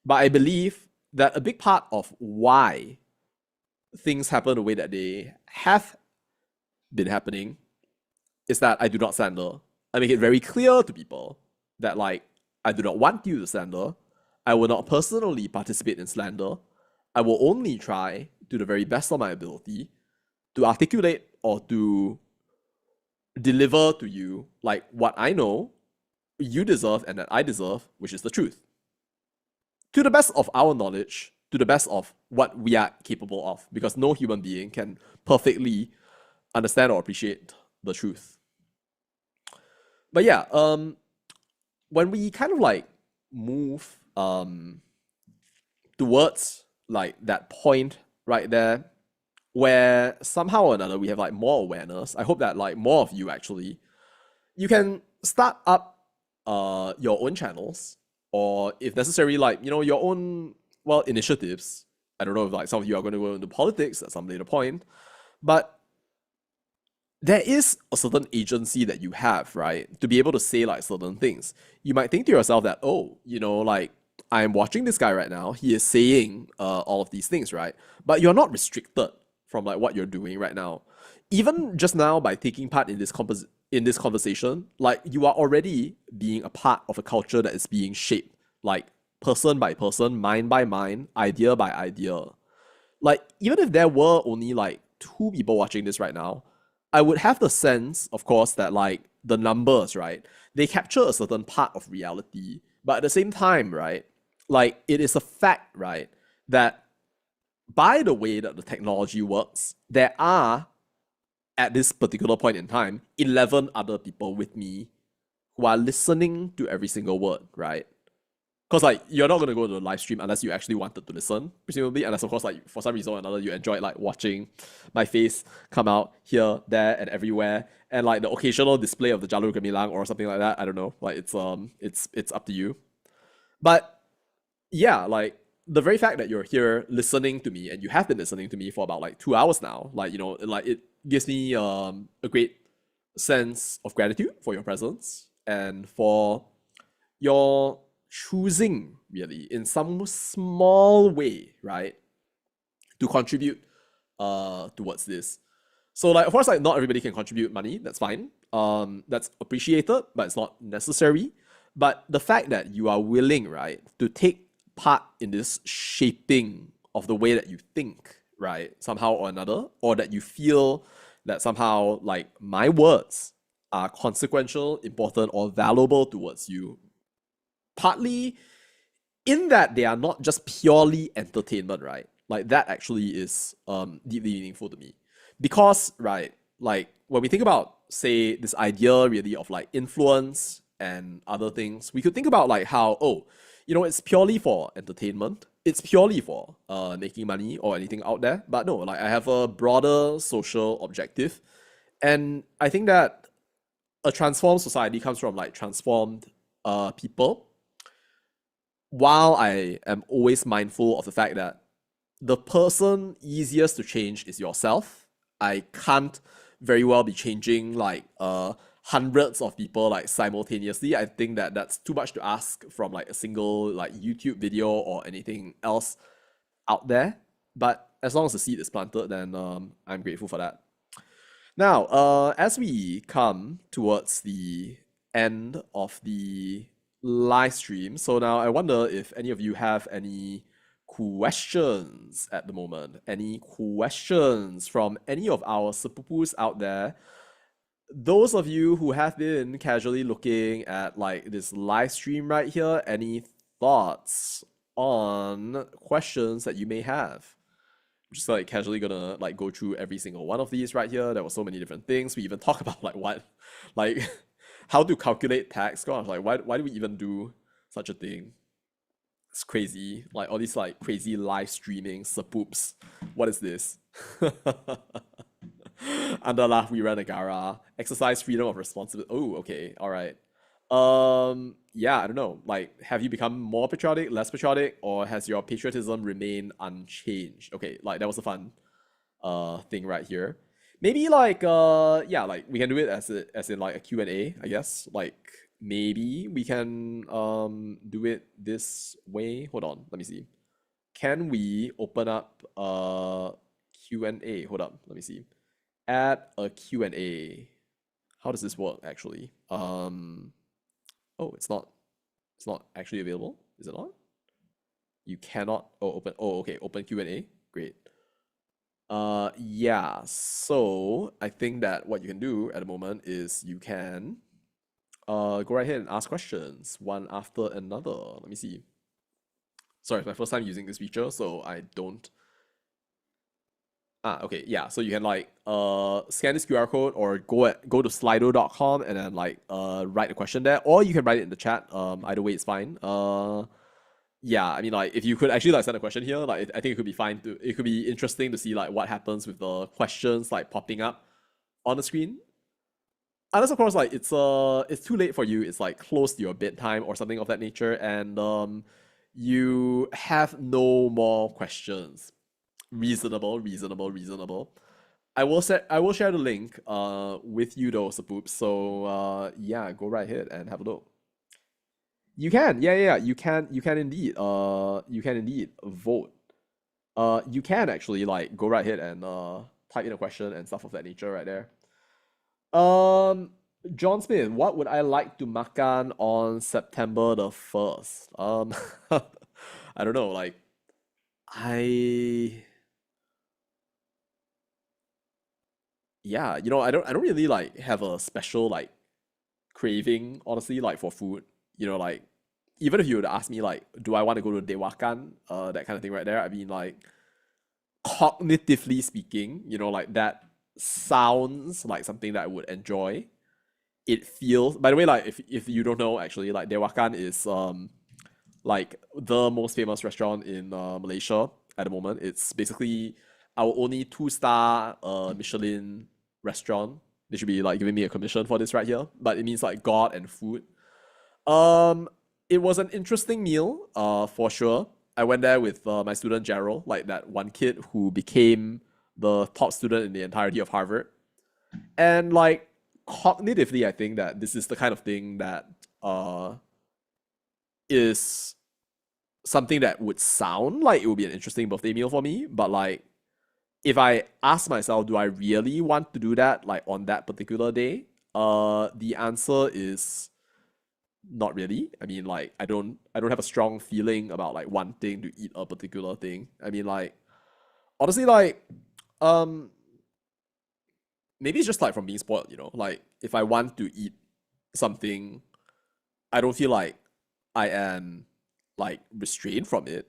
But I believe that a big part of why things happen the way that they have been happening is that I do not slander. I make it very clear to people that like I do not want you to slander. I will not personally participate in slander. I will only try to the very best of my ability to articulate or to deliver to you like what I know you deserve and that I deserve, which is the truth. To the best of our knowledge, to the best of what we are capable of, because no human being can perfectly understand or appreciate the truth. But yeah, when we kind of like move towards like that point right there where somehow or another we have like more awareness, I hope that like more of you actually, you can start up your own channels, or if necessary, like, you know, your own, well, initiatives. I don't know if like some of you are going to go into politics at some later point, but there is a certain agency that you have, right? To be able to say like certain things. You might think to yourself that, oh, you know, like I'm watching this guy right now. He is saying all of these things, right? But you're not restricted from like what you're doing right now. Even just now by taking part in this conversation, like you are already being a part of a culture that is being shaped, like person by person, mind by mind, idea by idea. Like even if there were only like 2 people watching this right now, I would have the sense, of course, that like the numbers, right, they capture a certain part of reality. But at the same time, right, like it is a fact, right, that by the way that the technology works, there are at this particular point in time 11 other people with me who are listening to every single word, right? Because like you're not gonna go to the live stream unless you actually wanted to listen, presumably, unless of course like for some reason or another you enjoyed like watching my face come out here, there, and everywhere, and like the occasional display of the Jalur Gemilang or something like that. I don't know. Like it's up to you. But yeah, like the very fact that you're here listening to me and you have been listening to me for about like 2 hours now, like, you know, like it gives me a great sense of gratitude for your presence and for your choosing, really, in some small way, right, to contribute towards this. So like of course like not everybody can contribute money, that's fine. That's appreciated, but it's not necessary. But the fact that you are willing, right, to take part in this shaping of the way that you think, right, somehow or another, or that you feel that somehow like my words are consequential, important, or valuable towards you, partly in that they are not just purely entertainment, right? Like that actually is deeply meaningful to me. Because, right, like when we think about, say, this idea really of like influence and other things, we could think about like how, oh, you know, it's purely for entertainment. It's purely for making money or anything out there. But no, like I have a broader social objective. And I think that a transformed society comes from like transformed people, while I am always mindful of the fact that the person easiest to change is yourself. I can't very well be changing like hundreds of people like simultaneously. I think that that's too much to ask from like a single like YouTube video or anything else out there. But as long as the seed is planted, then I'm grateful for that. Now, as we come towards the end of the live stream, so now I wonder if any of you have any questions at the moment. Any questions from any of our sepupus out there? Those of you who have been casually looking at like this live stream right here, any thoughts on questions that you may have? Just like casually gonna like go through every single one of these right here. There were so many different things. We even talk about like what, like how to calculate tax. Gosh, like why do we even do such a thing? It's crazy. Like all these like crazy live streaming Sepoops. What is this? Adalah Wira Negara. Exercise freedom of responsibility. Oh, okay. All right. Yeah, I don't know. Like, have you become more patriotic, less patriotic, or has your patriotism remained unchanged? Okay, like that was a fun thing right here. Maybe like yeah, like we can do it as in like a Q&A, I guess. Like maybe we can do it this way. Hold on, let me see. Can we open up Q&A? Hold up, let me see. Add a Q&A. How does this work actually? Oh, it's not actually available. Is it not? You cannot open. Oh, okay, open Q&A. Great. Yeah, so I think that what you can do at the moment is you can go right ahead and ask questions one after another. Let me see. Sorry, it's my first time using this feature, so I don't. Okay, yeah. So you can like scan this QR code or go to slido.com and then like write a question there, or you can write it in the chat. Either way, it's fine. Yeah, I mean, like, if you could actually like send a question here, like, I think it could be fine to. It could be interesting to see like what happens with the questions like popping up on the screen. Unless of course like it's too late for you. It's like close to your bedtime or something of that nature, and you have no more questions. Reasonable. I will share the link with you though, Sapoop. So yeah, go right ahead and have a look. You can, yeah. You can indeed. You can indeed vote. You can actually like go right ahead and type in a question and stuff of that nature right there. Um, John Smith, what would I like to makan on September the 1st? I don't know, like I yeah, I don't really like have a special like craving, honestly, like for food. Like even if you would ask me like, do I want to go to Dewakan, that kind of thing right there, I mean like cognitively speaking, like that sounds like something that I would enjoy. It feels, by the way, like if you don't know actually, like Dewakan is like the most famous restaurant in Malaysia at the moment. It's basically our only two-star Michelin restaurant. They should be like giving me a commission for this right here, but it means like God and food. Um, it was an interesting meal, for sure. I went there with my student Gerald, like that one kid who became the top student in the entirety of Harvard. And like cognitively, I think that this is the kind of thing that is something that would sound like it would be an interesting birthday meal for me, but like if I ask myself, do I really want to do that like on that particular day? The answer is not really. I mean, like I don't have a strong feeling about like wanting to eat a particular thing. I mean, like honestly, like um maybe it's just like from being spoiled, like if I want to eat something, I don't feel like I am like restrained from it.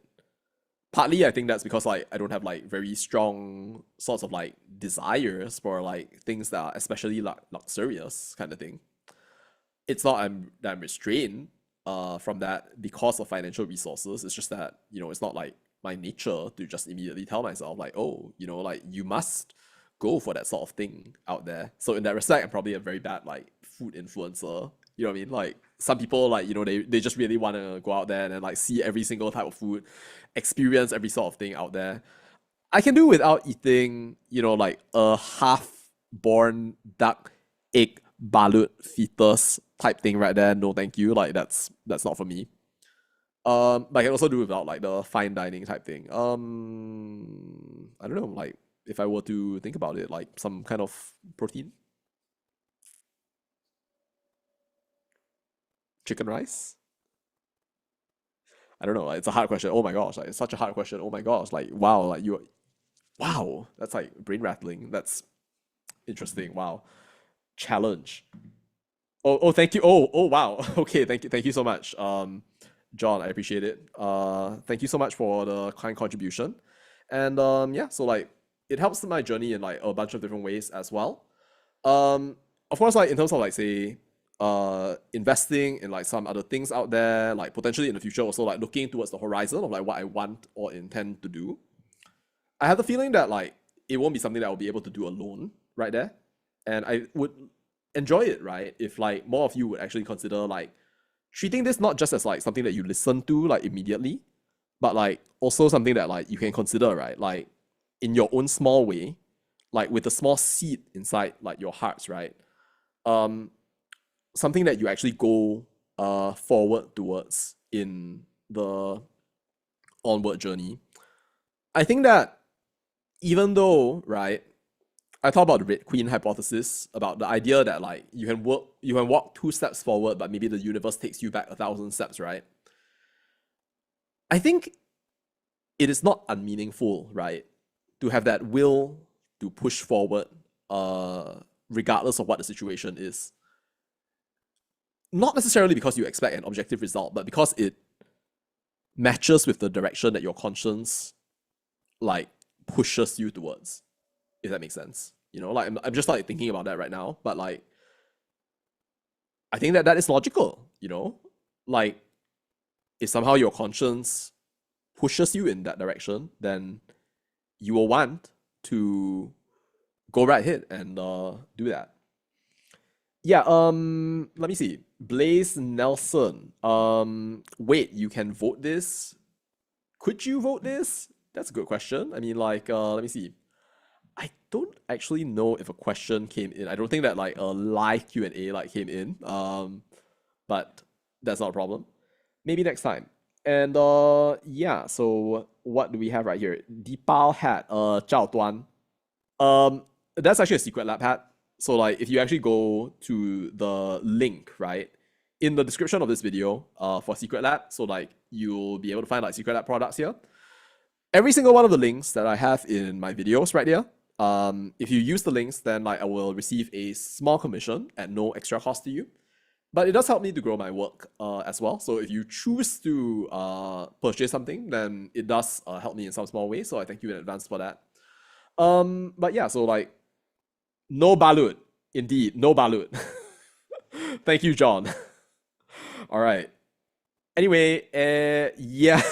Partly I think that's because like I don't have like very strong sorts of like desires for like things that are especially like luxurious kind of thing. It's not that I'm restrained from that because of financial resources. It's just that, it's not like my nature to just immediately tell myself like, oh, like you must go for that sort of thing out there. So in that respect, I'm probably a very bad like food influencer. You know what I mean? Like some people like, they just really want to go out there and then like see every single type of food, experience every sort of thing out there. I can do without eating, like a half born duck egg balut fetus type thing right there. No, thank you. Like that's not for me. But I can also do without like the fine dining type thing. I don't know, like if I were to think about it, like some kind of protein, chicken rice. I don't know. Like, it's a hard question. Oh my gosh, like it's such a hard question. Oh my gosh, like wow, like wow, that's like brain rattling. That's interesting. Wow, challenge. Oh, thank you. Oh, wow. Okay, thank you so much, John. I appreciate it. Thank you so much for the kind contribution, and yeah. So like, it helps my journey in like a bunch of different ways as well. Of course, like in terms of like say, investing in like some other things out there, like potentially in the future also like looking towards the horizon of like what I want or intend to do. I have the feeling that like it won't be something that I'll be able to do alone right there. And I would enjoy it, right? If like more of you would actually consider like treating this not just as like something that you listen to like immediately, but like also something that like you can consider, right? Like in your own small way, like with a small seed inside like your hearts, right? Um, Something that you actually go forward towards in the onward journey. I think that even though, right, I talk about the Red Queen hypothesis, about the idea that like you can walk 2 steps forward, but maybe the universe takes you back 1,000 steps, right? I think it is not unmeaningful, right, to have that will to push forward, regardless of what the situation is. Not necessarily because you expect an objective result, but because it matches with the direction that your conscience like pushes you towards. If that makes sense, like I'm just like thinking about that right now, but like I think that is logical, like if somehow your conscience pushes you in that direction, then you will want to go right ahead and do that. Yeah, let me see. Blaze Nelson. Wait, you can vote this? Could you vote this? That's a good question. I mean, like, let me see. I don't actually know if a question came in. I don't think that like a live Q&A like came in. But that's not a problem. Maybe next time. And yeah, so what do we have right here? Deepal hat, Zhao Tuan. That's actually a secret lab hat. So like if you actually go to the link, right, in the description of this video, for Secret Lab, so like you'll be able to find like Secret Lab products here. Every single one of the links that I have in my videos right here, if you use the links, then like I will receive a small commission at no extra cost to you. But it does help me to grow my work as well. So if you choose to purchase something, then it does help me in some small way. So I thank you in advance for that. But yeah, so like no balut, indeed, no balut. Thank you, John. All right. Anyway, yeah.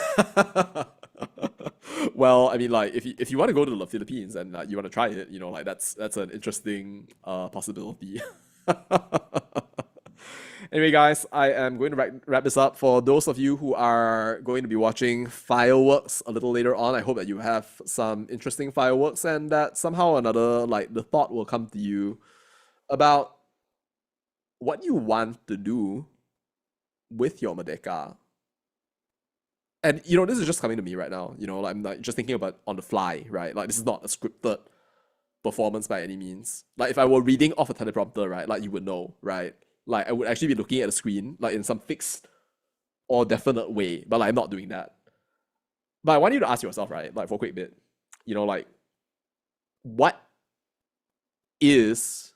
Well, I mean, like, if you want to go to the Philippines and you want to try it, like that's an interesting possibility. Anyway, guys, I am going to wrap this up. For those of you who are going to be watching fireworks a little later on, I hope that you have some interesting fireworks and that somehow or another, like, the thought will come to you about what you want to do with your Merdeka. And this is just coming to me right now. Like, I'm like just thinking about on the fly, right? Like this is not a scripted performance by any means. Like if I were reading off a teleprompter, right? Like you would know, right? Like I would actually be looking at the screen, like in some fixed or definite way. But like I'm not doing that. But I want you to ask yourself, right? Like for a quick bit, like what is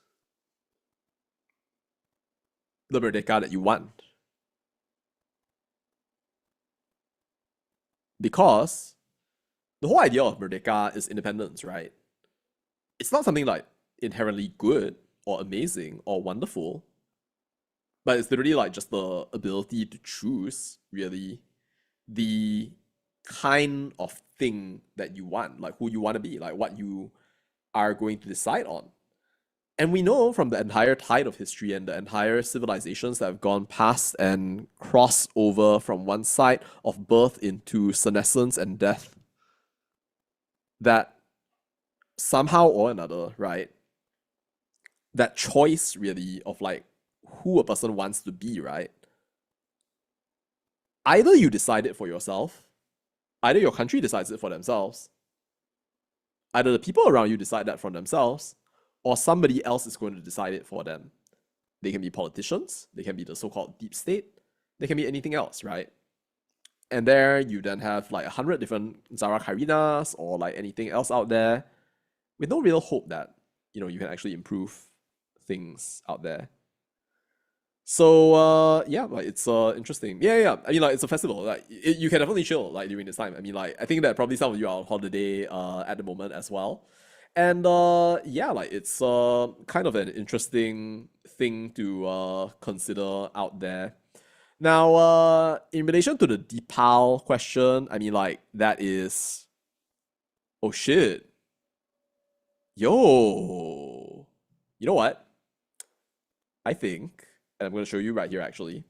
the Merdeka that you want? Because the whole idea of Merdeka is independence, right? It's not something like inherently good or amazing or wonderful, but it's literally like just the ability to choose really the kind of thing that you want, like who you want to be, like what you are going to decide on. And we know from the entire tide of history and the entire civilizations that have gone past and crossed over from one side of birth into senescence and death, that somehow or another, right, that choice really of like who a person wants to be, right, either you decide it for yourself, either your country decides it for themselves, either the people around you decide that for themselves, or somebody else is going to decide it for them. They can be politicians, they can be the so-called deep state, they can be anything else, right? And there you then have like 100 different Zara Qairinas or like anything else out there with no real hope that, you can actually improve things out there. So yeah, like it's interesting. Yeah. I mean, like it's a festival. Like you can definitely chill like during this time. I mean, like I think that probably some of you are on holiday at the moment as well. And yeah, like it's kind of an interesting thing to consider out there. Now, in relation to the Deepal question, I mean, like that is, oh shit, yo, you know what? I think, and I'm gonna show you right here actually.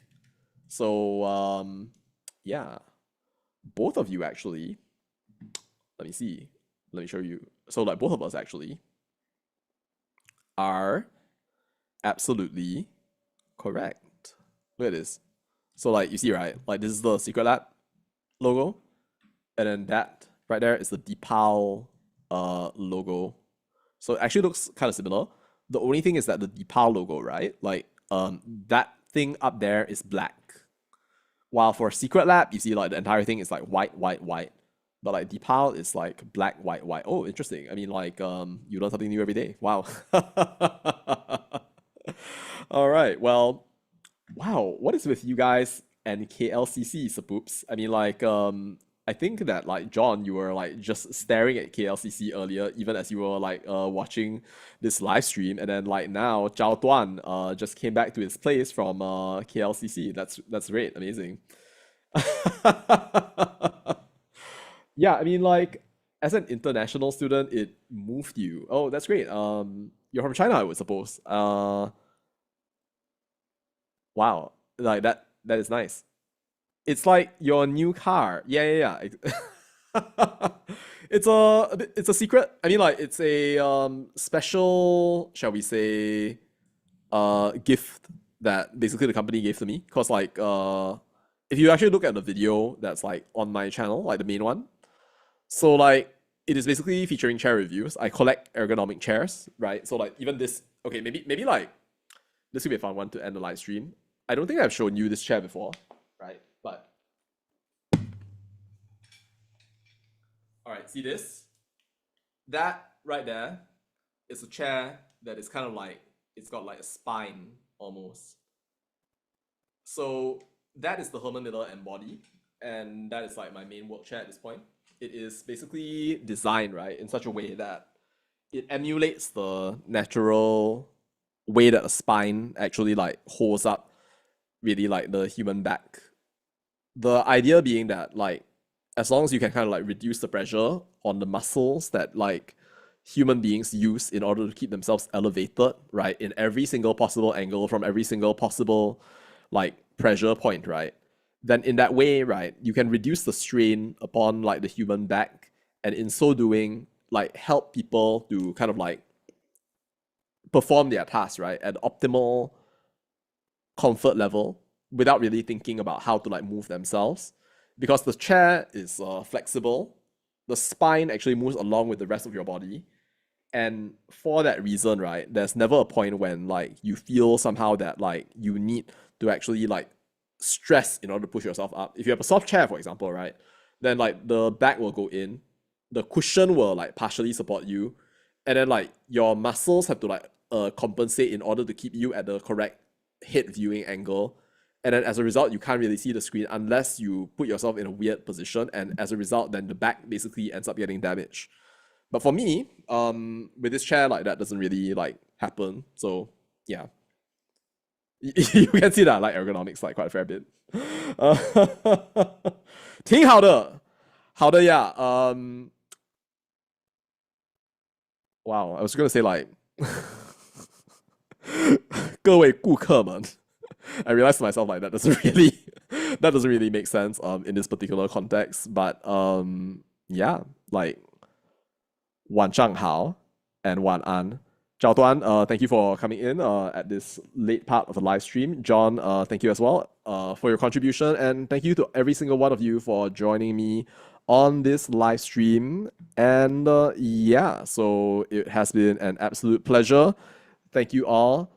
So, yeah, both of you actually. Let me see. Let me show you. So, like both of us actually are absolutely correct. Look at this. So, like you see, right? Like this is the Secret Lab logo, and then that right there is the Deepal logo. So it actually looks kind of similar. The only thing is that the Deepal logo, right? Like that thing up there is black. While for Secret Lab, you see like the entire thing is like white, white, white. But like Deepal is like black, white, white. Oh, interesting. I mean, like you learn something new every day. Wow. All right. Well, wow. What is with you guys and KLCC, Sepoops? I mean, like I think that like John, you were like just staring at KLCC earlier, even as you were like watching this live stream, and then like now Zhao Duan just came back to his place from KLCC. That's great, amazing. Yeah, I mean like as an international student, it moved you. Oh, that's great. You're from China, I would suppose. Wow, like that is nice. It's like your new car. Yeah, yeah, yeah. It's a secret. I mean, like it's a special, shall we say, gift that basically the company gave to me. Cause like if you actually look at the video that's like on my channel, like the main one, so like it is basically featuring chair reviews. I collect ergonomic chairs, right? So like even this, okay, maybe like this could be a fun one to end the live stream. I don't think I've shown you this chair before, right? But all right, see this? That right there is a chair that is kind of like it's got like a spine almost. So that is the Herman Miller M body, and that is like my main work chair at this point. It is basically designed right in such a way that it emulates the natural way that a spine actually like holds up really like the human back. The idea being that like as long as you can kind of like reduce the pressure on the muscles that like human beings use in order to keep themselves elevated, right, in every single possible angle from every single possible like pressure point, right, then in that way, right, you can reduce the strain upon like the human back, and in so doing like help people to kind of like perform their tasks, right, at optimal comfort level without really thinking about how to like move themselves, because the chair is flexible, the spine actually moves along with the rest of your body, and for that reason, right, there's never a point when like you feel somehow that like you need to actually like stress in order to push yourself up. If you have a soft chair, for example, right, then like the back will go in, the cushion will like partially support you, and then like your muscles have to like compensate in order to keep you at the correct head viewing angle. And then as a result, you can't really see the screen unless you put yourself in a weird position. And as a result, then the back basically ends up getting damaged. But for me, with this chair, like that doesn't really like happen. So yeah, you can see that like ergonomics like quite a fair bit. 挺好的，好的 yeah. Wow, I was gonna say like 各位顾客们 I realized to myself like that doesn't really that doesn't really make sense in this particular context. But yeah, like 晚上好 and 晚安. Zhao Duan, thank you for coming in at this late part of the live stream. John, thank you as well for your contribution, and thank you to every single one of you for joining me on this live stream. And yeah, so it has been an absolute pleasure. Thank you all